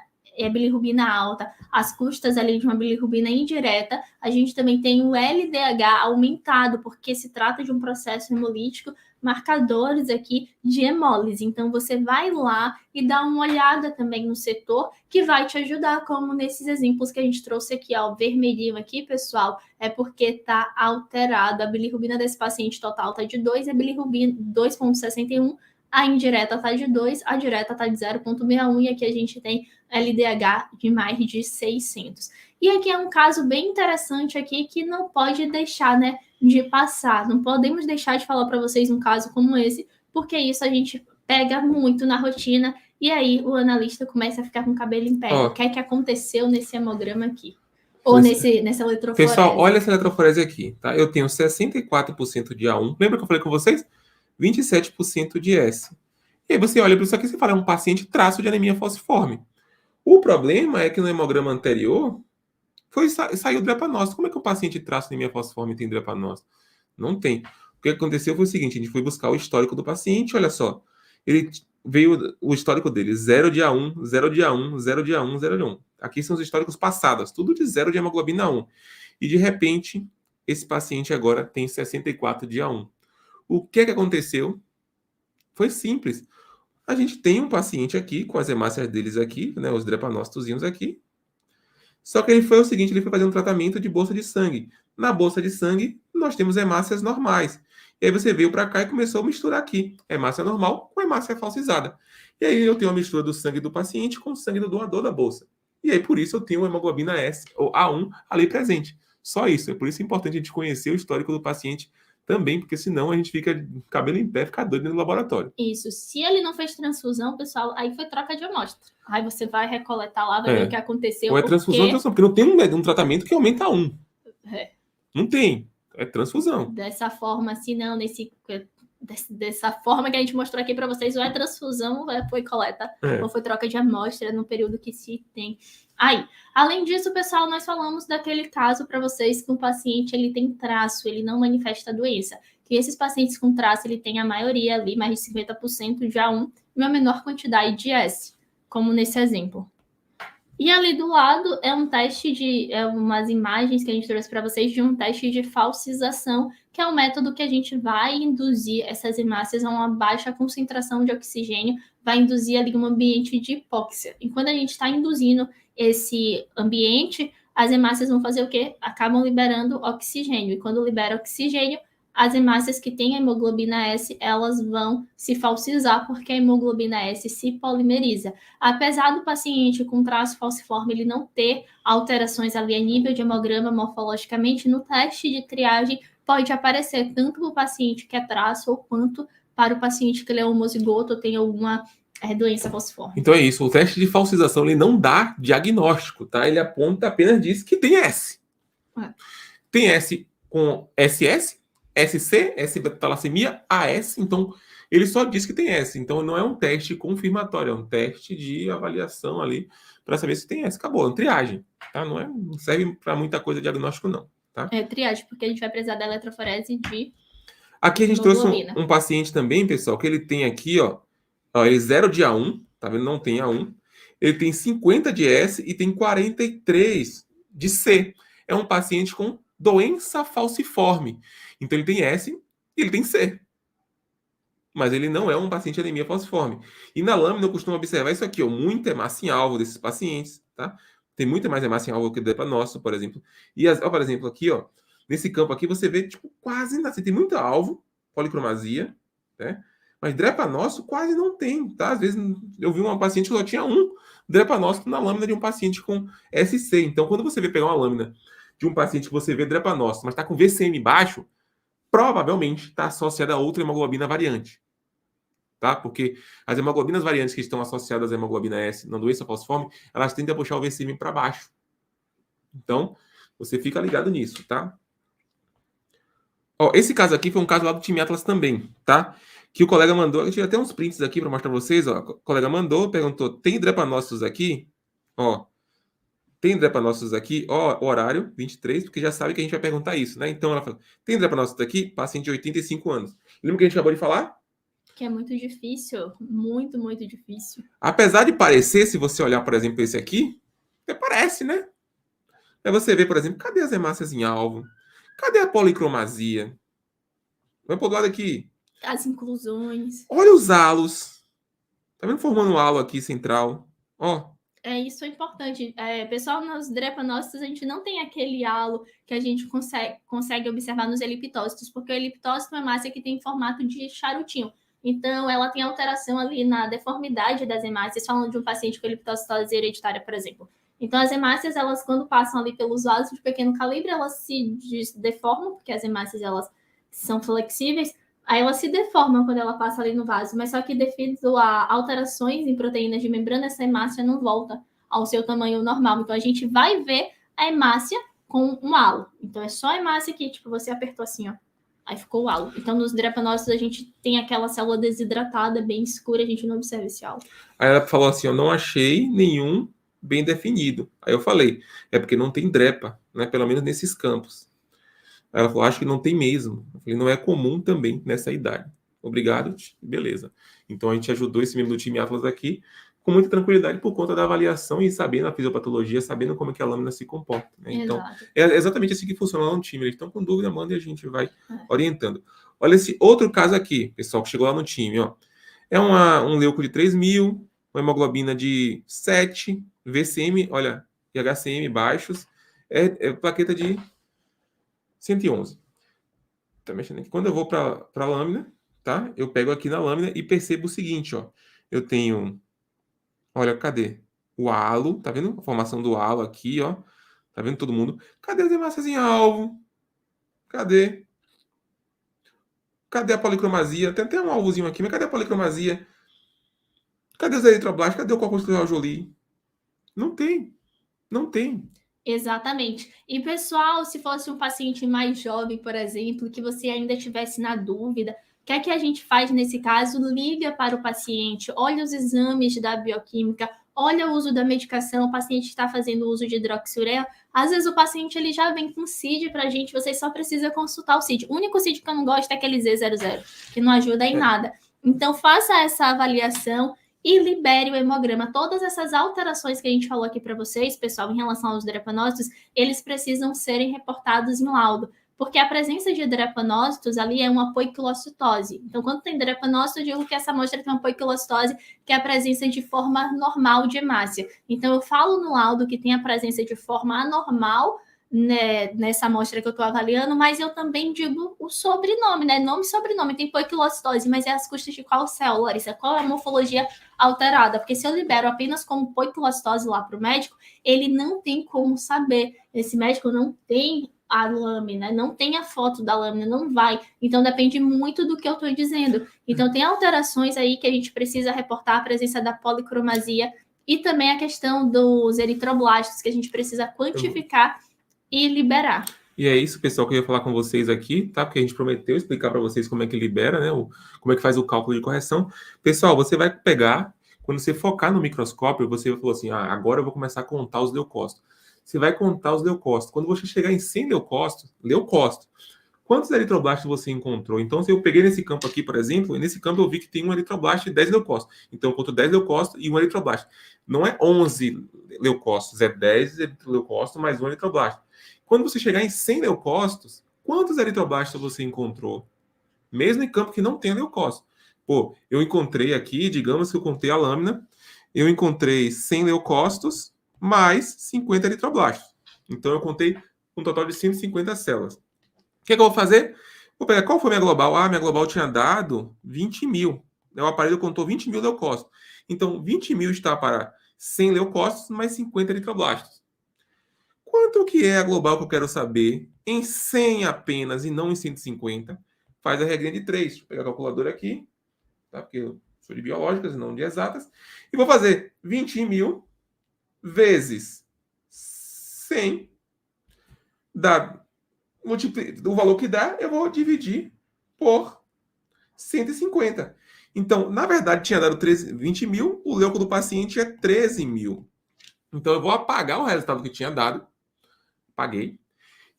bilirrubina alta, as custas ali de uma bilirrubina indireta, a gente também tem o LDH aumentado, porque se trata de um processo hemolítico, marcadores aqui de hemólise. Então, você vai lá e dá uma olhada também no setor, que vai te ajudar, como nesses exemplos que a gente trouxe aqui, ó, o vermelhinho aqui, pessoal, é porque está alterado. A bilirrubina desse paciente total está de 2, a bilirrubina 2,61, a indireta está de 2, a direta está de 0,61 e aqui a gente tem LDH de mais de 600. E aqui é um caso bem interessante aqui que não pode deixar, né, de passar. Não podemos deixar de falar para vocês um caso como esse, porque isso a gente pega muito na rotina e aí o analista começa a ficar com o cabelo em pé. O que é que aconteceu nesse hemograma aqui? Ou nessa eletroforese? Pessoal, olha essa eletroforese aqui, tá? Eu tenho 64% de A1. Lembra que eu falei com vocês? 27% de S. E aí você olha para isso aqui e você fala, é um paciente traço de anemia falciforme. O problema é que no hemograma anterior saiu drepanócito. Como é que o paciente traço de anemia falciforme tem drepanócito? Não tem. O que aconteceu foi o seguinte, a gente foi buscar o histórico do paciente, olha só. Ele veio o histórico dele, 0 de A1, 0 de A1, 0 de A1, 0 de A1. Aqui são os históricos passados, tudo de 0 de hemoglobina 1. E de repente, esse paciente agora tem 64 de A1. O que aconteceu? Foi simples. A gente tem um paciente aqui, com as hemácias deles aqui, né, os drepanócitozinhos aqui. Só que ele foi o seguinte, ele foi fazer um tratamento de bolsa de sangue. Na bolsa de sangue, nós temos hemácias normais. E aí você veio para cá e começou a misturar aqui. Hemácia normal com hemácia falsizada. E aí eu tenho a mistura do sangue do paciente com o sangue do doador da bolsa. E aí por isso eu tenho a hemoglobina S, ou A1, ali presente. Só isso. É por isso importante a gente conhecer o histórico do paciente também, porque senão a gente fica cabelo em pé, fica doido no laboratório. Isso. Se ele não fez transfusão, pessoal, aí foi troca de amostra. Aí você vai recoletar lá, vai ver o que aconteceu. Ou é transfusão, porque não tem um tratamento que aumenta A1. Não tem. É transfusão. Dessa forma, assim, não, dessa forma que a gente mostrou aqui para vocês, ou é transfusão, ou foi coleta, ou foi troca de amostra no período que se tem. Aí, além disso, pessoal, nós falamos daquele caso para vocês que o paciente ele tem traço, ele não manifesta a doença. Que esses pacientes com traço, ele tem a maioria ali, mais de 50% de A1 e uma menor quantidade de S, como nesse exemplo. E ali do lado é um teste umas imagens que a gente trouxe para vocês de um teste de falsização, que é um método que a gente vai induzir essas hemácias a uma baixa concentração de oxigênio, vai induzir ali um ambiente de hipóxia. E quando a gente está induzindo esse ambiente, as hemácias vão fazer o quê? Acabam liberando oxigênio. E quando libera oxigênio, as hemácias que têm a hemoglobina S, elas vão se falsizar, porque a hemoglobina S se polimeriza. Apesar do paciente com traço falciforme ele não ter alterações ali a nível de hemograma morfologicamente, no teste de triagem pode aparecer tanto para o paciente que é traço, ou quanto para o paciente que ele é homozigoto ou tem alguma doença falciforme. Então é isso, o teste de falsização ele não dá diagnóstico, tá? Ele aponta, apenas diz que tem S. Tem S com SS, SC, S-beta-talassemia, AS, então ele só diz que tem S. Então não é um teste confirmatório, é um teste de avaliação ali para saber se tem S. Acabou, é uma triagem, tá? Não serve para muita coisa de diagnóstico não, tá? É triagem, porque a gente vai precisar da eletroforese de aqui a gente trouxe um paciente também, pessoal, que ele tem aqui, ó, ele 0 de A1, tá vendo? Não tem A1. Ele tem 50 de S e tem 43 de C. É um paciente com doença falciforme. Então ele tem S e ele tem C. Mas ele não é um paciente de anemia falciforme. E na lâmina eu costumo observar isso aqui, ó, muita hemácia em alvo desses pacientes, tá? Tem muita mais hemácia em alvo que o drepanócito, por exemplo. E, por exemplo, aqui, ó, nesse campo aqui você vê, tipo, quase nada. Você tem muito alvo, policromasia, né? Mas drepanócito quase não tem, tá? Às vezes eu vi uma paciente que só tinha um drepanócito na lâmina de um paciente com SC. Então, quando você vê pegar uma lâmina de um paciente que você vê drepanócito, mas está com VCM baixo, provavelmente está associada a outra hemoglobina variante. Tá? Porque as hemoglobinas variantes que estão associadas à hemoglobina S na doença falciforme, elas tendem a puxar o VCM para baixo. Então, você fica ligado nisso, tá? Ó, esse caso aqui foi um caso lá do time Atlas também, tá? Que o colega mandou, eu tive até uns prints aqui para mostrar para vocês, ó. O colega mandou, perguntou, tem drepanócitos aqui? Ó, tem drepanócitos aqui? Ó, horário, 23, porque já sabe que a gente vai perguntar isso, né? Então, ela falou, tem drepanócitos aqui? Paciente de 85 anos. Lembra que a gente acabou de falar? Que é muito difícil, muito, muito difícil. Apesar de parecer, se você olhar, por exemplo, esse aqui, até parece, né? Aí você vê, por exemplo, cadê as hemácias em alvo? Cadê a policromasia? Vai pro lado aqui. As inclusões. Olha os halos. Tá vendo formando um halo aqui central? Ó. Isso é importante. Pessoal, nos drepanócitos a gente não tem aquele halo que a gente consegue observar nos eliptócitos, porque o eliptócito é uma hemácia que tem formato de charutinho. Então, ela tem alteração ali na deformidade das hemácias, falando de um paciente com eliptocitose hereditária, por exemplo. Então, as hemácias, elas, quando passam ali pelos vasos de pequeno calibre, elas se deformam, porque as hemácias, elas são flexíveis, aí elas se deformam quando ela passa ali no vaso, mas só que devido a alterações em proteínas de membrana, essa hemácia não volta ao seu tamanho normal. Então, a gente vai ver a hemácia com um halo. Então, é só a hemácia que, tipo, você apertou assim, ó. Aí ficou o halo. Então, nos drepanócitos, a gente tem aquela célula desidratada, bem escura, a gente não observa esse halo. Aí ela falou assim, eu não achei nenhum bem definido. Aí eu falei, é porque não tem drepa, né? Pelo menos nesses campos. Aí ela falou, acho que não tem mesmo. Eu falei, não é comum também nessa idade. Obrigado, beleza. Então a gente ajudou esse membro do time Atlas aqui com muita tranquilidade por conta da avaliação e sabendo a fisiopatologia, sabendo como é que a lâmina se comporta. Né? Então, é exatamente assim que funciona lá no time. Eles estão com dúvida, manda e a gente vai orientando. Olha esse outro caso aqui, pessoal, que chegou lá no time. Ó. É um leuco de 3.000, uma hemoglobina de 7, VCM, olha, e HCM baixos, é plaqueta de 111. Tá mexendo aqui. Quando eu vou para a lâmina, tá? Eu pego aqui na lâmina e percebo o seguinte, ó. Eu tenho, olha, cadê? O halo, tá vendo? A formação do halo aqui, ó. Tá vendo todo mundo? Cadê as hemácias em alvo? Cadê? Cadê a policromasia? Tem até um alvozinho aqui, mas cadê a policromasia? Cadê os eritroblastos? Cadê o corpuscular Jolie? Não tem. Não tem. Exatamente. E, pessoal, se fosse um paciente mais jovem, por exemplo, que você ainda estivesse na dúvida, o que é que a gente faz nesse caso? Liga para o paciente, olha os exames da bioquímica, olha o uso da medicação, o paciente está fazendo uso de hidroxiureia. Às vezes o paciente ele já vem com CID para a gente, você só precisa consultar o CID. O único CID que eu não gosto é aquele Z00, que não ajuda em nada. Então, faça essa avaliação e libere o hemograma. Todas essas alterações que a gente falou aqui para vocês, pessoal, em relação aos drepanócitos, eles precisam serem reportados em laudo, porque a presença de drepanócitos ali é uma poiquilocitose. Então, quando tem drepanócito, eu digo que essa amostra tem uma poiquilocitose, que é a presença de forma normal de hemácia. Então, eu falo no laudo que tem a presença de forma anormal, né, nessa amostra que eu estou avaliando, mas eu também digo o sobrenome, né? Nome e sobrenome. Tem poiquilocitose, mas é às custas de qual célula, Larissa? Qual é a morfologia alterada? Porque se eu libero apenas como poiquilocitose lá para o médico, ele não tem como saber. Esse médico não tem a lâmina, não tem a foto da lâmina, não vai. Então, depende muito do que eu estou dizendo. Então, tem alterações aí que a gente precisa reportar, a presença da policromasia e também a questão dos eritroblastos, que a gente precisa quantificar e liberar. E é isso, pessoal, que eu ia falar com vocês aqui, tá? Porque a gente prometeu explicar para vocês como é que libera, né? Como é que faz o cálculo de correção. Pessoal, você vai pegar, quando você focar no microscópio, você falou assim, agora eu vou começar a contar os leucócitos. Você vai contar os leucócitos. Quando você chegar em 100 leucócitos, quantos eritroblastos você encontrou? Então, se eu peguei nesse campo aqui, por exemplo, nesse campo eu vi que tem um eritroblasto e 10 leucócitos. Então, eu conto 10 leucócitos e um eritroblasto. Não é 11 leucócitos, é 10 leucócitos mais um eritroblasto. Quando você chegar em 100 leucócitos, quantos eritroblastos você encontrou? Mesmo em campo que não tem leucócito. Pô, eu encontrei aqui, digamos que eu contei a lâmina, eu encontrei 100 leucócitos mais 50 eritroblastos. Então, eu contei um total de 150 células. O que é que eu vou fazer? Vou pegar qual foi minha global? Minha global tinha dado 20 mil. O aparelho contou 20 mil leucócitos. Então, 20 mil está para 100 leucócitos mais 50 eritroblastos. Quanto que é a global que eu quero saber em 100 apenas e não em 150? Faz a regrinha de 3. Deixa eu pegar a calculadora aqui, tá? Porque eu sou de biológicas e não de exatas. E vou fazer 20 mil vezes 100. O valor que dá, eu vou dividir por 150. Então, na verdade, tinha dado 20 mil, o leuco do paciente é 13 mil. Então, eu vou apagar o resultado que tinha dado, paguei,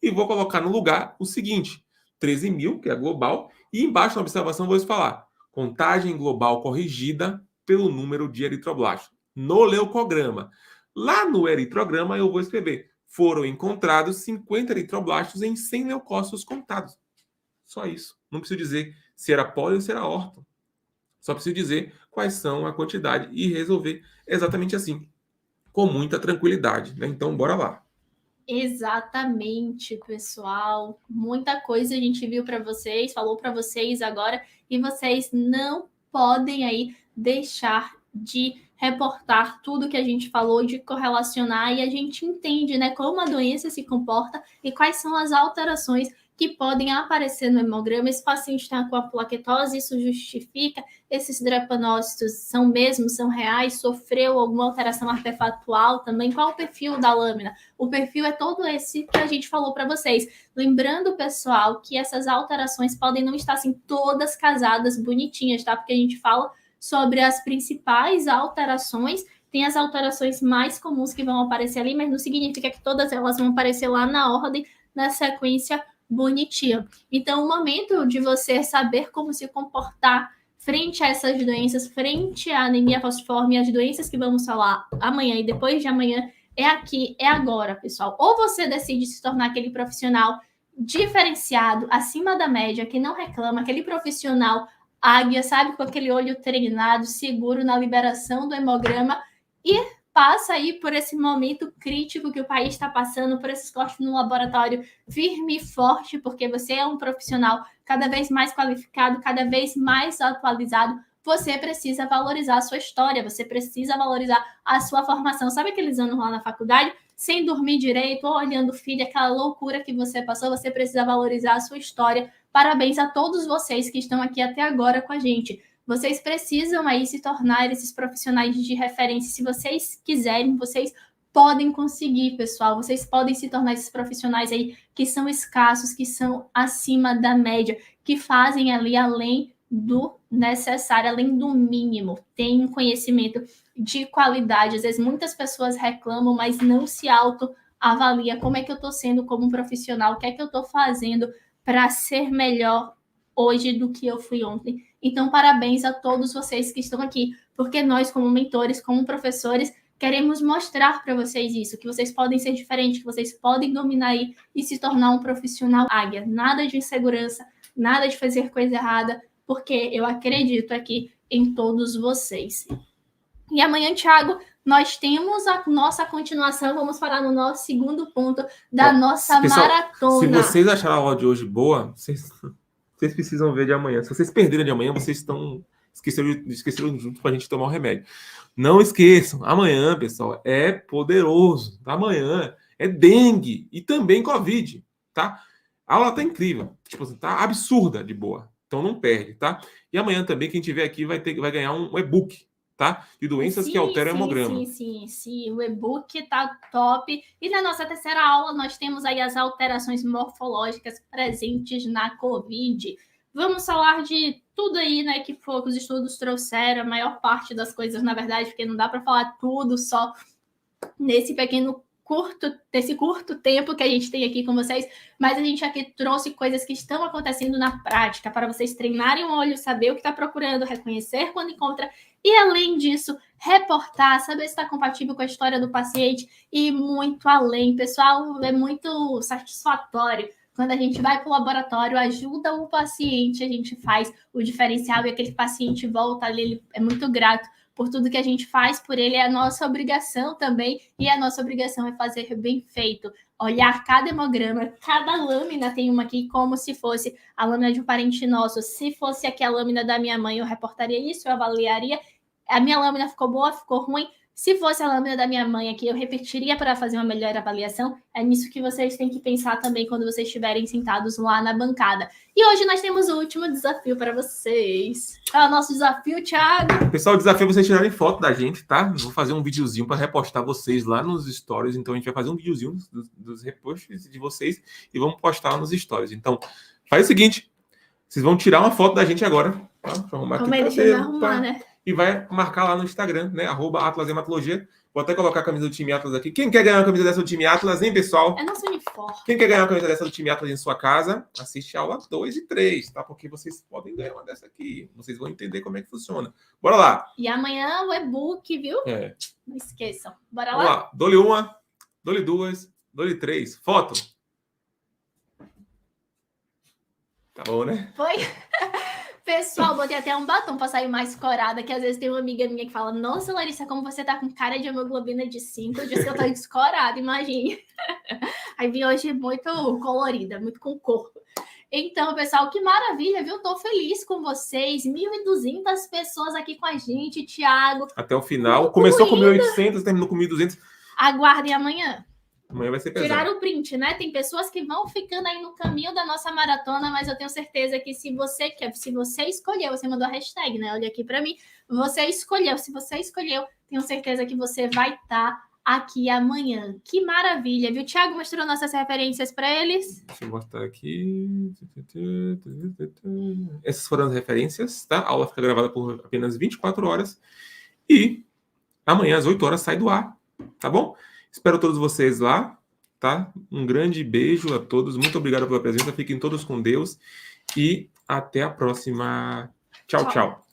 e vou colocar no lugar o seguinte, 13 mil, que é a global, e embaixo na observação vou falar, contagem global corrigida pelo número de eritroblastos, no leucograma. Lá no eritrograma eu vou escrever, foram encontrados 50 eritroblastos em 100 leucócitos contados. Só isso. Não preciso dizer se era poli ou se era orto. Só preciso dizer quais são a quantidade e resolver exatamente assim, com muita tranquilidade, né? Então, bora lá. Exatamente, pessoal. Muita coisa a gente viu para vocês, falou para vocês agora, e vocês não podem aí deixar de reportar tudo que a gente falou, de correlacionar, e a gente entende, né, como a doença se comporta e quais são as alterações que podem aparecer no hemograma. Esse paciente está com a plaquetose, isso justifica? Esses drepanócitos são reais? Sofreu alguma alteração artefatual também? Qual o perfil da lâmina? O perfil é todo esse que a gente falou para vocês. Lembrando, pessoal, que essas alterações podem não estar assim todas casadas bonitinhas, tá? Porque a gente fala sobre as principais alterações, tem as alterações mais comuns que vão aparecer ali, mas não significa que todas elas vão aparecer lá na ordem, na sequência bonitinha. Então, o momento de você saber como se comportar frente a essas doenças, frente à anemia falciforme e as doenças que vamos falar amanhã e depois de amanhã, é aqui, é agora, pessoal. Ou você decide se tornar aquele profissional diferenciado, acima da média, que não reclama, aquele profissional águia, sabe, com aquele olho treinado, seguro na liberação do hemograma, e passa aí por esse momento crítico que o país está passando, por esses cortes no laboratório firme e forte, porque você é um profissional cada vez mais qualificado, cada vez mais atualizado. Você precisa valorizar a sua história, você precisa valorizar a sua formação. Sabe aqueles anos lá na faculdade, sem dormir direito, ou olhando o filho, aquela loucura que você passou? Você precisa valorizar a sua história. Parabéns a todos vocês que estão aqui até agora com a gente. Vocês precisam aí se tornar esses profissionais de referência. Se vocês quiserem, vocês podem conseguir, pessoal. Vocês podem se tornar esses profissionais aí que são escassos, que são acima da média, que fazem ali além do necessário, além do mínimo. Tem um conhecimento de qualidade. Às vezes muitas pessoas reclamam, mas não se autoavalia. Como é que eu estou sendo como um profissional? O que é que eu estou fazendo para ser melhor hoje do que eu fui ontem? Então, parabéns a todos vocês que estão aqui, porque nós, como mentores, como professores, queremos mostrar para vocês isso, que vocês podem ser diferentes, que vocês podem dominar aí e se tornar um profissional águia. Nada de insegurança, nada de fazer coisa errada, porque eu acredito aqui em todos vocês. E amanhã, Thiago, nós temos a nossa continuação, vamos falar no nosso segundo ponto da nossa maratona. Se vocês acharam a aula de hoje boa, vocês precisam ver de amanhã. Se vocês perderem de amanhã, vocês esqueceram junto para a gente tomar o remédio. Não esqueçam, amanhã, pessoal, é poderoso. Amanhã é dengue e também Covid, tá? A aula tá incrível, tipo assim, tá absurda de boa. Então não perde, tá? E amanhã também, quem tiver aqui vai ganhar um e-book, tá? De doenças que alteram o hemograma. Sim. O e-book tá top. E na nossa terceira aula, nós temos aí as alterações morfológicas presentes na COVID. Vamos falar de tudo aí, né, que os estudos trouxeram, a maior parte das coisas, na verdade, porque não dá para falar tudo só nesse curto tempo que a gente tem aqui com vocês, mas a gente aqui trouxe coisas que estão acontecendo na prática para vocês treinarem o olho, saber o que está procurando, reconhecer quando encontra e, além disso, reportar, saber se está compatível com a história do paciente e muito além. Pessoal, é muito satisfatório quando a gente vai para o laboratório, ajuda o paciente, a gente faz o diferencial e aquele paciente volta ali, ele é muito grato por tudo que a gente faz por ele, é a nossa obrigação também, e a nossa obrigação é fazer bem feito. Olhar cada hemograma, cada lâmina, tem uma aqui como se fosse a lâmina de um parente nosso. Se fosse aqui a lâmina da minha mãe, eu reportaria isso, eu avaliaria. A minha lâmina ficou boa, ficou ruim. Se fosse a lâmina da minha mãe aqui, eu repetiria para fazer uma melhor avaliação. É nisso que vocês têm que pensar também quando vocês estiverem sentados lá na bancada. E hoje nós temos o último desafio para vocês. Qual é o nosso desafio, Thiago? Pessoal, o desafio é vocês tirarem foto da gente, tá? Eu vou fazer um videozinho para repostar vocês lá nos stories. Então, a gente vai fazer um videozinho dos reposts de vocês e vamos postar lá nos stories. Então, faz o seguinte. Vocês vão tirar uma foto da gente agora. Tá? Deixa eu arrumar aqui. Deixa eu arrumar, né? E vai marcar lá no Instagram, né? @AtlasHematologia. Vou até colocar a camisa do time Atlas aqui. Quem quer ganhar uma camisa dessa do time Atlas, hein, pessoal? É nosso uniforme. Quem quer ganhar uma camisa dessa do time Atlas em sua casa, assiste a aula 2 e 3, tá? Porque vocês podem ganhar uma dessa aqui. Vocês vão entender como é que funciona. Bora lá. E amanhã o e-book, viu? É. Não esqueçam. Bora Vamos lá. Dou-lhe uma, dou-lhe duas, dou-lhe três. Foto. Tá bom, né? Foi? Pessoal, botei até um batom pra sair mais corada, que às vezes tem uma amiga minha que fala: nossa, Larissa, como você tá com cara de hemoglobina de 5, eu disse que eu tô descorada, imagine. Aí vim hoje muito colorida, muito com cor. Então, pessoal, que maravilha, viu? Tô feliz com vocês. 1.200 pessoas aqui com a gente, Thiago. Até o final. Começou com 1.800, terminou com 1.200. Aguardem amanhã. Amanhã vai ser pesado. Tiraram o print, né? Tem pessoas que vão ficando aí no caminho da nossa maratona, mas eu tenho certeza que se você escolheu, você mandou a hashtag, né? Olha aqui para mim. Se você escolheu, tenho certeza que você vai estar aqui amanhã. Que maravilha, viu? Thiago mostrou nossas referências para eles. Deixa eu mostrar aqui. Essas foram as referências, tá? A aula fica gravada por apenas 24 horas. E amanhã, às 8 horas, sai do ar, tá bom? Espero todos vocês lá, tá? Um grande beijo a todos. Muito obrigado pela presença. Fiquem todos com Deus. E até a próxima. Tchau, tchau.